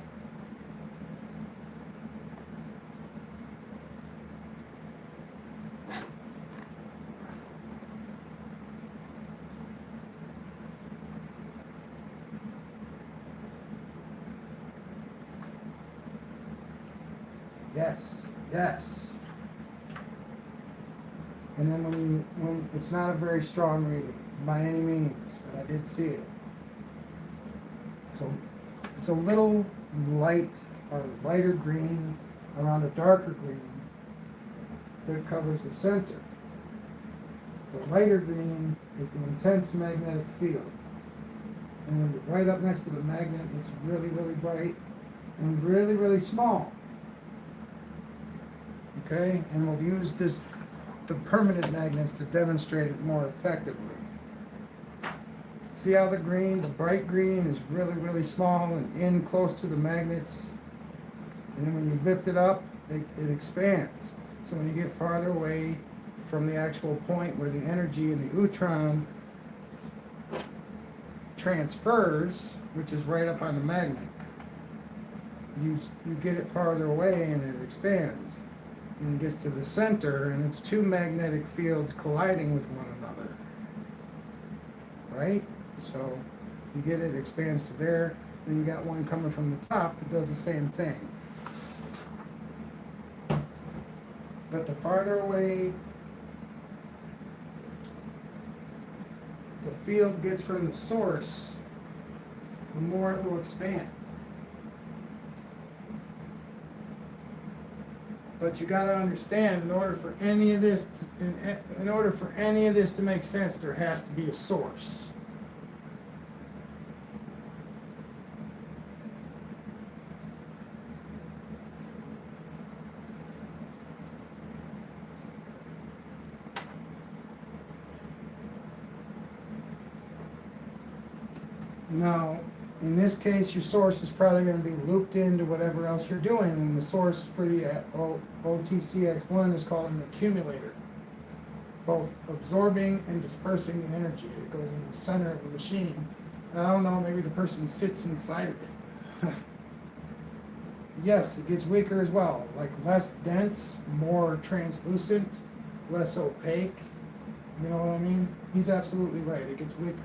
Yes. And then when it's not a very strong reading by any means, but I did see it. So it's a little light or lighter green around a darker green that covers the center. The lighter green is the intense magnetic field. And when you're right up next to the magnet, it's really, really bright and really, really small. Okay, and we'll use the permanent magnets to demonstrate it more effectively. See how the bright green is really, really small and in close to the magnets? And then when you lift it up, it expands. So when you get farther away from the actual point where the energy in the neutron transfers, which is right up on the magnet, you get it farther away and it expands. And it gets to the center and it's two magnetic fields colliding with one another. Right? So you get it expands to there, then you got one coming from the top that does the same thing. But the farther away the field gets from the source, the more it will expand. But you got to understand, in order for any of this to make sense, there has to be a source. Now, in this case, your source is probably going to be looped into whatever else you're doing, and the source for the OTCX1 is called an accumulator, both absorbing and dispersing the energy. It goes in the center of the machine. I don't know, maybe the person sits inside of it. Yes, it gets weaker as well, like less dense, more translucent, less opaque. You know what I mean? He's absolutely right, it gets weaker.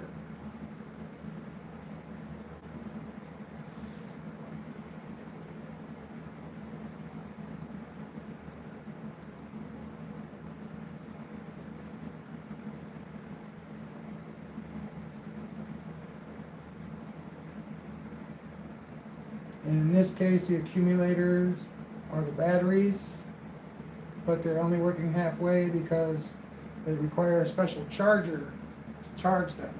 And in this case, the accumulators are the batteries, but they're only working halfway because they require a special charger to charge them.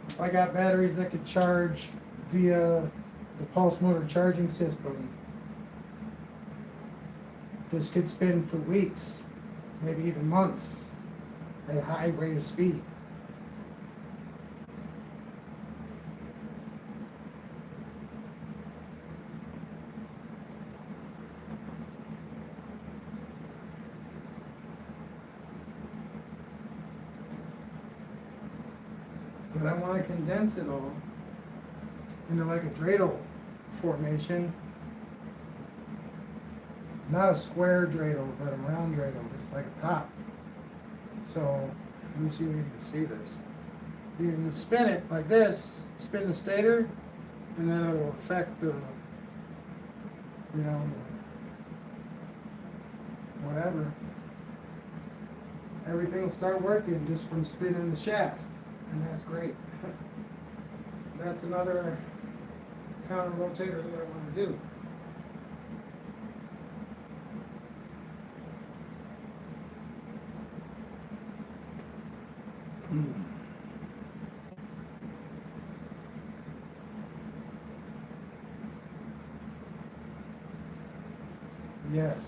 If I got batteries that could charge via the pulse motor charging system, this could spin for weeks, maybe even months, at a high rate of speed. But I want to condense it all into like a dreidel formation. Not a square dreidel, but a round dreidel, just like a top. So, let me see if you can see this. You can spin it like this, spin the stator, and then it will affect the, whatever. Everything will start working just from spinning the shaft. And that's great. That's another counter rotator that I want to do. Yes.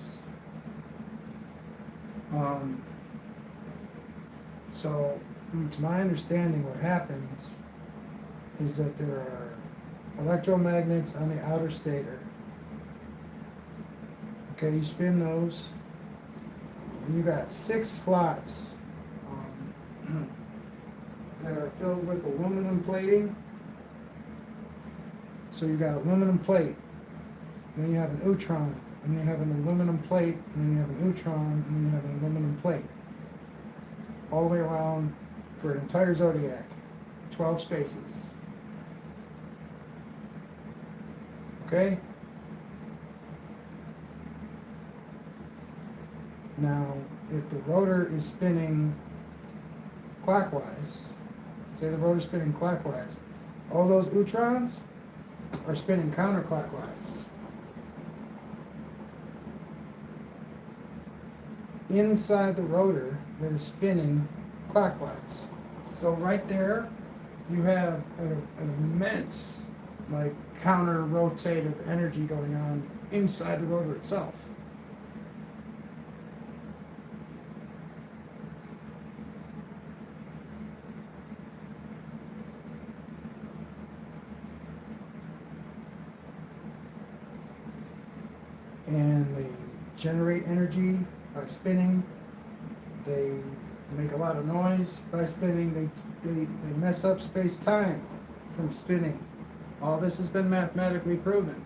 So, to my understanding, what happens is that there are electromagnets on the outer stator. Okay, you spin those, and you got 6 slots that are filled with aluminum plating. So you got aluminum plate, then you have an neutron, and then you have an aluminum plate, and then you have a neutron, and then you have an aluminum plate. All the way around for an entire zodiac, 12 spaces. Okay? Now, if the rotor is spinning clockwise, say the rotor's spinning clockwise, all those neutrons are spinning counterclockwise. inside the rotor that is spinning clockwise. So right there, you have an immense, like, counter-rotative energy going on inside the rotor itself. And they generate energy by spinning. They make a lot of noise by spinning. They mess up space-time from spinning. All this has been mathematically proven.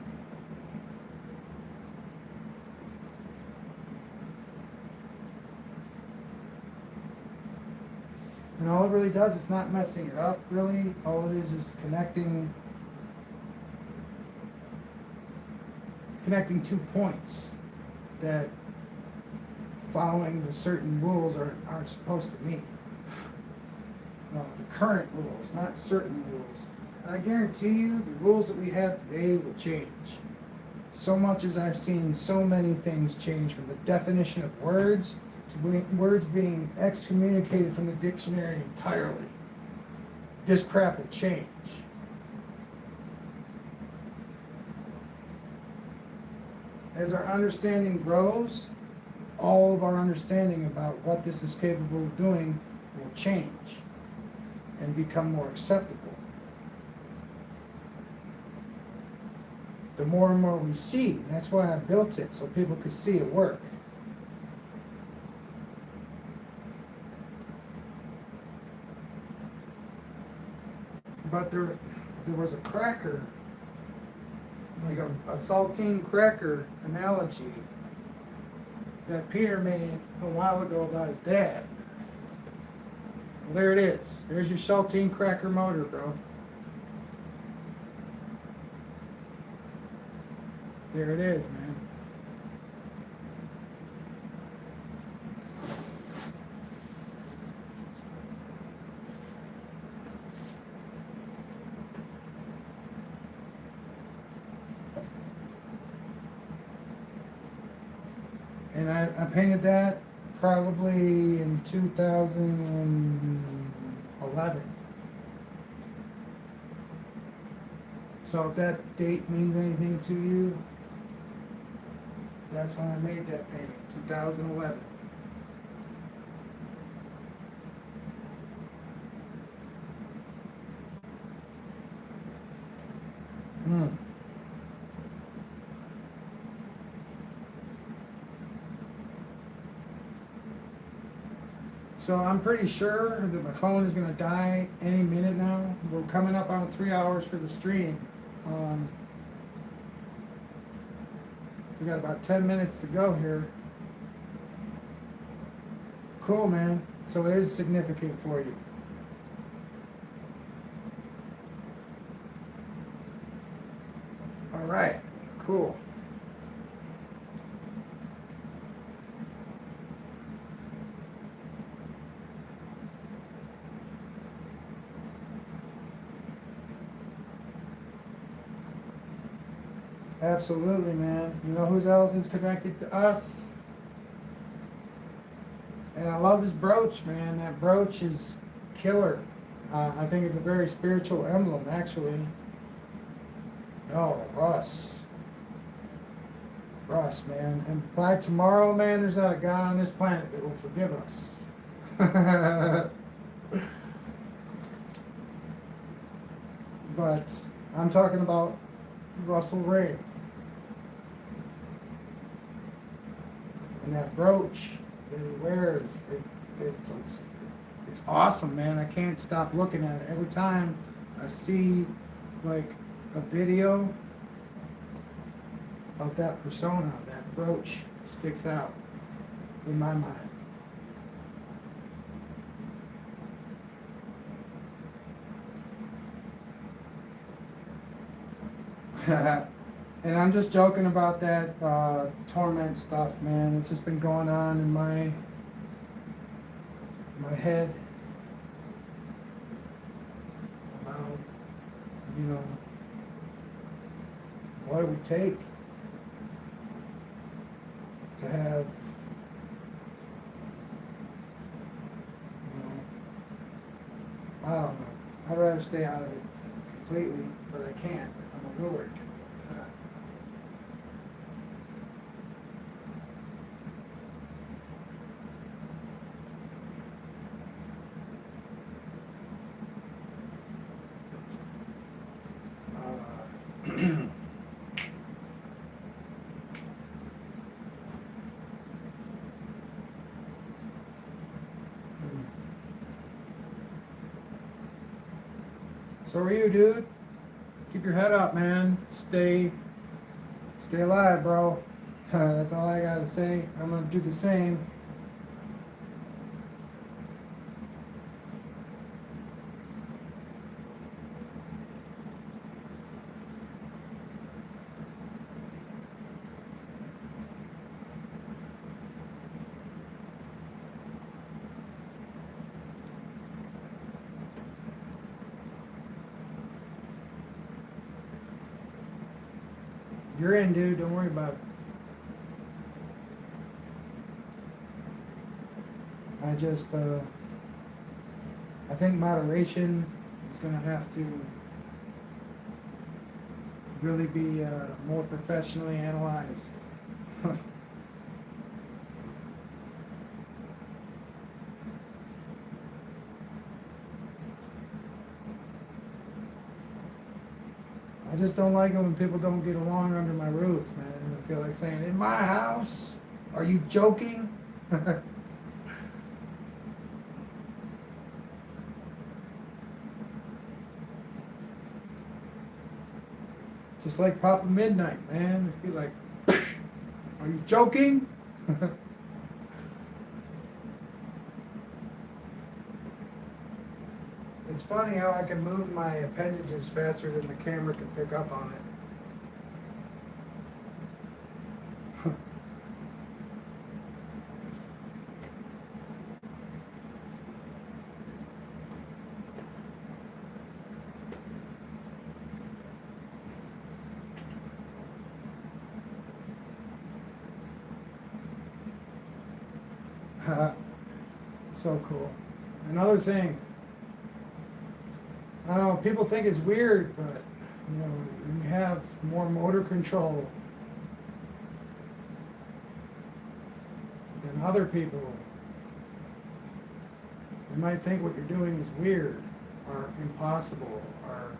And all it really does, it's not messing it up, really. All it is connecting two points that, following the certain rules, aren't supposed to meet. No, the current rules, not certain rules. And I guarantee you, the rules that we have today will change. So much as I've seen so many things change, from the definition of words to words being excommunicated from the dictionary entirely. This crap will change. As our understanding grows, all of our understanding about what this is capable of doing will change and become more acceptable. The more and more we see, and that's why I built it, so people could see it work. But there was a cracker, like a saltine cracker analogy that Peter made a while ago about his dad. Well, there it is. There's your saltine cracker motor, bro. There it is, man. And I painted that probably in 2011. So if that date means anything to you, that's when I made that painting, 2011. So I'm pretty sure that my phone is going to die any minute now. We're coming up on 3 hours for the stream. We got about 10 minutes to go here. Cool, man. So it is significant for you. All right, cool. Absolutely, man. You know who else is connected to us? And I love his brooch, man. That brooch is killer. I think it's a very spiritual emblem, actually. No, Russ. Russ, man. And by tomorrow, man, there's not a God on this planet that will forgive us. But I'm talking about Russell Ray. And that brooch that he wears, it's awesome, man. I can't stop looking at it. Every time I see, like, a video of that persona, that brooch sticks out in my mind. And I'm just joking about that torment stuff, man. It's just been going on in my head about, you know, what it would take to have I don't know. I'd rather stay out of it completely, but I can't. I'm allured. So are you, dude? Keep your head up, man. Stay alive, bro. That's all I gotta say. I'm gonna do the same. You're in, dude. Don't worry about it. I just, I think moderation is gonna have to really be more professionally analyzed. I just don't like it when people don't get along under my roof, man. I feel like saying, in my house? Are you joking? Just like Papa Midnight, man. Just be like, are you joking? It's funny how I can move my appendages faster than the camera can pick up on it. So cool. Another thing, I don't know, people think it's weird, but you know, when you have more motor control than other people, they might think what you're doing is weird or impossible or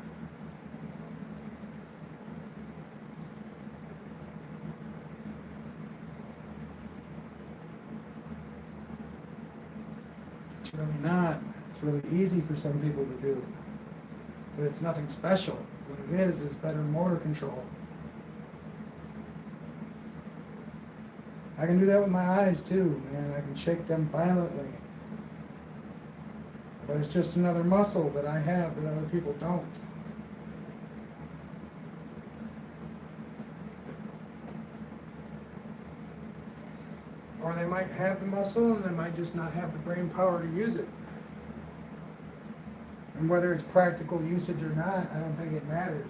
it's really not. It's really easy for some people to do, but it's nothing special. What it is better motor control. I can do that with my eyes too, man. I can shake them violently. But it's just another muscle that I have that other people don't. Or they might have the muscle and they might just not have the brain power to use it. And whether it's practical usage or not, I don't think it matters.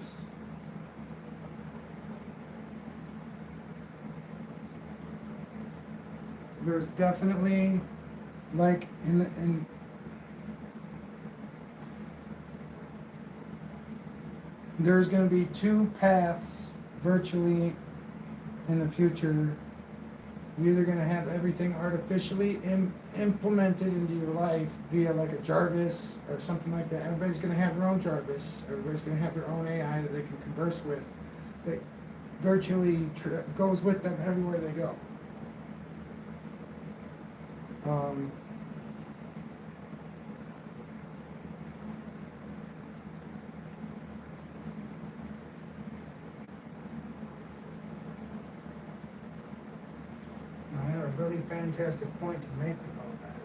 There's definitely, like there's going to be two paths virtually in the future. You're either going to have everything artificially implemented into your life via like a Jarvis or something like that. Everybody's going to have their own Jarvis. Everybody's going to have their own AI that they can converse with, that virtually goes with them everywhere they go. I had a really fantastic point to make with all that,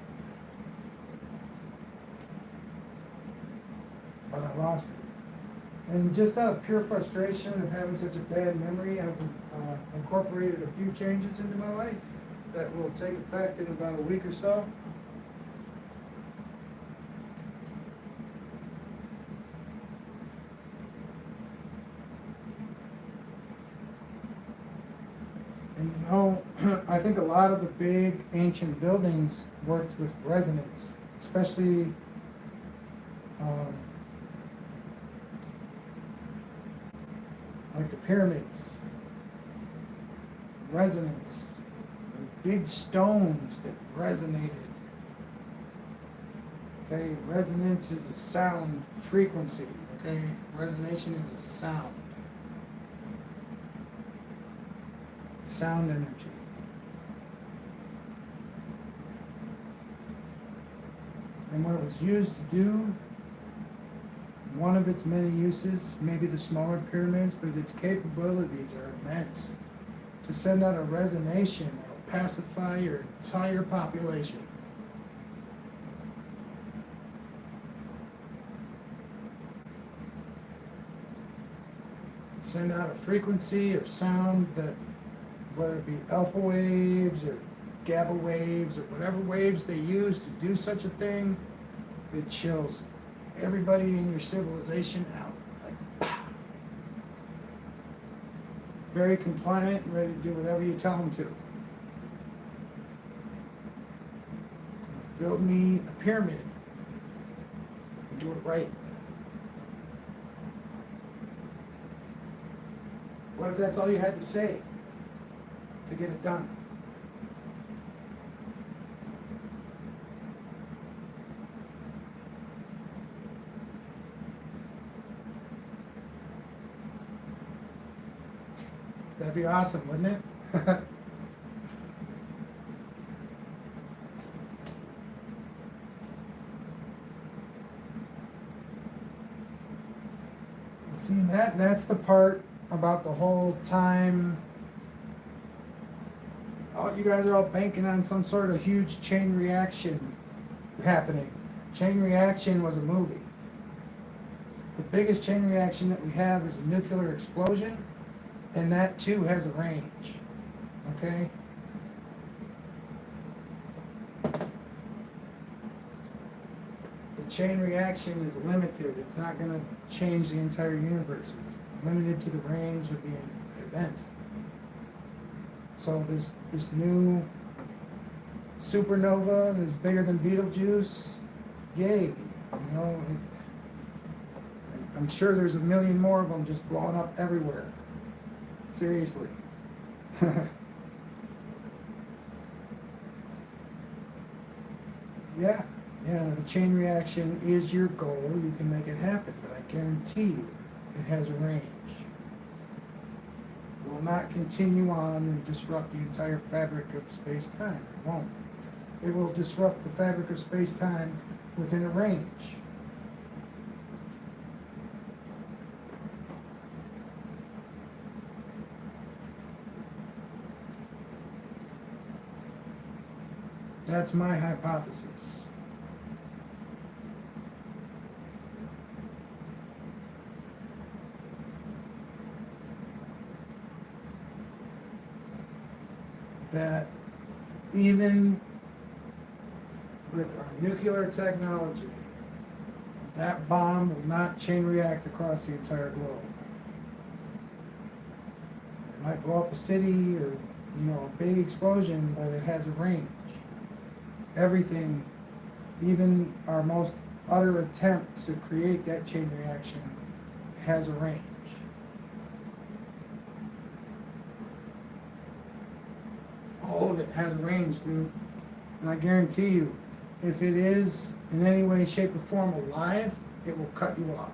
but I lost it. And just out of pure frustration of having such a bad memory, I've incorporated a few changes into my life that will take effect in about a week or so. And you know, I think a lot of the big ancient buildings worked with resonance, especially Um, like the pyramids, resonance, like big stones that resonated. Okay, resonance is a sound frequency. Okay, resonation is a sound energy. And what it was used to do, one of its many uses, maybe the smaller pyramids, but its capabilities are immense. To send out a resonation that'll pacify your entire population. Send out a frequency of sound that, whether it be alpha waves or gamma waves or whatever waves they use to do such a thing, it chills everybody in your civilization out. Like, pow. Very compliant and ready to do whatever you tell them to. Build me a pyramid. Do it right. What if that's all you had to say to get it done? That'd be awesome, wouldn't it? See, that's the part about the whole time. Oh, you guys are all banking on some sort of huge chain reaction happening. Chain reaction was a movie. The biggest chain reaction that we have is a nuclear explosion, and that too has a range. Okay? The chain reaction is limited. It's not going to change the entire universe. It's limited to the range of the event. So this new supernova is bigger than Betelgeuse. Yay! You know, I'm sure there's a million more of them just blowing up everywhere. Seriously. Yeah, if a chain reaction is your goal, you can make it happen, but I guarantee you it has a range. It will not continue on and disrupt the entire fabric of space-time. It won't. It will disrupt the fabric of space-time within a range. That's my hypothesis. That even with our nuclear technology, that bomb will not chain react across the entire globe. It might blow up a city or, a big explosion, but it has a range. Everything, even our most utter attempt to create that chain reaction, has a range. All of it has a range, dude. And I guarantee you, if it is in any way, shape, or form alive, it will cut you off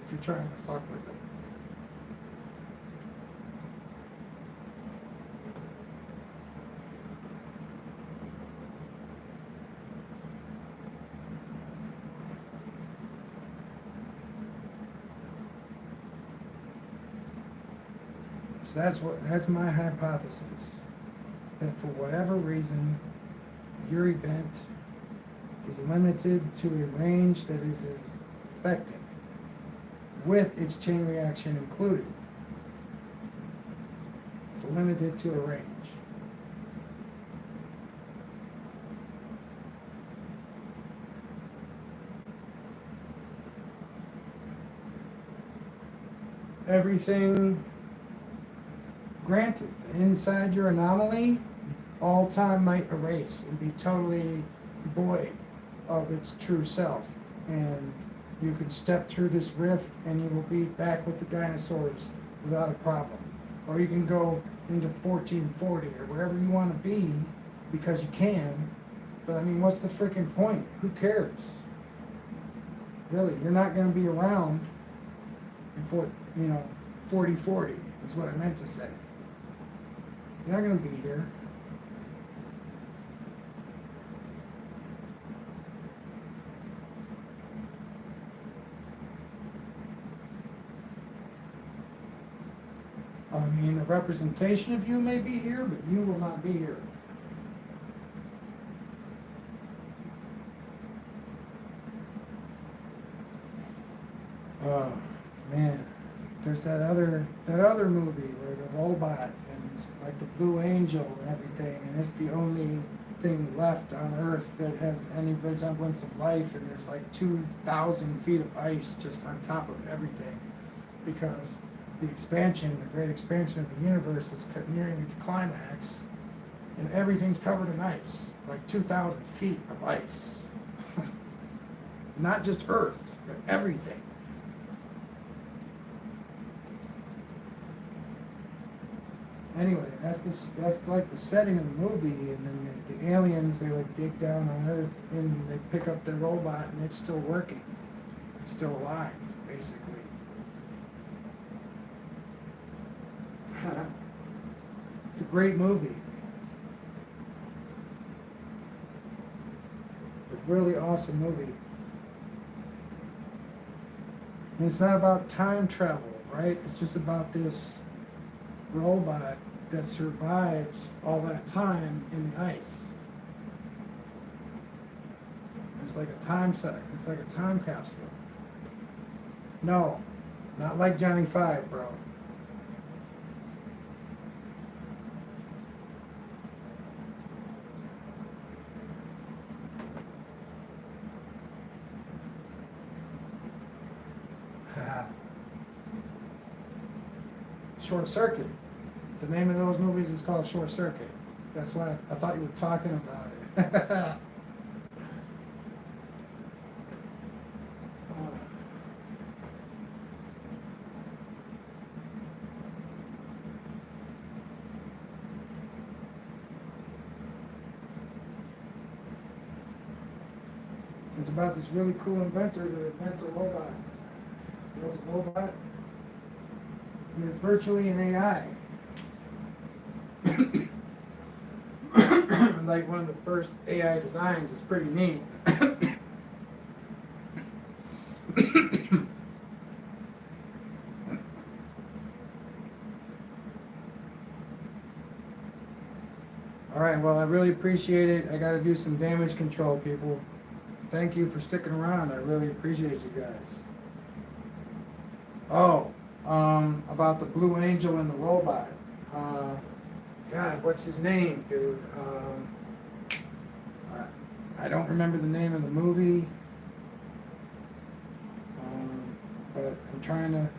if you're trying to fuck with it. So that's my hypothesis. That for whatever reason, your event is limited to a range that is affected, with its chain reaction included. It's limited to a range. Everything, granted, inside your anomaly, all time might erase and be totally void of its true self. And You can step through this rift and you will be back with the dinosaurs without a problem. Or you can go into 1440 or wherever you want to be because you can. But I mean, what's the freaking point? Who cares? Really, you're not going to be around in 4040 is what I meant to say. You're not going to be here. I mean, a representation of you may be here, but you will not be here. Oh, man. There's that other movie where the robot and it's like the Blue Angel and everything, and it's the only thing left on Earth that has any resemblance of life, and there's like 2,000 feet of ice just on top of everything because the great expansion of the universe is nearing its climax, and everything's covered in ice, like 2,000 feet of ice. Not just Earth, but everything. Anyway, that's like the setting of the movie, and then the aliens, they like dig down on Earth and they pick up the robot and it's still working. It's still alive, basically. It's a great movie. A really awesome movie. And it's not about time travel, right? It's just about this robot that survives all that time in the ice. It's like a time it's like a time capsule. No, not like Johnny Five, bro. Short Circuit. The name of those movies is called Short Circuit. That's why I thought you were talking about it. It's about this really cool inventor that invents a robot. Builds a robot. And it's virtually an AI. Like one of the first AI designs is pretty neat. All right, well, I really appreciate it. I got to do some damage control, people. Thank you for sticking around. I really appreciate you guys. Oh, about the Blue Angel and the robot. God, what's his name, dude? I don't remember the name of the movie, but I'm trying to...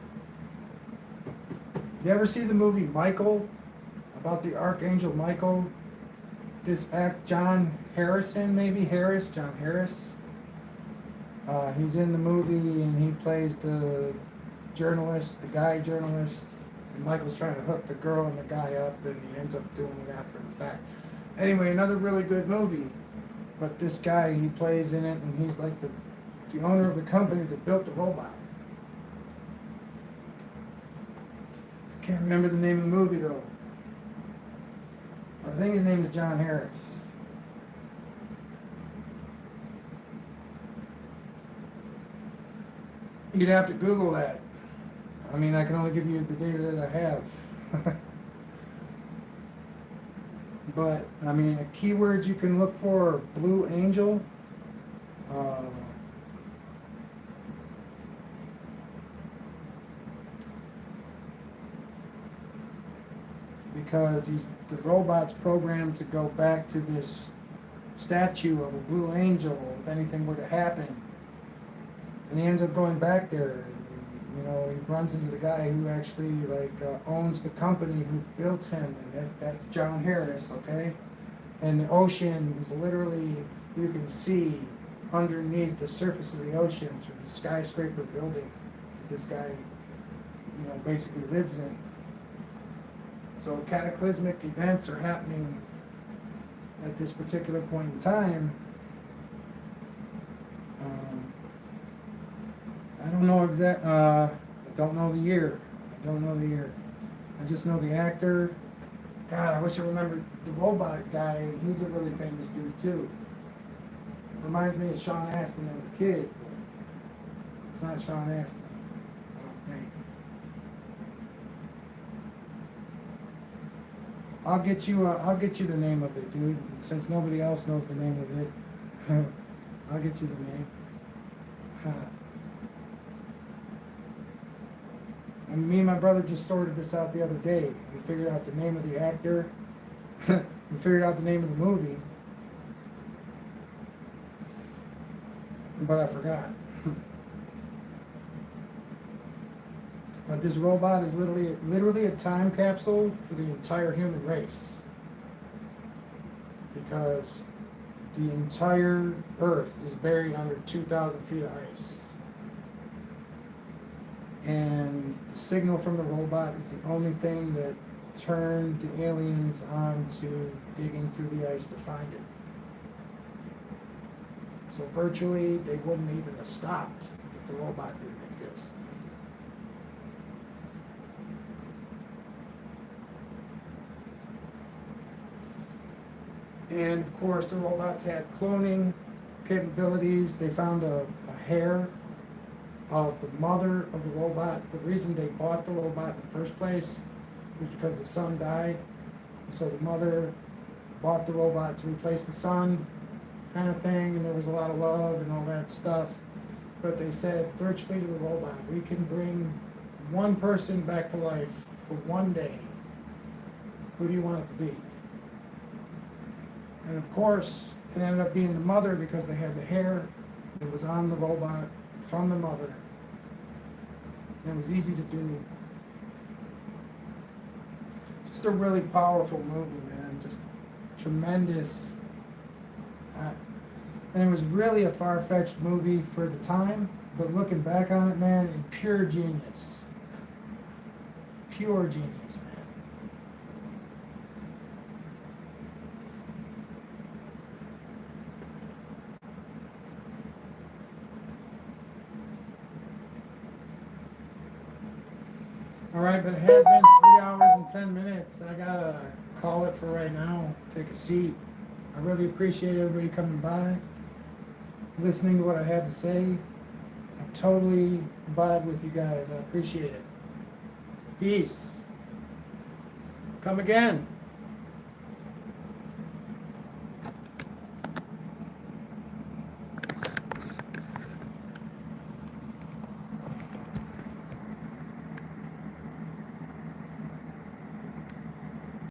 You ever see the movie Michael? About the Archangel Michael? This John Harrison, maybe? John Harris. He's in the movie and he plays the journalist, the guy journalist. And Michael's trying to hook the girl and the guy up, and he ends up doing it after the fact. Anyway, another really good movie. But this guy, he plays in it, and he's like the owner of the company that built the robot. I can't remember the name of the movie, though. I think his name is John Harris. You'd have to Google that. I mean, I can only give you the data that I have. But, I mean, a keyword you can look for, Blue Angel. Because the robot's programmed to go back to this statue of a blue angel if anything were to happen. And he ends up going back there. You know, he runs into the guy who actually owns the company who built him, and that's John Harris, okay? And the ocean is literally, you can see underneath the surface of the ocean through the skyscraper building that this guy, basically lives in. So cataclysmic events are happening at this particular point in time. I don't know I don't know the year. I just know the actor. God, I wish I remembered the robot guy. He's a really famous dude too. Reminds me of Sean Astin as a kid, but it's not Sean Astin, I don't think. I'll get you the name of it, dude. Since nobody else knows the name of it, I'll get you the name. And me and my brother just sorted this out the other day. We figured out the name of the actor. We figured out the name of the movie. But I forgot. But this robot is literally a time capsule for the entire human race. Because the entire Earth is buried under 2,000 feet of ice. And the signal from the robot is the only thing that turned the aliens on to digging through the ice to find it. So virtually, they wouldn't even have stopped if the robot didn't exist. And of course, the robots had cloning capabilities. They found a hair of the mother of the robot. The reason they bought the robot in the first place was because the son died. So the mother bought the robot to replace the son, kind of thing, and there was a lot of love and all that stuff. But they said virtually to the robot, we can bring one person back to life for one day. Who do you want it to be? And of course, it ended up being the mother because they had the hair that was on the robot from the mother. And it was easy to do. Just a really powerful movie, man. Just tremendous. And it was really a far-fetched movie for the time, but looking back on it, man, pure genius. Pure genius, man. All right, but it has been 3 hours and 10 minutes. I gotta call it for right now. Take a seat. I really appreciate everybody coming by, listening to what I had to say. I totally vibe with you guys. I appreciate it. Peace. Come again.